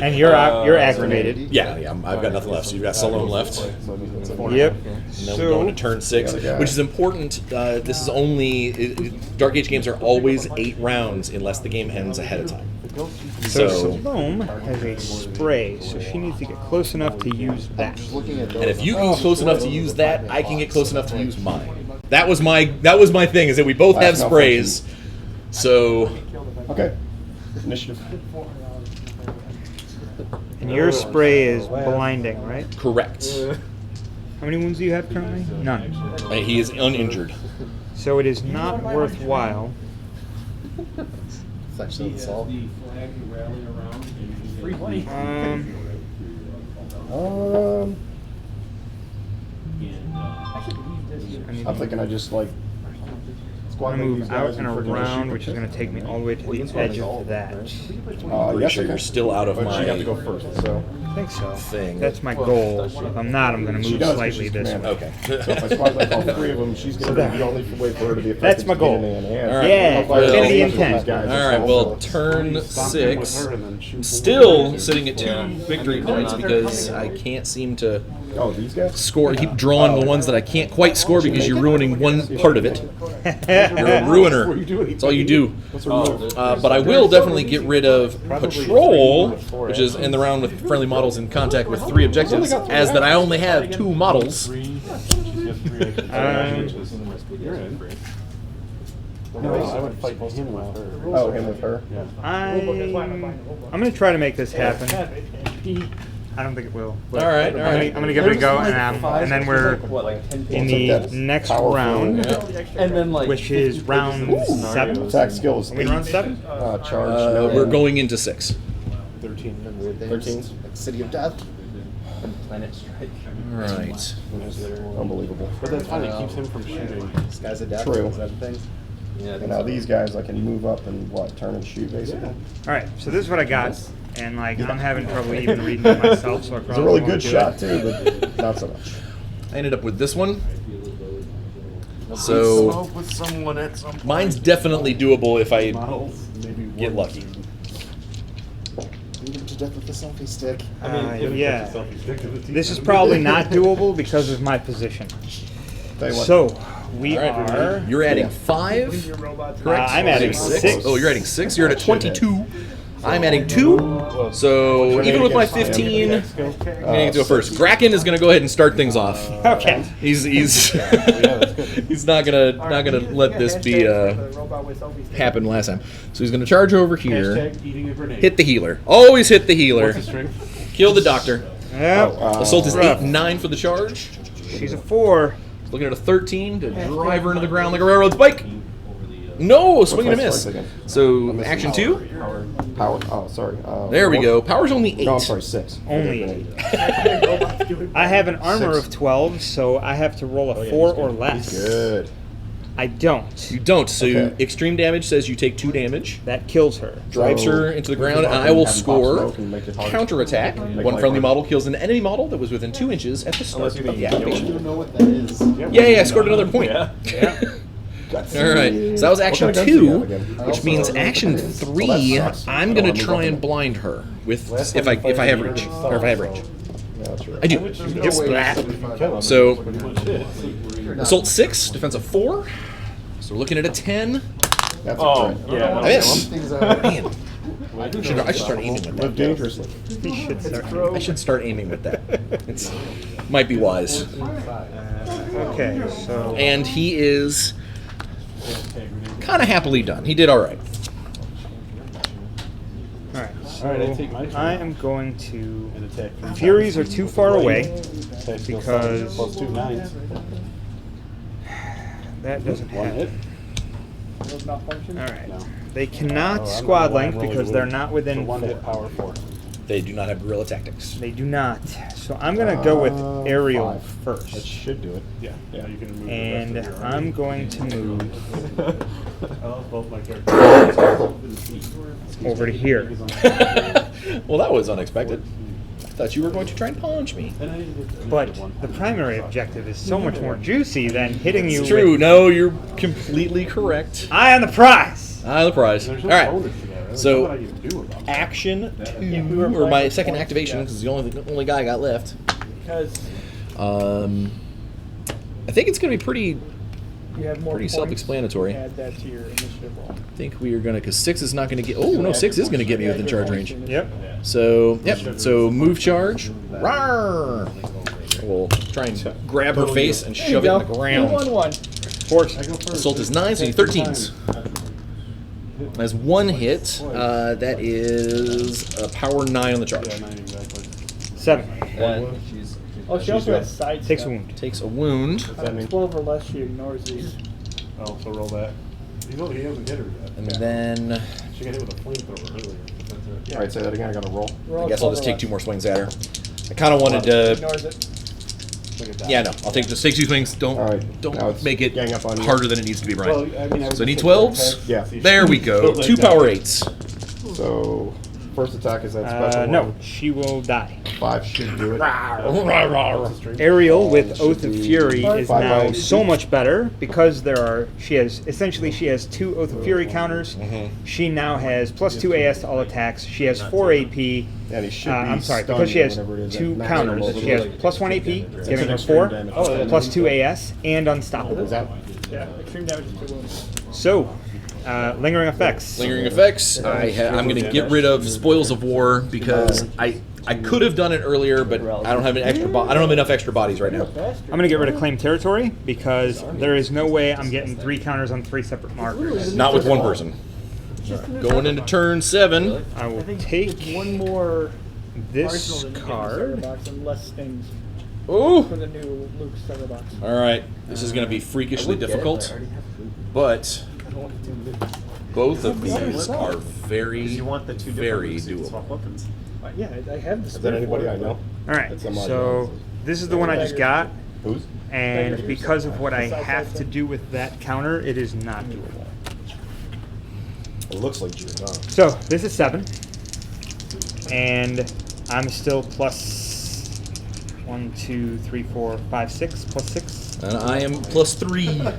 and you're activated. Yeah, I've got nothing left. So you've got Salome left. So it's a 4. Yep. And then we're going to turn 6, the other guy. which is important. This is only Dark Age games are always 8 rounds unless the game ends ahead of time. So So, Salome has a spray, so she needs to get close enough to use that. Looking at and if you can get close enough to use that, I can get close enough to use mine. That was my thing, is that we both have Last sprays. So Okay. Initiative. And your spray is blinding, right? correct. How many wounds do you have currently? None. He is uninjured. So it is not worthwhile. Flex of the soul. I'm thinking I just like I want to move out and around, which is going to take me all the way to the edge of that. Pretty yes, sure I you're can. still out of But my you have to go first. So, I think so. thing. That's my goal. If I'm not, I'm going to She move does, 'cause slightly she's this commander. way. Okay. so if I spot like all 3 of them, she's going to be the only way for her to be effective. That's my to get goal. in hand. All right. Yeah, If I Well, infinity have intent. these guys, All right, it's well, also- turn Stop him with 6. her and then shoot Still sitting at 2 Yeah. victory points because I can't seem to Oh, these guys? score. Keep drawing the ones that I can't quite score because you're ruining one part of it. You're a ruiner. That's all you do. But I will definitely get rid of Patrol, which is in the round with friendly models in contact with 3 objectives, as that I only have 2 models. 3. She's got 3 inches. You're in. No, I would fight him with her. Oh, him with her? Yeah. I'm going to try to make this happen. I don't think it will. but All right, all right. I'm going to give it a go, and then we're in the That's next powerful. round, And then like, which is round 7. Attack skill is Are we in round 7? charge. no. We're going into 6. 13. Weird things. 13s. Like City of Death. Planet Strike. All right. Unbelievable. But that's fine, it keeps him from shooting. Skies of Death. True. Is that the thing? Yeah, I And think now so. these guys, I can move up and turn and shoot basically. All right, so this is what I got, and like I'm having trouble even reading it myself, so I It's a probably really won't good do shot it. too, but not so much. I ended up with this one. So with someone at some point. mine's definitely doable if I Models, maybe get one. lucky. Beat him to death with the selfie stick. I mean, if Yeah. Selfie stick to the teeth. This is probably not doable because of my position. Tell you what, So we All right. are. You're adding Yeah. 5. Correct. I'm adding Six. 6. Oh, you're adding 6. You're at a 22. I'm adding 2. So even with my 15, I'm gonna get to go first. Bracken is gonna go ahead and start things off. Okay. He's he's not gonna let this be happen last time. So he's gonna charge over here, Hashtag eating a grenade. hit the healer. Always hit the healer. What's the strength? Kill the doctor. Yep. Assault is rough. 8 and 9 for the charge. She's a 4. Looking at a 13 to drive her into the ground like a railroad spike. No, swing and a my miss. strength again? So action 2. Power. Oh, sorry. There we go. Power's only 8. No, I'm sorry, 6. Only 8. I have an armor 6. of 12, so I have to roll a 4 or less. Good. I don't. You don't. So Okay. extreme damage says you take 2 damage. That kills her. Drives So, her into the ground, and have I will him pop score smoke and make it hard. counterattack. Make One life friendly hard. model kills an enemy model that was within 2 inches at the start Unless you of the think you activation. don't know what that is. Yeah, I scored another point. Yeah. That's All right, so that was action What kind of guns do you 2, have again? which means action 3. sucks. I'm I gonna don't wanna try move and up. blind her with if I have reach or if I have range. Yeah, that's right. I do. No Splat. way. So Pretty much it. assault 6, defensive 4. So we're looking at a 10. That's Oh, right. yeah. I miss. Things Man, I should start aiming with Live that. dangerously. I should start aiming with that. It's might be wise. Okay, so And he is kind of happily done. He did all right. Alright, so Alright, I take my turn. I am going to... And attack. Furies are too far away. Attack skill because- 7 plus 2 9s. That doesn't One hit. happen. Those malfunction? Alright. No. They cannot Oh, I don't squad know why I'm length rolling because a they're wound. not within It's a 1 hit 4. power 4. They do not have guerrilla tactics. They do not. So I'm going to go with aerial 5. first. That should do it. Yeah, yeah, you can remove And the rest of your I'm going to move I love both my characters. over to here. Well, that was unexpected. I thought you were going to try and punch me. But the primary objective is so much more juicy than hitting you It's true. with No, you're completely correct. eye on the prize. Eye on the prize. There's All no right. bonus to that, right? So- What I can do about that. Action we 2, were or playing my with second points, activation, yeah. because it's the only guy I got left. Because I think it's going to be pretty. you have more Pretty points, self-explanatory. Add that to your initiative roll. I think we are going to, because 6 is not going to get. Oh no, 6 is going to get me within charge range. Yep. So yep. So move charge. Rawr. We'll try and grab her face and shove it in the ground. 1-1. Force. Assault is 9, so you need 13s. As one hit, that is a power 9 on the charge. Yeah, 9 exactly. 7. Oh, she also has side Takes a step. wound. Takes a wound, On 12 or less, she ignores these. Oh, so roll that. He hasn't hit her yet. and then She got hit with a flamethrower earlier. That's it. Alright, say that again. I got to roll. I guess I'll just take 2 more swings at her. I kind of wanted to. Ignores it. Look at that. Yeah, no, I'll take 2 swings. Don't All right, now don't it's make it gang up on you. harder than it needs to be, Brian. Well, I mean, I So I need would just 12s. attack. Yeah. There we go. 2 power 8s. So, first attack is that special No, one. she will die. 5 should do it. Ariel with And Oath should of be Fury is 5 now by so much better because she has 2 Oath of Fury counters. She now has +2 AS to all attacks. She has 4 AP. And he should be I'm sorry, stunned because she has or whatever it is, 2 at maximum counters. She has +1 AP, giving her extreme 4, damage. +2 AS, and unstoppable. Is that? Yeah, extreme damage is 2 wounds. So, lingering effects. Lingering effects. I'm going to get rid of Spoils of War because I could have done it earlier, but I don't have an extra. I don't have enough extra bodies right now. I'm going to get rid of Claim Territory because there is no way I'm getting 3 counters on 3 separate markers. Not with one person. Going into turn 7. I will I think take it's one more this arsenal than you get in the card. starter box and less things Ooh. for the new Luke starter box. All right. This is going to be freakishly difficult, but both of these are very, You want the 2 very different doable. swap weapons. Yeah, I have the Is that anybody I know? All right, That's somebody so else. this is the one I just got, Who's? and because of what I have to do with that counter, it is not doable. It looks like Giordano. So this is 7, and I'm still plus 1, 2, 3, 4, 5, 6, +6. And I am +3.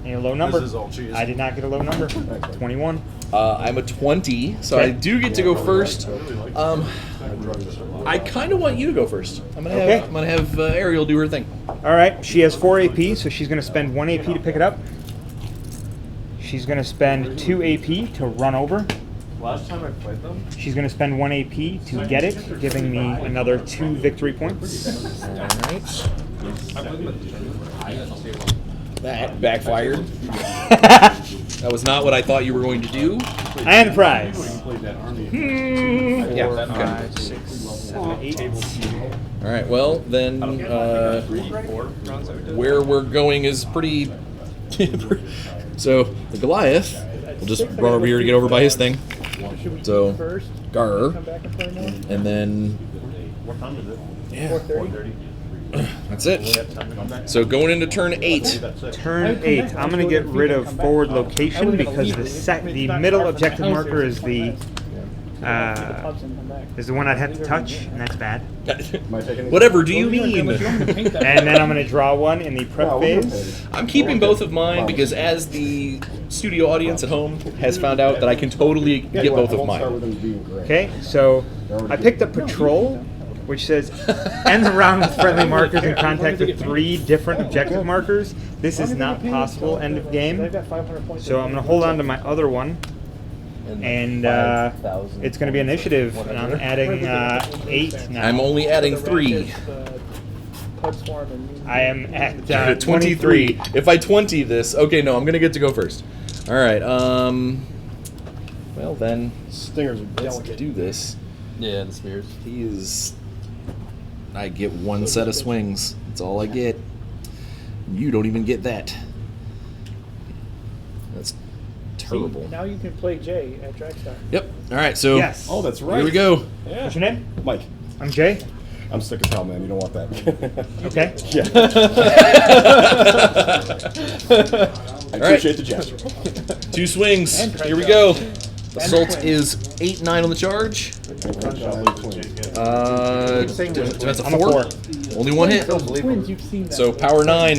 And a low number. This is all cheese. I did not get a low number. 21. I'm a 20, so Okay. I do get to go first. I kind of want you to go first. I'm gonna have Ariel do her thing. All right, she has 4 AP, so she's going to spend 1 AP to pick it up. She's going to spend 2 AP to run over. Last time I played them, She's going to spend 1 AP to get it, giving me another 2 victory points. All right. That backfired. That was not what I thought you were going to do. And prize. Played that army. Yeah. 4, Okay. 5, 6, 7, 8. All right. Well, then where we're going is pretty. So the Goliath will just run over here to get over by his thing. Should we So do first? Gar, Come back and play more? and then what time is it? yeah, 4:30? that's it. So going into turn 8. Turn 8. I'm going to get rid of forward location because the middle objective marker is the one I'd have to touch, and that's bad. Whatever do you mean? And then I'm going to draw one in the prep phase. I'm keeping both of mine because as the studio audience at home has found out that I can totally get both of mine. Okay, so I picked up Patrol, which says ends a round with friendly markers in contact with 3 different objective markers. This is not possible end of game. I've got 500 points. So I'm going to hold on to my other one. And it's going to be initiative, and I'm adding 8 now. I'm only adding 3. I am at 23. If I 20 this, okay, no, I'm gonna get to go first. All right. Well then, Stingers are let's delicate. do this. Yeah, the spears. He is. I get one set of swings. That's all I get. You don't even get that. That's terrible. Now you can play Jay at Dragstar. Yep. All right. So. Yes. Oh, that's right. Here we go. Yeah. What's your name? Mike. I'm Jay. I'm sick as hell, man. You don't want that. Okay. Yeah. I appreciate the gesture. 2 swings. And Here we go. Assault is 8-9 on the charge. That's a I'm a 4. 4. Only one hit. Twins, you've seen that. So power 9.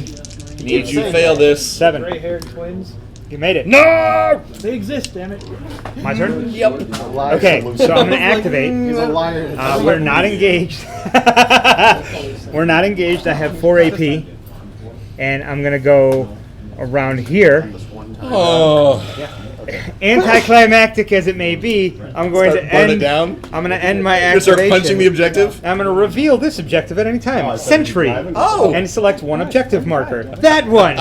Need you fail this. 7. Gray-haired twins. You made it. No! They exist, damn it. My turn? Yep. Okay, so I'm going to activate. He's a liar. We're not engaged. We're not engaged. I have 4 AP. And I'm going to go around here. Oh. Anticlimactic as it may be, I'm going to Burn it end. down. I'm going to end my You start activation. punching the objective. I'm going to reveal this objective at any time. Sentry. Oh. And select one objective marker. That one.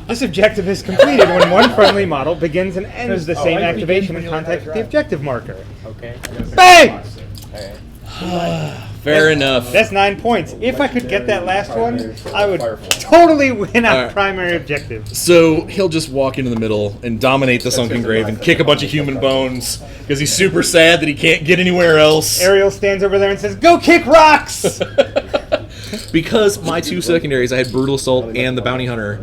This objective is completed when one friendly model begins and ends the same activation in contact with the objective marker. Okay. Bang! Fair enough. That's 9 points. If I could get that last one, I would totally win All on right. primary objective. So he'll just walk into the middle and dominate the sunken grave and kick a bunch of human bones because he's super sad that he can't get anywhere else. Ariel stands over there and says, "Go kick rocks!" Because my 2 secondaries, I had brutal assault and the bounty hunter.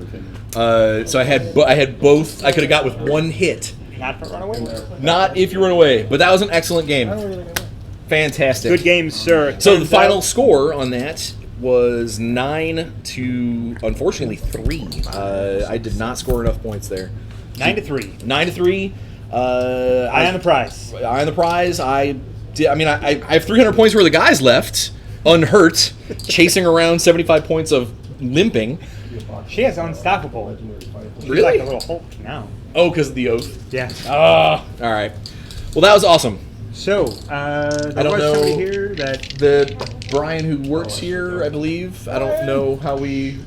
So I had both. I could have got with 1 hit. Not for runaway. Not if you run away, but that was an excellent game. Fantastic. Good game, sir. So the Turns final out- score on that was 9 to, unfortunately, 3. I did not score enough points there. 9 to 3. 9 to 3. Eye on the prize. Eye on the prize. I have 300 points worth of guys left, unhurt, chasing around 75 points of limping. She has unstoppable. She's Really? like a little Hulk now. Oh, because of the oath. Yeah. All right. Well, that was awesome. So, I there don't was know somebody here that the Brian who works here, I believe. I don't know how we.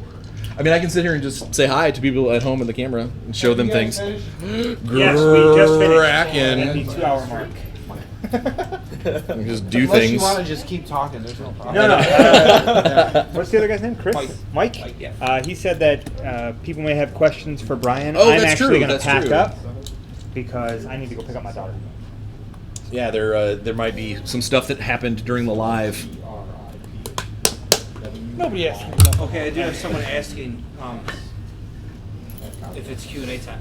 I mean, I can sit here and just say hi to people at home in the camera and show them things. yes, we just finished at Cracking. the 2-hour mark. And just do Unless you things. want to just keep talking, there's no problem. No. What's the other guy's name? Chris? Mike? He said that people may have questions for Brian. Oh, I'm that's actually true, going to that's pack true. up because I need to go pick up my daughter. Yeah, there might be some stuff that happened during the live. Nobody asked me. Okay, I do have someone asking if it's Q&A time.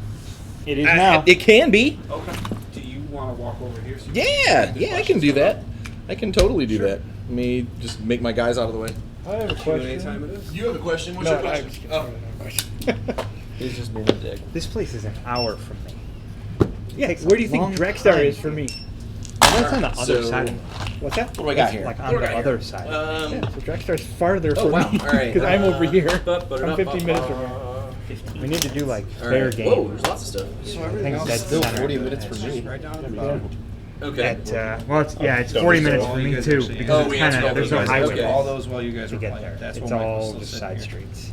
It is now. It can be. Okay. Do you want to walk over here? So you Yeah, can I can do that. I can totally do that. Let me just make my guys out of the way. I have a Q&A question. time it is? You have a question? What's No, your question? Oh. He's just being a dick. This place is an hour from me. Yeah, Takes where a do you think long Dragstar time. is for me? That's on the other So- side. What's that? What do I got here? Like on What do the I got other here? side. Yeah, so Dragstar's farther Oh, for wow. me All right. because I'm over here. But I'm 15 minutes from here. We need to do like All fair right. game. Whoa, there's lots of stuff. So I everything think else that's is still center. 40 minutes for me. Okay. It's 40 minutes for me too Oh, because we it's answered kind all of there's those no guys. highway Okay. All those while you guys to are get playing. there. That's It's when Mike all was still just sitting side here. streets.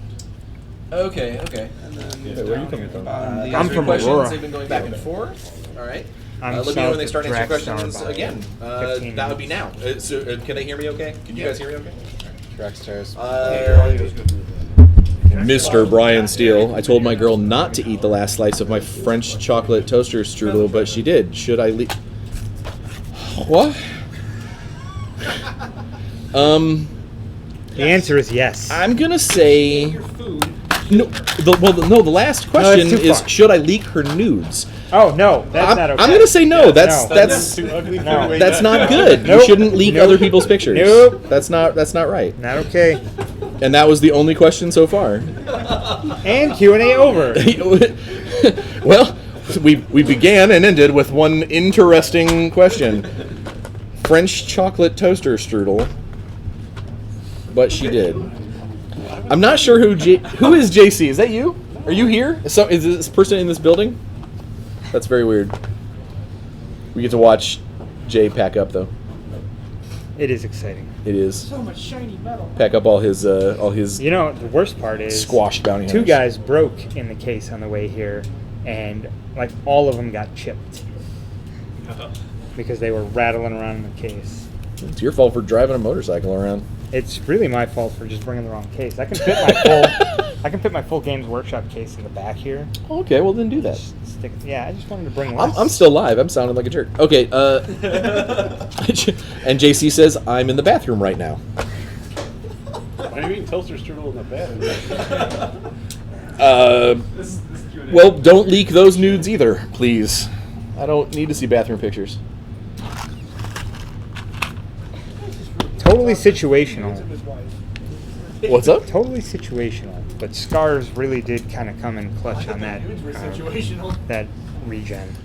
Okay. where are you coming from? I'm from questions. Aurora. They've been going back and forth. All right. I'm Let me know south when they start of answering Dragstar questions by again. 15 That would be now. minutes. Can they hear me okay? Can you guys hear me okay? Dragstar's. Mr. Bryan Steele, I told my girl not to eat the last slice of my French chocolate toaster strudel, but she did. Should I leave? What? The answer is yes. I'm gonna say no. The last question too is: far. should I leak her nudes? Oh no, that's not okay. I'm gonna say no. Yeah, That's no. that's Too ugly for No. the way that's that- not good. You Nope. shouldn't leak Nope. other people's pictures. Nope. That's not right. Not okay. And that was the only question so far. And Q&A over. Well, we began and ended with one interesting question. French chocolate toaster strudel. But she did. I'm not sure who is JC. Is that you? Are you here? Is this person in this building? That's very weird. We get to watch Jay pack up though. It is exciting. It is. So much shiny metal. Pack up all his You know, the worst part is squashed bounty two hunters. guys broke in the case on the way here, and like all of them got chipped because they were rattling around in the case. It's your fault for driving a motorcycle around. It's really my fault for just bringing the wrong case. I can fit my full Games Workshop case in the back here. Okay, well then do that. I just wanted to bring less. I'm still live. I'm sounding like a jerk. Okay, and JC says, I'm in the bathroom right now. Why are you eating toaster strudel in the bathroom? Well, don't leak those nudes either, please. I don't need to see bathroom pictures. Totally situational. What's up? Totally situational. But Scars really did kind of come in clutch on that. That regen.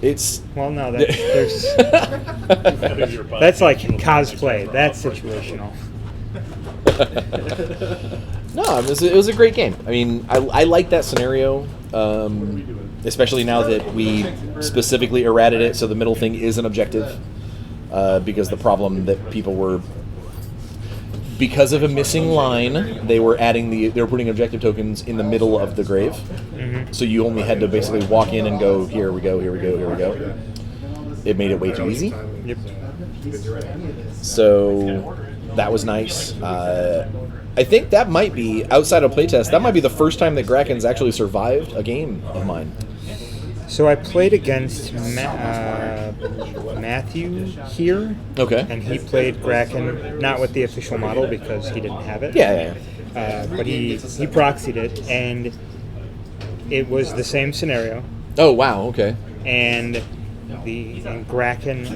It's well, no, there's that's like cosplay. That's situational. No, it was a great game. I mean, I like that scenario, especially now that we specifically errated it so the middle thing is an objective, because the problem that people were, because of a missing line, they were putting objective tokens in the middle of the grave. Mm-hmm. So you only had to basically walk in and go, here we go, here we go, here we go. It made it way too easy. Yep. So that was nice. I think that might be, outside of playtest, that might be the first time that Grakken's actually survived a game of mine. So I played against Matthew here. Okay. And he played Gracken, not with the official model because he didn't have it. Yeah. But he proxied it, and it was the same scenario. Oh, wow, okay. And Gracken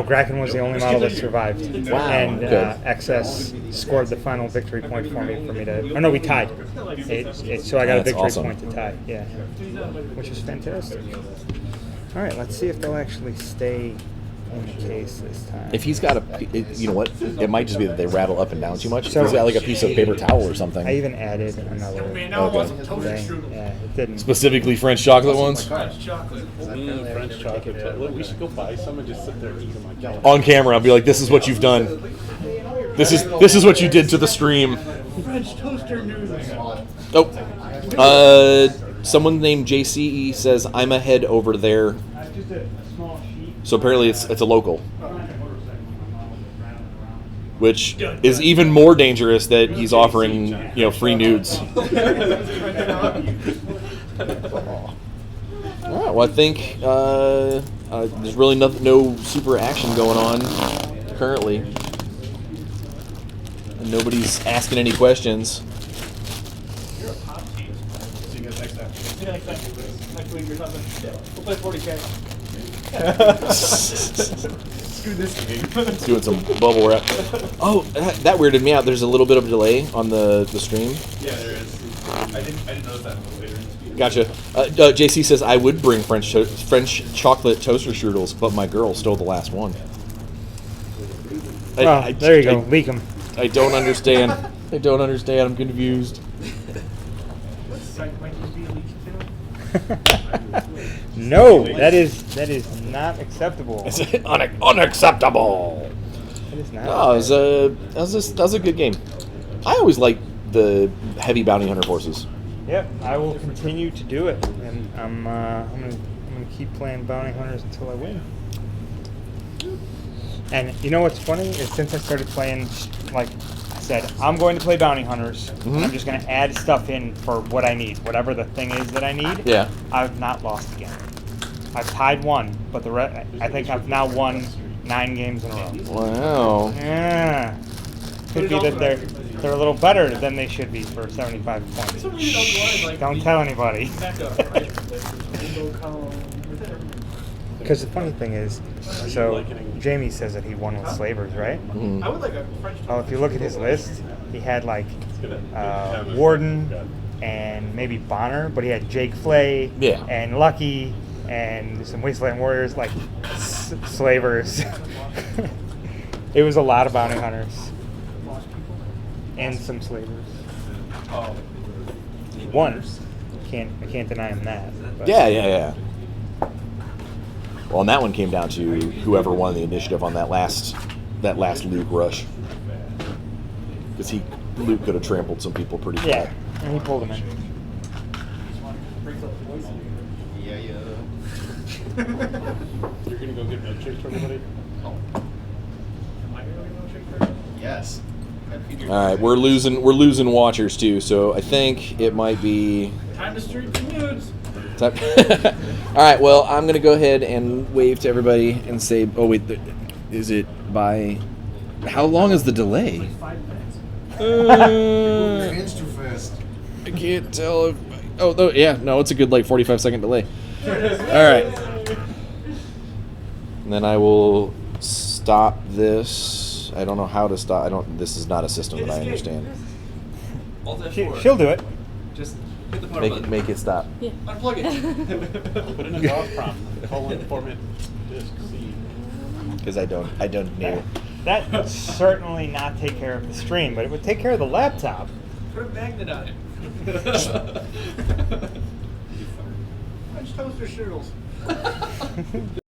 Gracken was the only model that survived. Wow. And XS scored the final victory point for me to. Oh no, we tied. So I got a victory point to tie. Yeah, which is fantastic. All right, let's see if they'll actually stay in the case this time. If he's got you know what? It might just be that they rattle up and down too much. So he's got like a piece of paper towel or something. I even added another thing. Yeah, it didn't. Specifically French chocolate ones? French chocolate. We should go buy some and just sit there and eat them like that. On camera, I'll be like, this is what you've done. This is what you did to the stream. French toaster noodles. Oh. Someone named JCE says, I'm ahead over there. So apparently it's a local. Which is even more dangerous that he's offering, free nudes. Alright, well I think there's really no super action going on currently. And nobody's asking any questions. Next week or something. We'll play 40K. Screw this game. Doing some bubble wrap. Oh, that weirded me out. There's a little bit of a delay on the stream. Yeah, there is. I didn't notice that until later. Gotcha. JC says, I would bring French chocolate toaster strudels, but my girl stole the last one. There you go. Leak them. I don't understand. I'm confused. No, that is not acceptable. It's unacceptable. It is not. No, that was a good game. I always liked the heavy bounty hunter forces. Yep, I will continue to do it, and I'm gonna keep playing bounty hunters until I win. And you know what's funny is since I started playing, like I said, I'm going to play bounty hunters. Mm-hmm. I'm just going to add stuff in for what I need, whatever the thing is that I need. Yeah. I've not lost again. I've tied one, but I think I've now won 9 games in a row. Wow. Yeah. Could be that they're a little better than they should be for 75 points. Don't tell anybody. Because the funny thing is, so Jamie says that he won with slavers, right? Mm. I would like a French toaster. Oh, if you look at his list, he had like Warden and maybe Bonner, but he had Jake Flay and Lucky and some Wasteland Warriors, like slavers. It was a lot of bounty hunters and some slavers. Oh. He won. I can't deny him that. But. Yeah. Well, and that one came down to whoever won the initiative on that last Luke rush, because Luke could have trampled some people pretty far. Yeah, and he pulled him in. Yeah, yeah. You're gonna go get milkshakes for everybody? Yes. All right, we're losing watchers too, so I think it might be Time to stream the nudes. time. All right, well, I'm gonna go ahead and wave to everybody and say, oh wait, is it by? How long is the delay? 5 minutes. Hands too fast. I can't tell if. Oh no, yeah, no, it's a good like 45-second delay. All right, and then I will stop this. I don't know how to stop. I don't. This is not a system that I understand. She'll do it. Just hit the power button. Make it stop. Unplug it. Put in a DOS prompt. Colon format disk C. Because I don't know. That would certainly not take care of the stream, but it would take care of the laptop. Put a magnet on it. French toaster strudels.